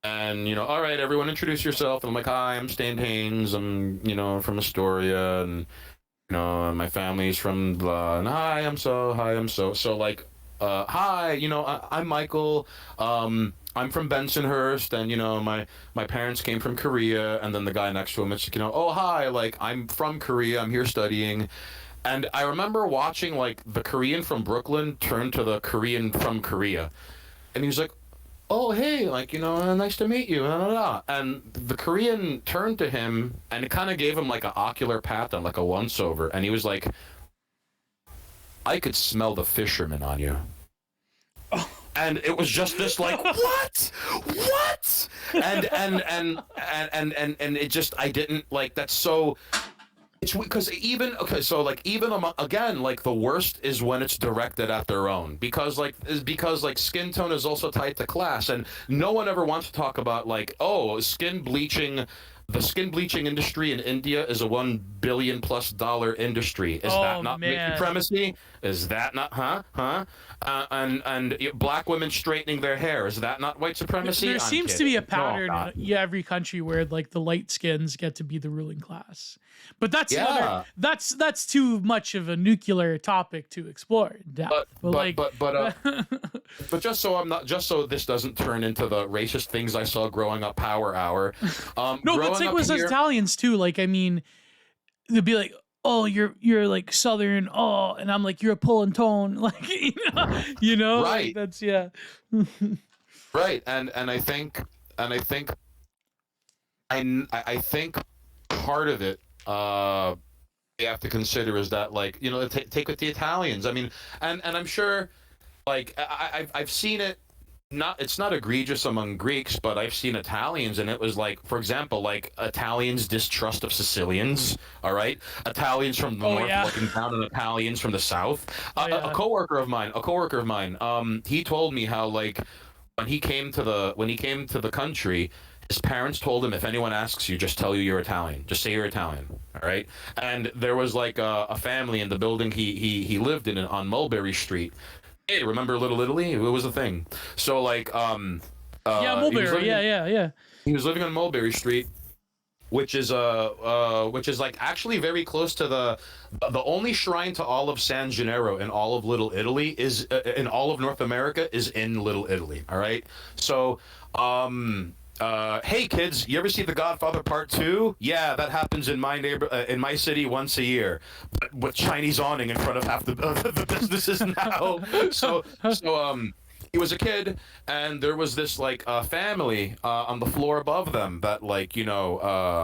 And, all right, everyone introduce yourself. And I'm like, hi, I'm Stained Hanes. I'm, from Astoria. And, my family's from blah. And hi, I'm so. So, like, hi, I'm Michael. I'm from Bensonhurst. And, my parents came from Korea. And then the guy next to him, it's like, oh, hi, like, I'm from Korea. I'm here studying. And I remember watching, like, the Korean from Brooklyn turn to the Korean from Korea. And he was like, oh, hey, like, nice to meet you, and the Korean turned to him, and it kind of gave him, like, an ocular pat and, like, a once-over, and he was like, I could smell the fisherman on you. Oh. And it was just this, like, what? And it just, I didn't, like, that's so... It's because even again, like the worst is when it's directed at their own because skin tone is also tied to class, and no one ever wants to talk about like, oh, skin bleaching. The skin bleaching industry in India is a $1 billion+ industry. Is that not white supremacy? Is that not and black women straightening their hair, is that not white supremacy? There seems to be a pattern in every country where like the light skins get to be the ruling class. But that's that's too much of a nuclear topic to explore in depth. But just so this doesn't turn into the racist things I saw growing up power hour. No, that's like with Italians too. Like, I mean, they'd be like, oh, you're like Southern, oh, and I'm like, you're a pull and tone, like, like Right, that's, yeah. right, and I think part of it you have to consider is that, like, take with the Italians. I mean, and I'm sure, like, I've seen it. It's not egregious among Greeks, but I've seen Italians, and it was like, for example, like Italians' distrust of Sicilians. All right, Italians from the Oh north yeah. looking down on Italians from the south. Oh A yeah. coworker of mine, he told me how, like, when he came to the country, his parents told him, if anyone asks you, just tell you you're Italian. Just say you're Italian. All right. And there was like a family in the building he lived in on Mulberry Street. Hey, remember Little Italy? It was a thing. So, like, Yeah, Mulberry. Yeah. he was living on Mulberry Street, which is like actually very close to the only shrine to all of San Gennaro in all of Little Italy is in all of North America is in Little Italy. All right. So, hey kids, you ever see The Godfather Part 2? Yeah, that happens in my in my city once a year, but with Chinese awning in front of half the businesses now. So he was a kid, and there was this like family on the floor above them that, like, they were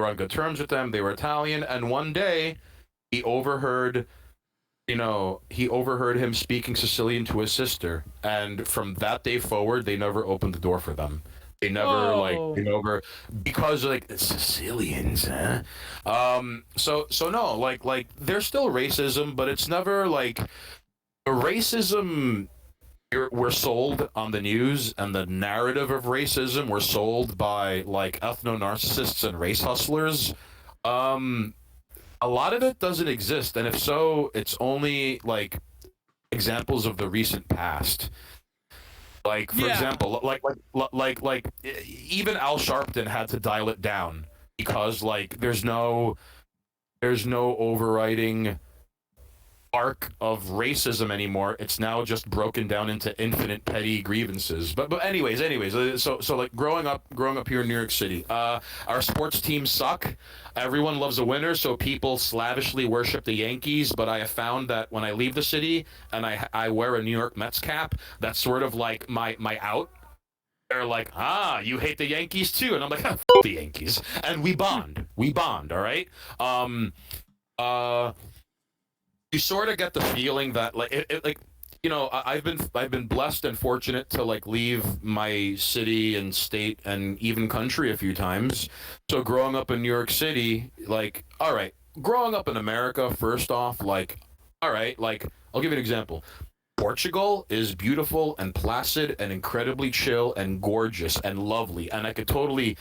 on good terms with them. They were Italian, and one day he overheard him speaking Sicilian to his sister, and from that day forward, they never opened the door for them. Because, like, Sicilians, huh? So no, like there's still racism, but it's never like racism. We're sold on the news, and the narrative of racism we're sold by, like, ethno-narcissists and race hustlers. A lot of it doesn't exist, and if so, it's only like examples of the recent past. Like, for example, like even Al Sharpton had to dial it down because, like, there's no overriding arc of racism anymore. It's now just broken down into infinite petty grievances. But anyways, so like growing up here in New York City, our sports teams suck. Everyone loves a winner, so people slavishly worship the Yankees. But I have found that when I leave the city and I wear a New York Mets cap, that's sort of like my out. They're like, you hate the Yankees too, and I'm like, F the Yankees, and we bond, all right. You sort of get the feeling that, like, I've been blessed and fortunate to, like, leave my city and state and even country a few times. So growing up in New York City, like, all right, growing up in America, first off, like, all right, like, I'll give you an example. Portugal is beautiful and placid and incredibly chill and gorgeous and lovely, and I could totally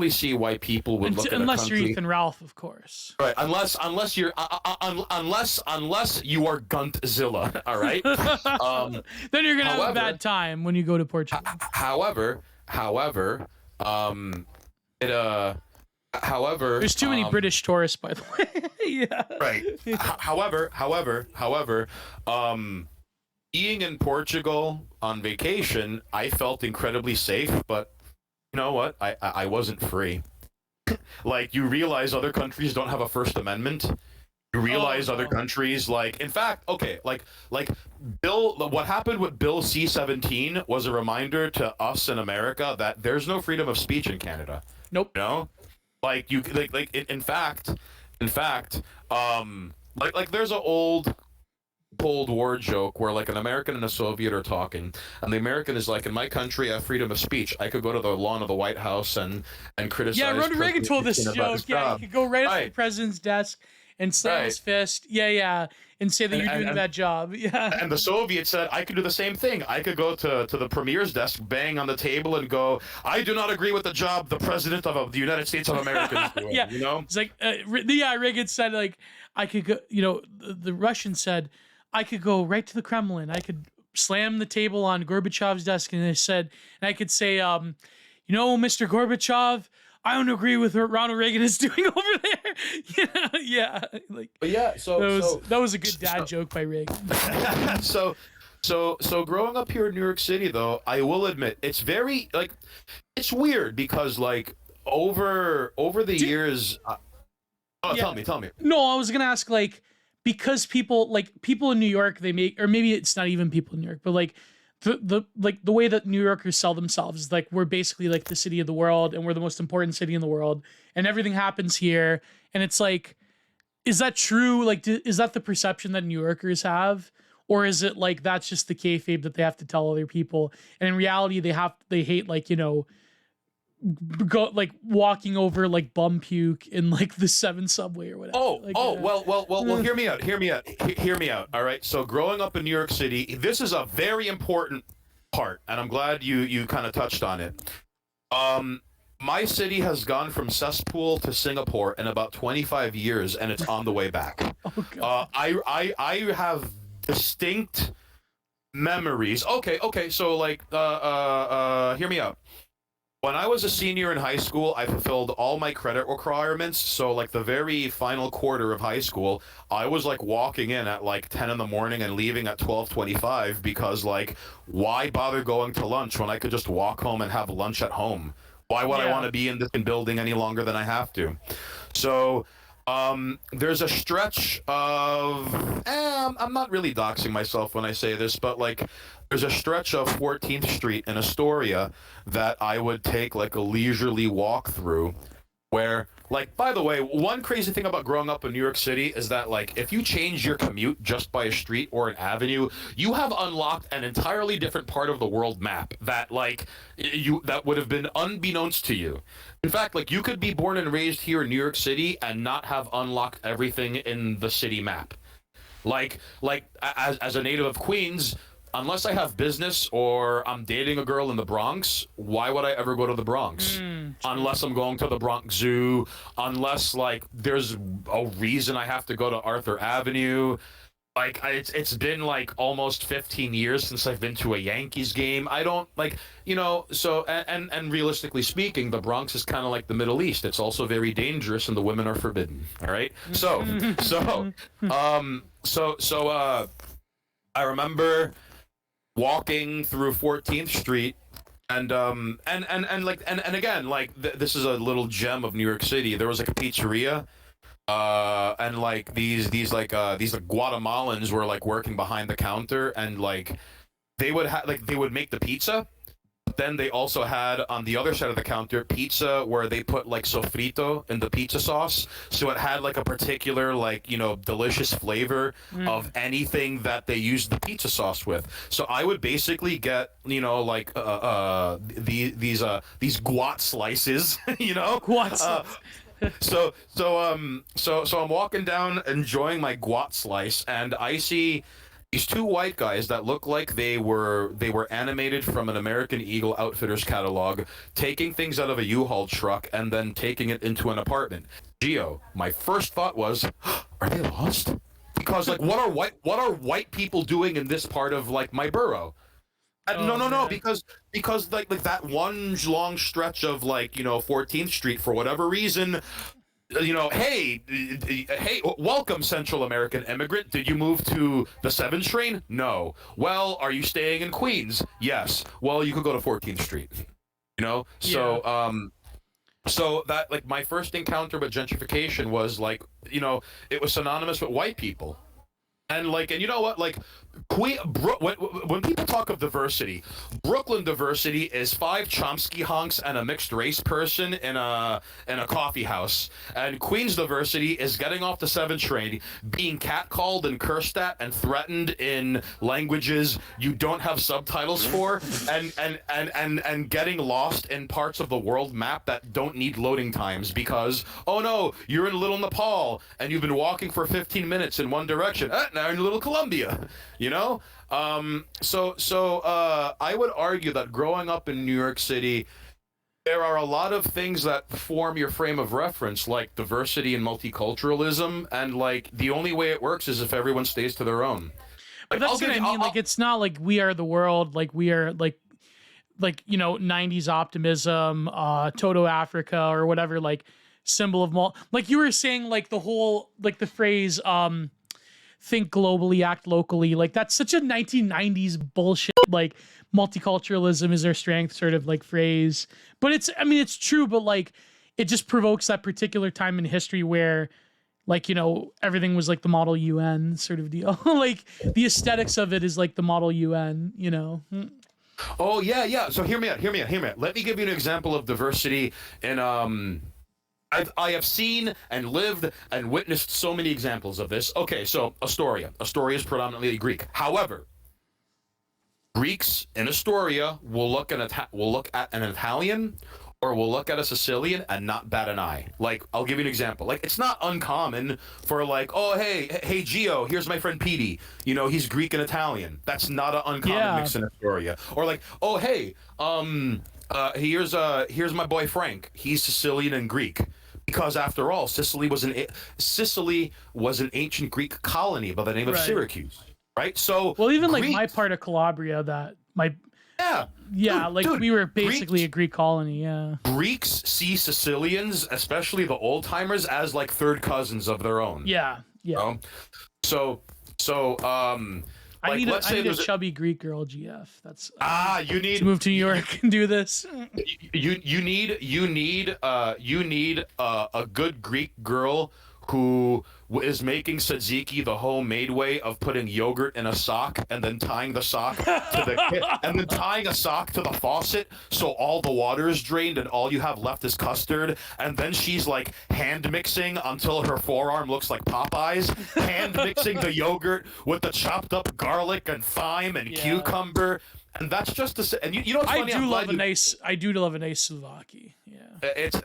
see why people would look at a country. Unless you're Ethan Ralph, of course. Right, unless you're unless you are Guntzilla, all right. Then you're gonna have a bad time when you go to Portugal. However, there's too many British tourists, by the way. Yeah. Right. However, being in Portugal on vacation, I felt incredibly safe, but you know what? I wasn't free. Like, you realize other countries don't have a First Amendment. You realize other countries, like, in fact, okay, like what happened with Bill C-17 was a reminder to us in America that there's no freedom of speech in Canada. Nope. You know? Like, in fact, like there's an old Cold War joke where, like, an American and a Soviet are talking, and the American is like, in my country I have freedom of speech. I could go to the lawn of the White House and criticize. Yeah, Ronald Reagan told this joke. Yeah, you could go right up to the president's desk and slam his fist. Yeah, and say that you're doing a bad job. Yeah. And the Soviet said, I could do the same thing. I could go to the premier's desk, bang on the table, and go, I do not agree with the job the president of the United States of America is doing. Yeah. You know? It's like, Reagan said, like, I could go, the Russian said, I could go right to the Kremlin. I could slam the table on Gorbachev's desk, and I could say, Mr. Gorbachev, I don't agree with what Ronald Reagan is doing over there. Yeah. Like, but yeah, that was a good dad joke by Reagan. So growing up here in New York City, though, I will admit it's very, like, it's weird because, like, over the years, Oh, Yeah. tell me. No, I was gonna ask, like, because people in New York, they make, or maybe it's not even people in New York, but like the way that New Yorkers sell themselves is like, we're basically like the city of the world, and we're the most important city in the world, and everything happens here. And it's like, is that true? Like, is that the perception that New Yorkers have? Or is it like, that's just the kayfabe that they have to tell other people? And in reality, they hate, like, you know, go like walking over like bum puke in like the 7 subway or whatever. Oh, Like, well, hear me out. All right. So growing up in New York City, this is a very important part, and I'm glad you kind of touched on it. My city has gone from cesspool to Singapore in about 25 years, and it's on the way back. Oh, God. I have distinct memories. Okay. So like, hear me out. When I was a senior in high school, I fulfilled all my credit requirements. So, like, the very final quarter of high school, I was, like, walking in at, like, 10 in the morning and leaving at 12:25 because, like, why bother going to lunch when I could just walk home and have lunch at home? Why would I want to be in this building any longer than I have to? So, there's a stretch of... I'm not really doxing myself when I say this, but, like, there's a stretch of 14th Street in Astoria that I would take like a leisurely walk through where, like, by the way, one crazy thing about growing up in New York City is that, like, if you change your commute just by a street or an avenue, you have unlocked an entirely different part of the world map that, like, that would have been unbeknownst to you. In fact, like, you could be born and raised here in New York City and not have unlocked everything in the city map. Like as a native of Queens, unless I have business or I'm dating a girl in the Bronx, why would I ever go to the Bronx? Unless I'm going to the Bronx Zoo, unless, like, there's a reason I have to go to Arthur Avenue. Like, it's been, like, almost 15 years since I've been to a Yankees game. I don't, like, you know, so, and realistically speaking, the Bronx is kind of like the Middle East. It's also very dangerous, and the women are forbidden, all right? So, I remember walking through 14th Street, and again, like, this is a little gem of New York City. There was like a pizzeria, and like these Guatemalans were like working behind the counter, and like they would make the pizza. Then they also had on the other side of the counter pizza where they put like sofrito in the pizza sauce, so it had like a particular, like, you know, delicious flavor of anything that they used the pizza sauce with. So I would basically get, you know, like these guat slices, you know, so I'm walking down enjoying my guat slice, and I see these 2 white guys that look like they were animated from an American Eagle Outfitters catalog, taking things out of a U-Haul truck and then taking it into an apartment. Geo, my first thought was, are they lost? Because, like, what are white people doing in this part of, like, my borough? No, because like that one long stretch of, like, you know, 14th Street, for whatever reason, you know, hey, welcome, Central American immigrant. Did you move to the 7 train? No. Well, are you staying in Queens? Yes. Well, you could go to 14th Street. You know? So, so that, like, my first encounter with gentrification was, like, you know, it was synonymous with white people. And, like, and you know what, like, when people talk of diversity, Brooklyn diversity is 5 Chomsky honks and a mixed race person in a coffee house. And Queens diversity is getting off the 7 train, being catcalled and cursed at and threatened in languages you don't have subtitles for, and getting lost in parts of the world map that don't need loading times because, oh no, you're in Little Nepal and you've been walking for 15 minutes in one direction. Now you're in Little Colombia. You know, so I would argue that growing up in New York City, there are a lot of things that form your frame of reference, like diversity and multiculturalism, and, like, the only way it works is if everyone stays to their own. But that's what I mean. Like, it's not like we are the world. Like, we are like, you know, 90s optimism, Toto Africa or whatever, like, symbol of like you were saying, like, the whole, like, the phrase, think globally, act locally. Like, that's such a 1990s bullshit, like, multiculturalism is their strength sort of, like, phrase. But it's, I mean, it's true, but, like, it just provokes that particular time in history where Like, everything was like the Model UN sort of deal. Like the aesthetics of it is like the Model UN. Oh yeah. So hear me out. Let me give you an example of diversity in I have seen and lived and witnessed so many examples of this. Okay, so Astoria. Astoria is predominantly Greek. However, Greeks in Astoria will look at an Italian or will look at a Sicilian and not bat an eye. Like, I'll give you an example. Like, it's not uncommon for like, oh hey Gio, here's my friend Petey. He's Greek and Italian. That's not an uncommon mix in Astoria. Or like, oh hey, here's my boy Frank. He's Sicilian and Greek. Because after all, Sicily was an ancient Greek colony by the name of Syracuse, right? So even Greeks, like my part of Calabria, dude, we were basically a Greek colony. Yeah, Greeks see Sicilians, especially the old timers, as like third cousins of their own. Yeah. I need a chubby Greek girl, GF. That's you need to move to New York and do this. You need a good Greek girl who is making tzatziki the homemade way of putting yogurt in a sock and then tying the sock to the faucet so all the water is drained and all you have left is custard, and then she's like hand mixing until her forearm looks like Popeye's, hand mixing the yogurt with the chopped up garlic and thyme and cucumber. And that's just to say, and you know what's funny? I do love a nice souvlaki. Yeah. It's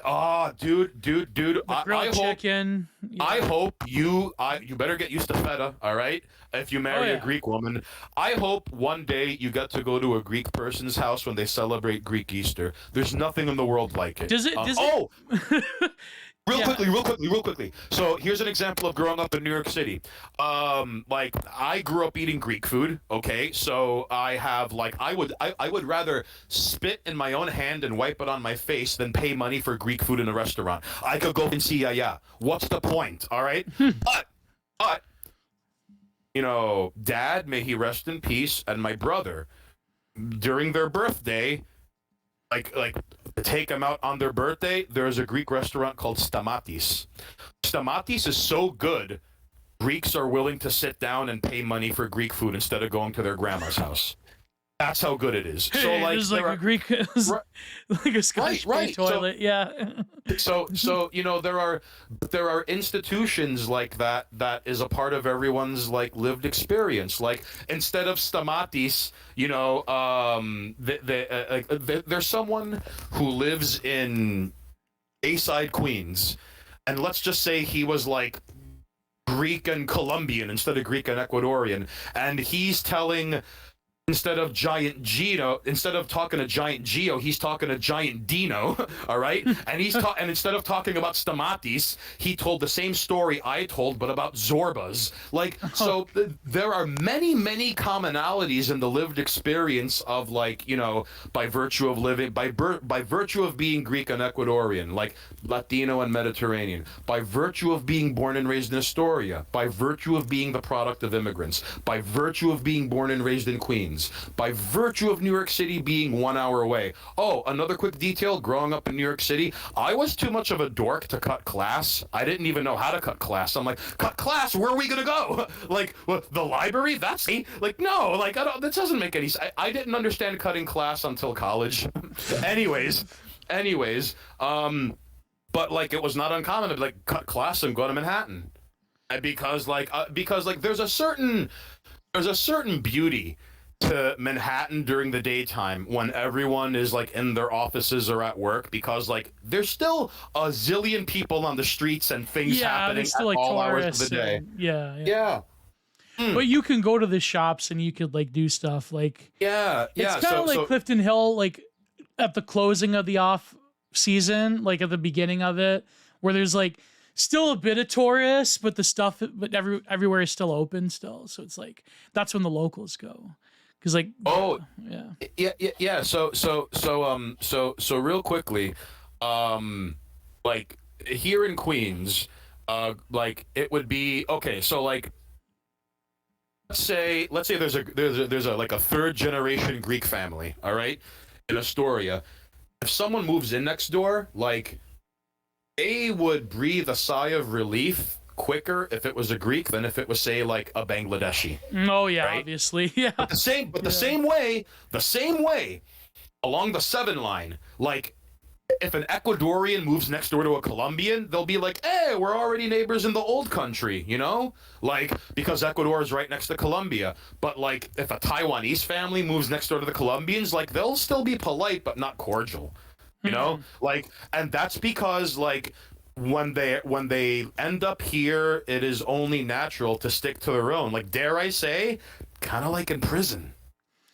dude. The grilled chicken. I hope you better get used to feta. All right. If you marry a Greek woman, I hope one day you get to go to a Greek person's house when they celebrate Greek Easter. There's nothing in the world like it. Does it? Real quickly. So here's an example of growing up in New York City. Like I grew up eating Greek food. Okay, so I have like I would rather spit in my own hand and wipe it on my face than pay money for Greek food in a restaurant. I could go and see What's the point? All right, but Dad, may he rest in peace, and my brother, during their birthday, like to take them out on their birthday, there's a Greek restaurant called Stamatis. Stamatis is so good, Greeks are willing to sit down and pay money for Greek food instead of going to their grandma's house. That's how good it is. So like a Greek, like a Scottish toilet. So there are institutions like that is a part of everyone's like lived experience. Like instead of Stamatis, there's someone who lives in Bayside, Queens, and let's just say he was like Greek and Colombian instead of Greek and Ecuadorian, and he's telling. Instead of talking to Giant Geo, he's talking to Giant Dino, all right? And and instead of talking about Stamatis, he told the same story I told, but about Zorbas. So there are many, many commonalities in the lived experience of by virtue of living, by virtue of being Greek and Ecuadorian, like Latino and Mediterranean, by virtue of being born and raised in Astoria, by virtue of being the product of immigrants, by virtue of being born and raised in Queens, by virtue of New York City being 1 hour away. Oh, another quick detail, growing up in New York City, I was too much of a dork to cut class. I didn't even know how to cut class. I'm like, cut class? Where are we going to go? The library? That's me? No, that doesn't make any sense. I didn't understand cutting class until college. Anyways, but it was not uncommon to cut class and go to Manhattan. Because there's a certain beauty to Manhattan during the daytime when everyone is in their offices or at work, because there's still a zillion people on the streets and things happening still, at all hours of the day. Yeah. But you can go to the shops and you could do stuff it's kind of like Clifton Hill, at the closing of the off season, at the beginning of it, where there's still a bit of tourists, but everywhere is still open still. So it's that's when the locals go. Because So real quickly, here in Queens, it would be okay. So let's say there's a third generation Greek family, all right, in Astoria. If someone moves in next door, they would breathe a sigh of relief quicker if it was a Greek than if it was, say, like a Bangladeshi. Oh yeah, right? obviously. Yeah. But the same way, along the 7 line, like if an Ecuadorian moves next door to a Colombian, they'll be like, hey, we're already neighbors in the old country, you know? Like, because Ecuador is right next to Colombia. But, like, if a Taiwanese family moves next door to the Colombians, like, they'll still be polite, but not cordial, you know? Like, and that's because, like, when they end up here, it is only natural to stick to their own. Like, dare I say, kind of like in prison.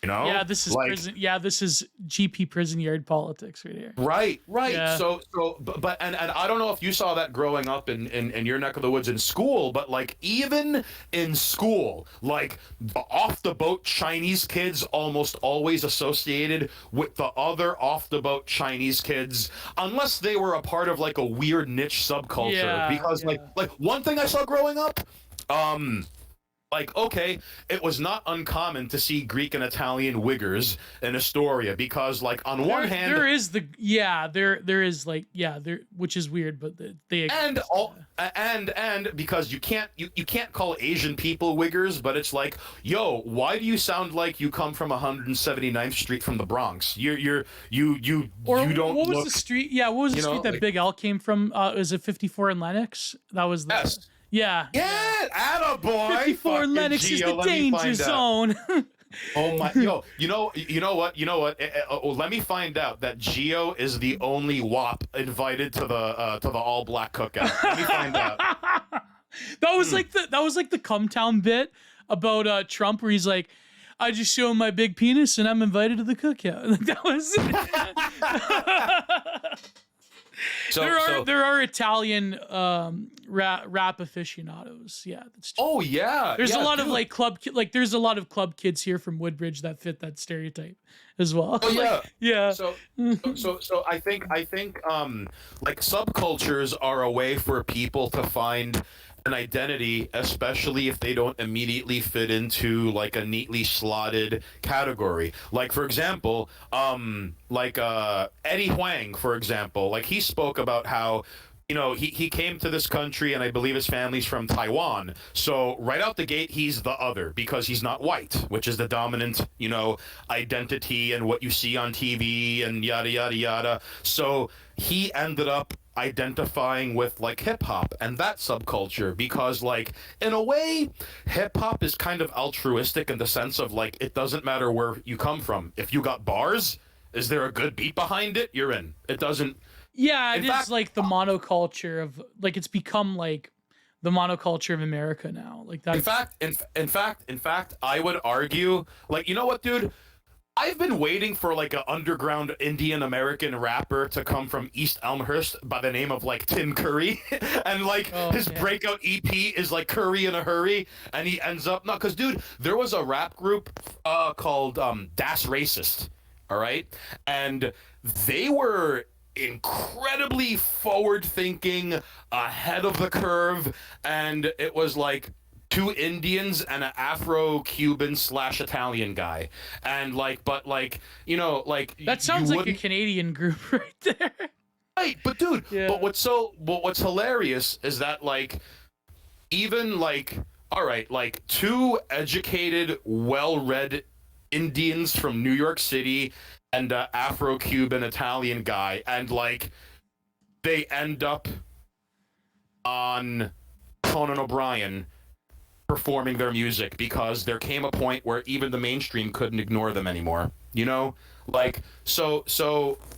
You know? Yeah, this is like, prison. Yeah, this is GP prison yard politics right here. Right. Yeah. So, but I don't know if you saw that growing up in your neck of the woods in school, but like even in school, like the off the boat Chinese kids almost always associated with the other off the boat Chinese kids, unless they were a part of like a weird niche subculture. Yeah, Because yeah. like one thing I saw growing up, like, okay, it was not uncommon to see Greek and Italian wiggers in Astoria because, like, on one hand, there is like there, which is weird, but they and exist. all and because you can't call Asian people wiggers, but it's like, yo, why do you sound like you come from 179th Street from the Bronx? You don't. What was look, the street? Yeah, what was the street that like, Big L came from? Was it 54 in Lennox? That was the. Yes. Yeah. Yeah, attaboy. 54 Lennox is the danger zone. Oh my, yo, you know what? Let me find out that Geo is the only WAP invited to the all black cookout. Let me find out. That was like the Come Town bit about Trump, where he's like, I just show my big penis and I'm invited to the cookout. Like, that was. There are Italian rap aficionados. Yeah, that's true. Oh yeah. There's yeah, a lot dude. of like there's a lot of club kids here from Woodbridge that fit that stereotype as well. Oh yeah. Yeah. So I think like subcultures are a way for people to find an identity, especially if they don't immediately fit into like a neatly slotted category. Like for example, Eddie Huang, for example, like he spoke about how, you know, he came to this country and I believe his family's from Taiwan. So right out the gate, he's the other because he's not white, which is the dominant, you know, identity and what you see on TV and yada, yada, yada. So he ended up identifying with like hip hop and that subculture because like in a way hip hop is kind of altruistic in the sense of like it doesn't matter where you come from. If you got bars, is there a good beat behind it? You're in. It doesn't. Yeah, it In is fact- like the monoculture of like it's become like the monoculture of America now. Like that. In fact, I would argue, like, you know what, dude? I've been waiting for like an underground Indian American rapper to come from East Elmhurst by the name of like Tim Curry, and like his breakout EP is like Curry in a Hurry, and he ends up no, because dude, there was a rap group called Das Racist, all right, and they were incredibly forward-thinking, ahead of the curve, and it was like 2 Indians and an Afro-Cuban / Italian guy, and like, but like, you know, like That sounds like a Canadian group right there. right, but dude, Yeah. but what's hilarious is that like, even like, all right, like 2 educated, well-read Indians from New York City and an Afro-Cuban Italian guy, and like they end up on Conan O'Brien performing their music because there came a point where even the mainstream couldn't ignore them anymore, you know? Like, so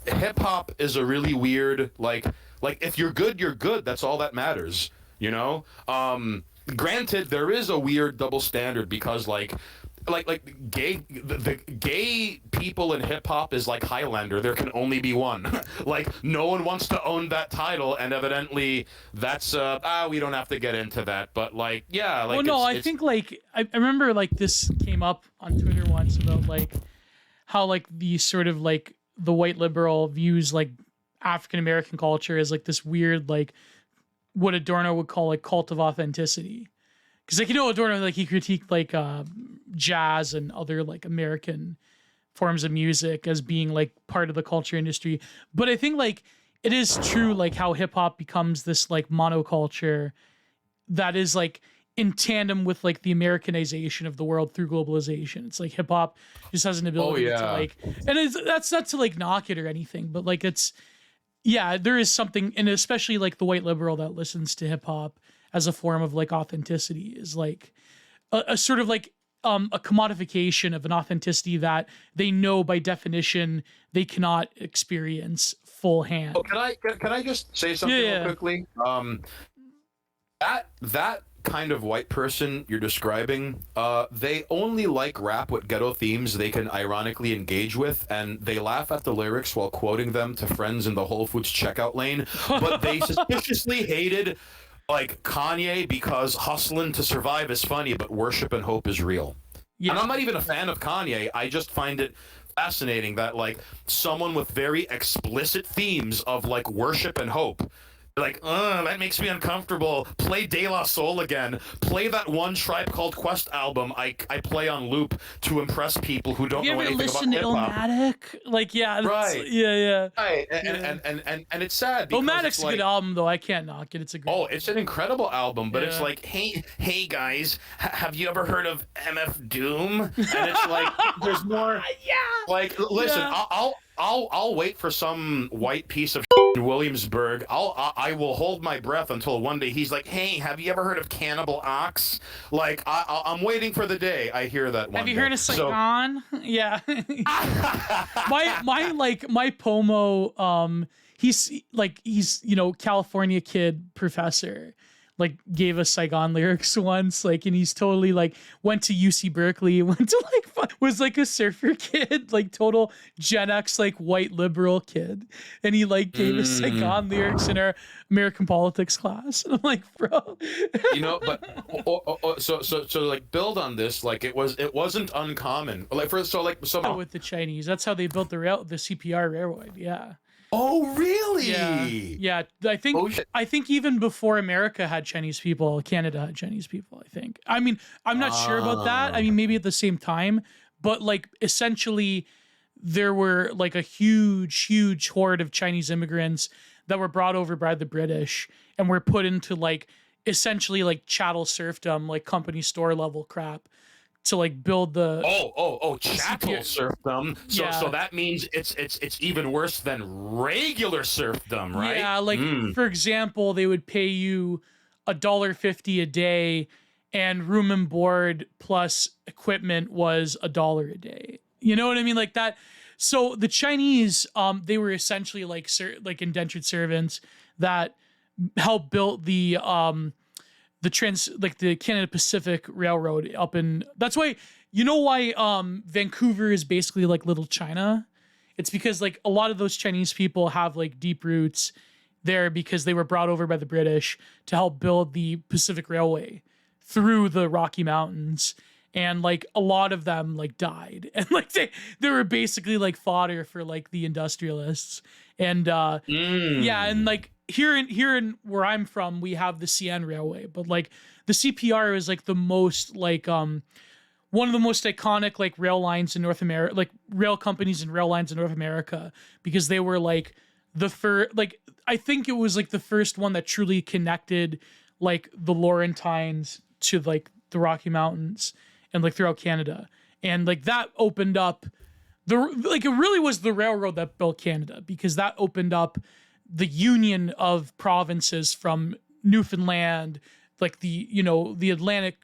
hip hop is a really weird, like if you're good, you're good. That's all that matters, you know? Granted, there is a weird double standard because like the gay people in hip hop is like Highlander. There can only be one. Like no one wants to own that title, and evidently that's we don't have to get into that. But like yeah, like Well, no, I think like I remember like this came up on Twitter once about like how like the sort of like the white liberal views like African American culture as like this weird like what Adorno would call like cult of authenticity. Because like, you know, Adorno, like he critiqued like jazz and other like American forms of music as being like part of the culture industry. But I think like it is true like how hip hop becomes this like monoculture that is like in tandem with like the Americanization of the world through globalization. It's like hip hop just has an ability to like, and that's not to like knock it or anything, but like it's, yeah, there is something, and especially like the white liberal that listens to hip hop as a form of like authenticity is like a sort of like a commodification of an authenticity that they know by definition they cannot experience full hand. Oh, can I just say something real quickly? That kind of white person you're describing, they only like rap with ghetto themes they can ironically engage with, and they laugh at the lyrics while quoting them to friends in the Whole Foods checkout lane. But they suspiciously hated like Kanye because hustling to survive is funny, but worship and hope is real. Yeah. And I'm not even a fan of Kanye. I just find it fascinating that like someone with very explicit themes of like worship and hope, like, that makes me uncomfortable. Play De La Soul again. Play that one Tribe Called Quest album I play on loop to impress people who don't know anything about hip hop. Illmatic? Like, yeah, right. Yeah. Right, and it's sad. Illmatic's a good album, though. I can't knock it. It's a great album. It's an incredible album, but it's like, hey guys, have you ever heard of MF Doom? And it's like, there's more. Like, listen, I'll wait for some white piece of in Williamsburg. I will hold my breath until one day he's like, "Hey, have you ever heard of Cannibal Ox?" Like, I'm waiting for the day I hear that one. Have you heard of Saigon? Yeah. my Pomo, he's California kid professor, like gave us Saigon lyrics once, like, and he's totally like went to UC Berkeley, went to like was like a surfer kid, like total Gen X like white liberal kid, and he like gave us Saigon lyrics in our American politics class, and I'm like, bro, but so like build on this, like it wasn't uncommon, like with the Chinese, that's how they built the CPR railroad, yeah. Oh, really? Yeah. I think even before America had Chinese people, Canada had Chinese people, I think. I mean, I'm not sure about that. I mean, maybe at the same time, but like essentially there were like a huge horde of Chinese immigrants that were brought over by the British and were put into like essentially like chattel serfdom, like company store level crap, to like build the chattel serfdom. So that means it's even worse than regular serfdom, right? Yeah, like for example, they would pay you $1.50 a day, and room and board plus equipment was $1 a day. You know what I mean? Like that. So the Chinese, they were essentially like indentured servants that helped build the Canada Pacific Railroad up in. That's why, you know why Vancouver is basically like Little China. It's because like a lot of those Chinese people have like deep roots there because they were brought over by the British to help build the Pacific Railway through the Rocky Mountains, and like a lot of them like died, and like they were basically like fodder for like the industrialists, and and like. Here in where I'm from, we have the CN Railway, but like the CPR is like the most like one of the most iconic like rail lines in North America, like rail companies and rail lines in North America, because they were like the first, like I think it was like the first one that truly connected like the Laurentines to like the Rocky Mountains and like throughout Canada, and like that opened up it really was the railroad that built Canada, because that opened up the union of provinces from Newfoundland, like the Atlantic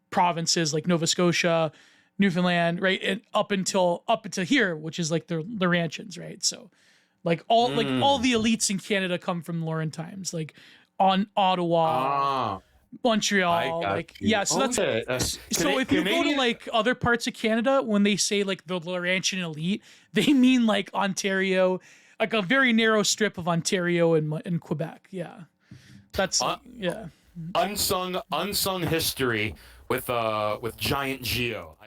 provinces like Nova Scotia, Newfoundland, right, and up until here, which is like the Laurentians, right? So like all the elites in Canada come from Laurentines, like on Ottawa, Montreal, like so that's so if you go to like other parts of Canada, when they say like the Laurentian elite, they mean like Ontario, like a very narrow strip of Ontario and Quebec. Yeah, that's unsung history with Giant Geo.